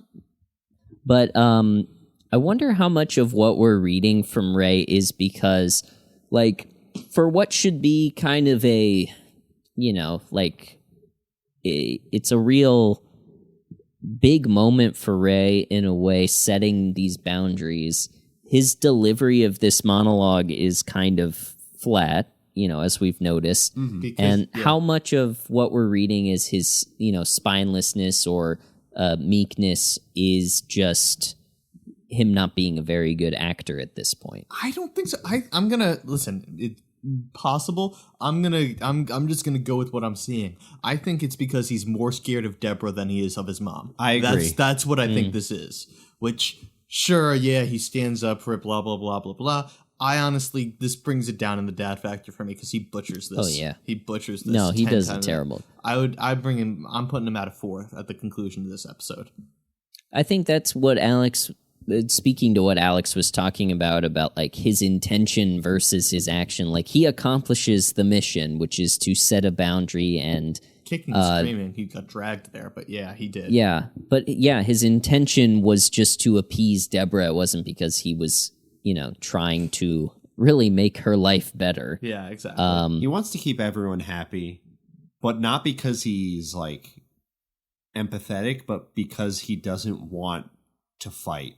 But I wonder how much of what we're reading from Ray is because, like, for what should be kind of a, it's a real big moment for Ray in a way, setting these boundaries. His delivery of this monologue is kind of flat, as we've noticed. Mm-hmm. How much of what we're reading is his, spinelessness or meekness is just him not being a very good actor at this point. I don't think so. I'm gonna listen. It's possible. I'm just gonna go with what I'm seeing. I think it's because he's more scared of Deborah than he is of his mom. I agree. That's what I think this is. Which, sure, yeah, he stands up for it. Blah blah blah blah blah. I honestly, this brings it down in the dad factor for me because he butchers this. Oh yeah, he butchers this. No, he does it terrible. I'd bring him. I'm putting him at a 4 at the conclusion of this episode. I think that's what Alex. Speaking to what Alex was talking about like his intention versus his action, like he accomplishes the mission, which is to set a boundary and kicking and screaming. He got dragged there, but yeah, he did. Yeah, but yeah, his intention was just to appease Deborah. It wasn't because he was, trying to really make her life better. Yeah, exactly. He wants to keep everyone happy, but not because he's like empathetic, but because he doesn't want to fight.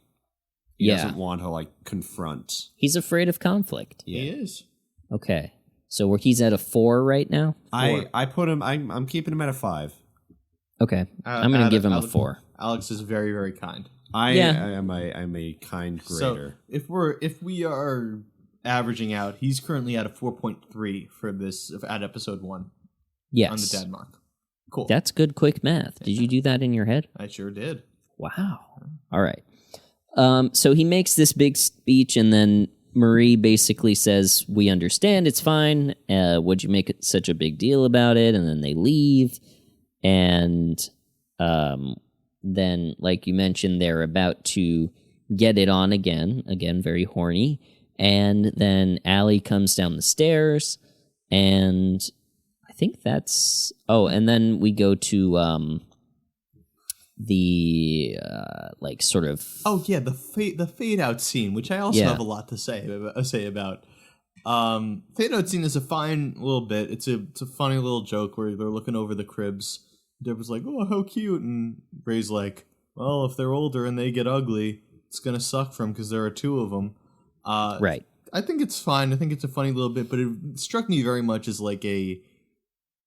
He doesn't want to, confront. He's afraid of conflict. Yeah. He is. Okay. So he's at a 4 right now? 4. I put him, I'm keeping him at a 5. Okay. I'm going to give him a 4. Alex is very, very kind. I'm a kind grader. So if we are averaging out, he's currently at a 4.3 for this at episode 1. Yes. On the dad mark. Cool. That's good quick math. Did you do that in your head? I sure did. Wow. All right. So he makes this big speech, and then Marie basically says, "We understand, it's fine. Would you make such a big deal about it?" And then they leave. And then, like you mentioned, they're about to get it on again, very horny. And then Allie comes down the stairs, and I think that's... Oh, and then we go to the sort of... Oh, yeah, the fade out scene, which I also have a lot to say about. Fade out scene is a fine little bit. It's a funny little joke where they're looking over the cribs. Deborah's like, "Oh, how cute," and Ray's like, "Well, if they're older and they get ugly, it's gonna suck for them because there are 2 of them." Right. I think it's fine. I think it's a funny little bit, but it struck me very much as like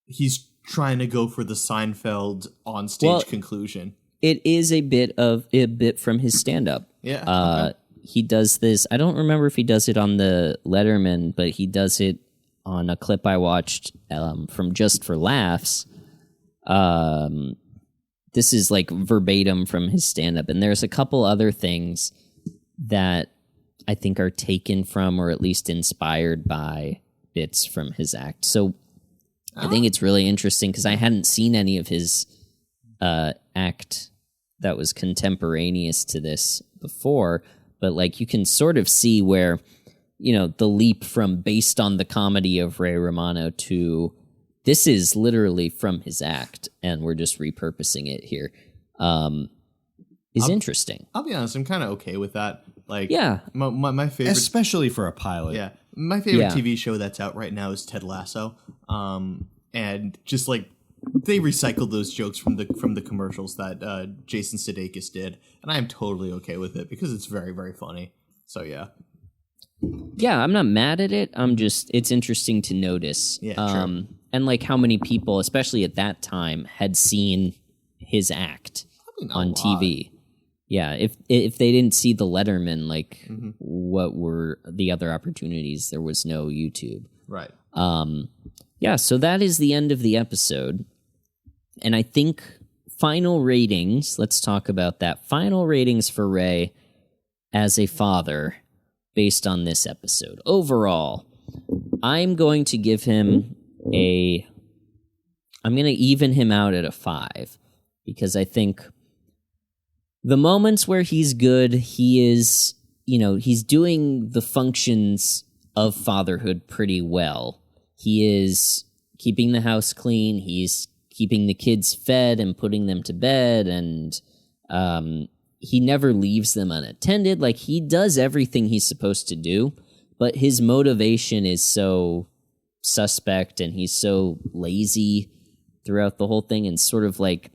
he's trying to go for the Seinfeld on stage conclusion. It is a bit from his stand up. Yeah. Okay. He does this. I don't remember if he does it on the Letterman, but he does it on a clip I watched from Just for Laughs. This is like verbatim from his stand-up, and there's a couple other things that I think are taken from, or at least inspired by, bits from his act. So I think it's really interesting because I hadn't seen any of his act that was contemporaneous to this before, but like you can sort of see where, the leap from based on the comedy of Ray Romano to this is literally from his act, and we're just repurposing it here. Is interesting. I'll be honest, I'm kind of okay with that. Like, yeah, my favorite, especially for a pilot. Yeah, my favorite TV show that's out right now is Ted Lasso. And just like they recycled those jokes from the commercials that Jason Sudeikis did, and I am totally okay with it because it's very, very funny. So yeah. Yeah, I'm not mad at it. It's interesting to notice. Yeah, true. And like how many people, especially at that time, had seen his act on TV. Yeah, if they didn't see the Letterman, like what were the other opportunities? There was no YouTube. Right. Yeah, so that is the end of the episode. And I think final ratings, let's talk about that. Final ratings for Ray as a father based on this episode. Overall, I'm going to give him I'm going to even him out at a 5 because I think the moments where he's good, he is, he's doing the functions of fatherhood pretty well. He is keeping the house clean. He's keeping the kids fed and putting them to bed. And he never leaves them unattended. Like, he does everything he's supposed to do, but his motivation is so suspect and he's so lazy throughout the whole thing, and sort of like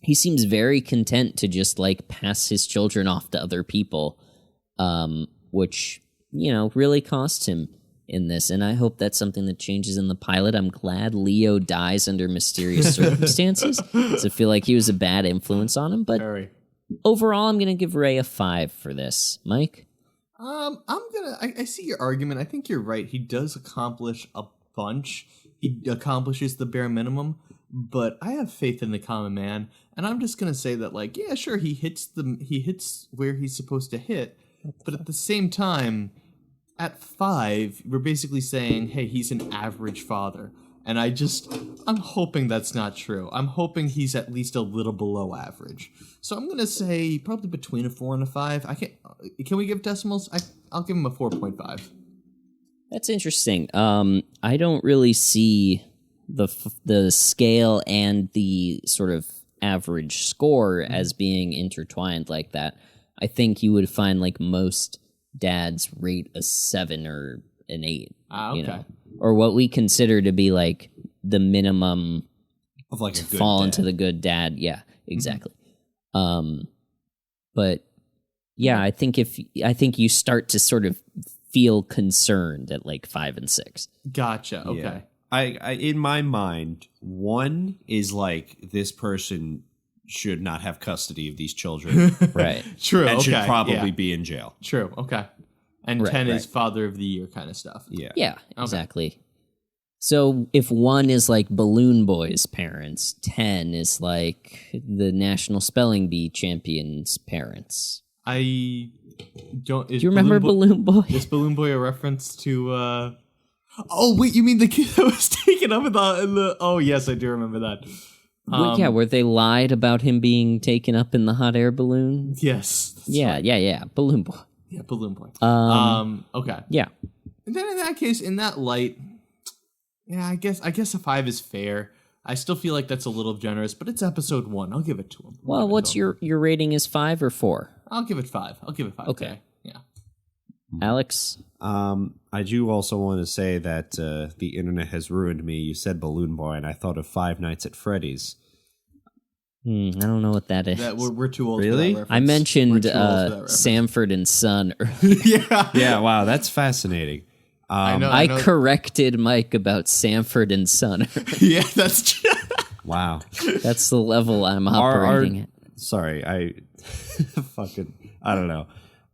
he seems very content to just like pass his children off to other people, which, really costs him in this. And I hope that's something that changes in the pilot. I'm glad Leo dies under mysterious circumstances. So I feel like he was a bad influence on him. But overall, I'm going to give Ray a 5 for this. Mike? I see your argument. I think you're right. He does accomplish a bunch. He accomplishes the bare minimum, but I have faith in the common man, and I'm just gonna say that, like, yeah, sure, he hits where he's supposed to hit, but at the same time, at 5, we're basically saying, hey, he's an average father, and I'm hoping that's not true. I'm hoping he's at least a little below average. So I'm gonna say probably between a 4 and a 5. Can we give decimals? I'll give him a 4.5. That's interesting. I don't really see the scale and the sort of average score as being intertwined like that. I think you would find like most dads rate a 7 or an 8. Okay. Or what we consider to be like the minimum of like to a good fall dad. into the good dad. Yeah, exactly. But yeah, I think you start to sort of feel concerned at like 5 and 6. Gotcha. Okay. Yeah. I in my mind, 1 is like this person should not have custody of these children Right. True. and should okay, probably yeah. be in jail. True. Okay. And Right, 10 is right. Father of the Year kind of stuff. Yeah. Yeah, exactly. So if 1 is like Balloon Boy's parents, 10 is like the National Spelling Bee champion's parents. I don't. Do you remember Balloon Boy? Is Balloon Boy a reference to? Oh wait, you mean the kid that was taken up in the? Oh yes, I do remember that. Yeah, where they lied about him being taken up in the hot air balloon. Yes. that's Yeah, right. yeah. Balloon Boy. Yeah, Balloon Boy. Okay. Yeah. And then in that case, in that light, yeah, I guess a 5 is fair. I still feel like that's a little generous, but it's episode 1. I'll give it to him. Well, what's your rating is 5 or 4? I'll give it 5. Okay. Yeah. Alex? I do also want to say that the internet has ruined me. You said Balloon Boy, and I thought of Five Nights at Freddy's. I don't know what that is. That we're too old. Really? For that reference. I mentioned We're too old for that reference. Sanford and Son earlier. Yeah, wow, that's fascinating. I know. I corrected Mike about Sanford and Son. Yeah, that's true. Wow. That's the level I'm operating at. Sorry, I I don't know.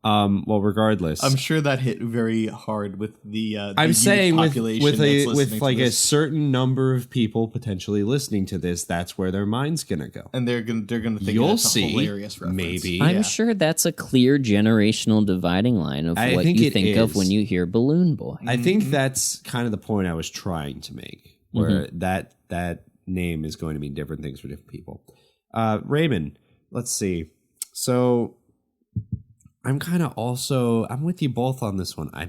Well, regardless, I'm sure that hit very hard with the I'm youth saying population with listening like to a this. certain number of people potentially listening to this, that's where their mind's gonna go. And they're gonna think You'll that's a see, hilarious reference. maybe. I'm sure that's a clear generational dividing line of I what think you it think of is. when you hear Balloon Boy. I think that's kind of the point I was trying to make, where that name is going to mean different things for different people. Raymond, let's see. So I'm kind of I'm with you both on this one. I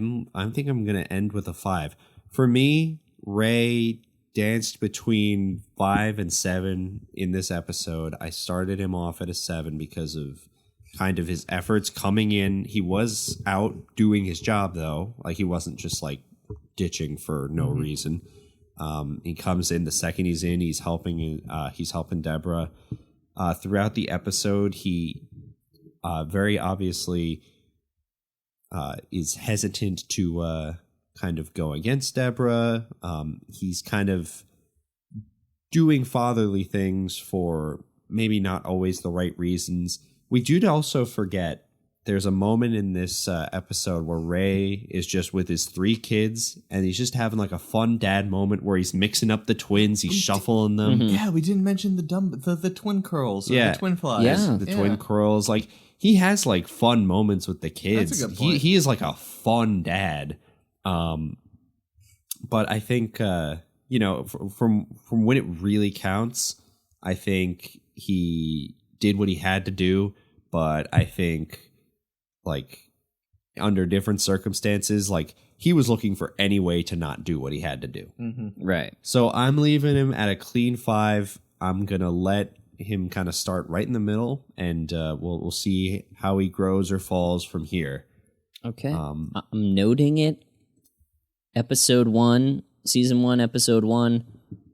think I'm going to end with a 5. For me, Ray danced between 5 and 7 in this episode. I started him off at a 7 because of kind of his efforts coming in. He was out doing his job though. Like he wasn't just like ditching for no reason. He comes in the second he's in, he's helping Deborah. Throughout the episode, he very obviously is hesitant to kind of go against Deborah. He's kind of doing fatherly things for maybe not always the right reasons. We do also forget there's a moment in this episode where Ray is just with his 3 kids and he's just having like a fun dad moment where he's mixing up the twins, he's shuffling them. Yeah, we didn't mention the twin curls, Yeah. the twin flies. Yeah. The twin curls. Like he has like fun moments with the kids. That's a good point. He is like a fun dad. But I think from when it really counts, I think he did what he had to do. But I think like under different circumstances, like he was looking for any way to not do what he had to do. Right. So I'm leaving him at a clean 5. I'm gonna let him kind of start right in the middle, and we'll see how he grows or falls from here. Okay. I'm noting it. Episode 1, season 1, episode 1,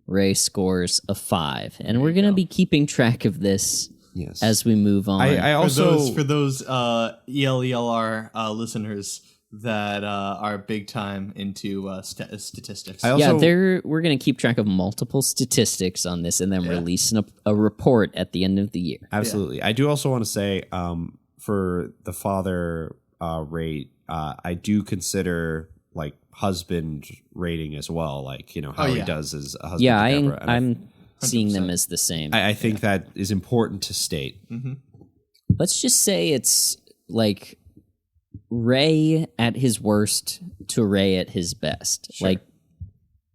Ray scores a 5. And we're going to be keeping track of this Yes. as we move on. I also for those ELELR listeners that are big time into statistics. I also we're going to keep track of multiple statistics on this and then release a report at the end of the year. absolutely. I do also want to say for the father rate, I do consider like husband rating as well, like how he does as a husband. Yeah, to Deborah. And I'm seeing them as the same. I think that is important to state. Let's just say it's like Ray at his worst to Ray at his best. Like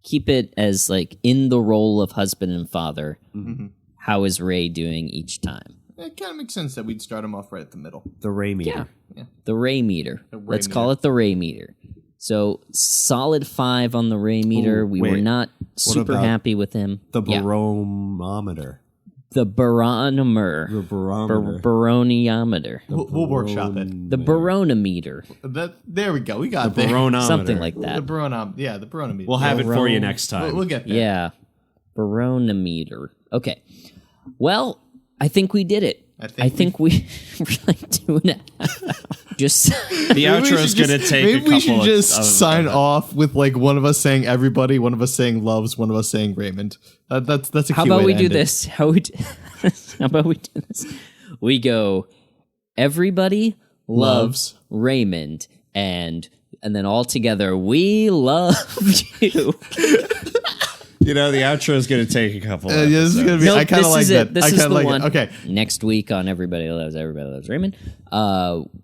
keep it as like in the role of husband and father. How is Ray doing each time? It kind of makes sense that we'd start him off right at the middle. The Ray meter. Yeah. The Ray meter. Let's meter. call it the Ray meter. So solid 5 on the Ray meter. Ooh, We wait. were not super about happy with him. The Yeah. barometer. The barometer. The barometer. Baroneometer. We'll workshop it. The baronometer. There we go. We got The there. barometer. Something like The that. the barometer. We'll have it for you next time. We'll get there. Yeah. Baronometer. Okay. Well, I think we did it. I think we were like 2.5. Just The outro is going to take a couple Maybe we should just of sign off with like one of us saying everybody, one of us saying loves, one of us saying Raymond. That's a How cute about way we to do end it. this? How about we do this? We go, everybody loves Raymond, and then all together, we love you. You know, the outro is going to take a couple Yeah, this is gonna be. Nope, I kind of this like is that. it. This I is kind of the like one. it. Okay. Next week on Everybody Loves Raymond,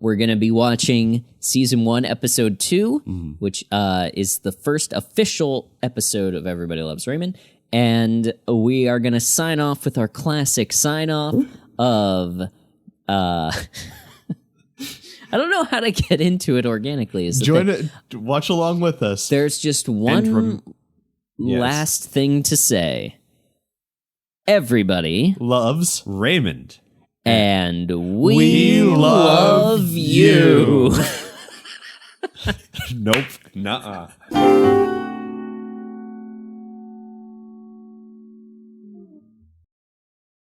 we're going to be watching season 1, episode 2, which is the first official episode of Everybody Loves Raymond. And we are going to sign off with our classic sign off of, I don't know how to get into it organically. Is the Join thing. it. Watch along with us. There's just one last thing to say. Everybody Loves Raymond. and we love you. Nope. Nuh-uh.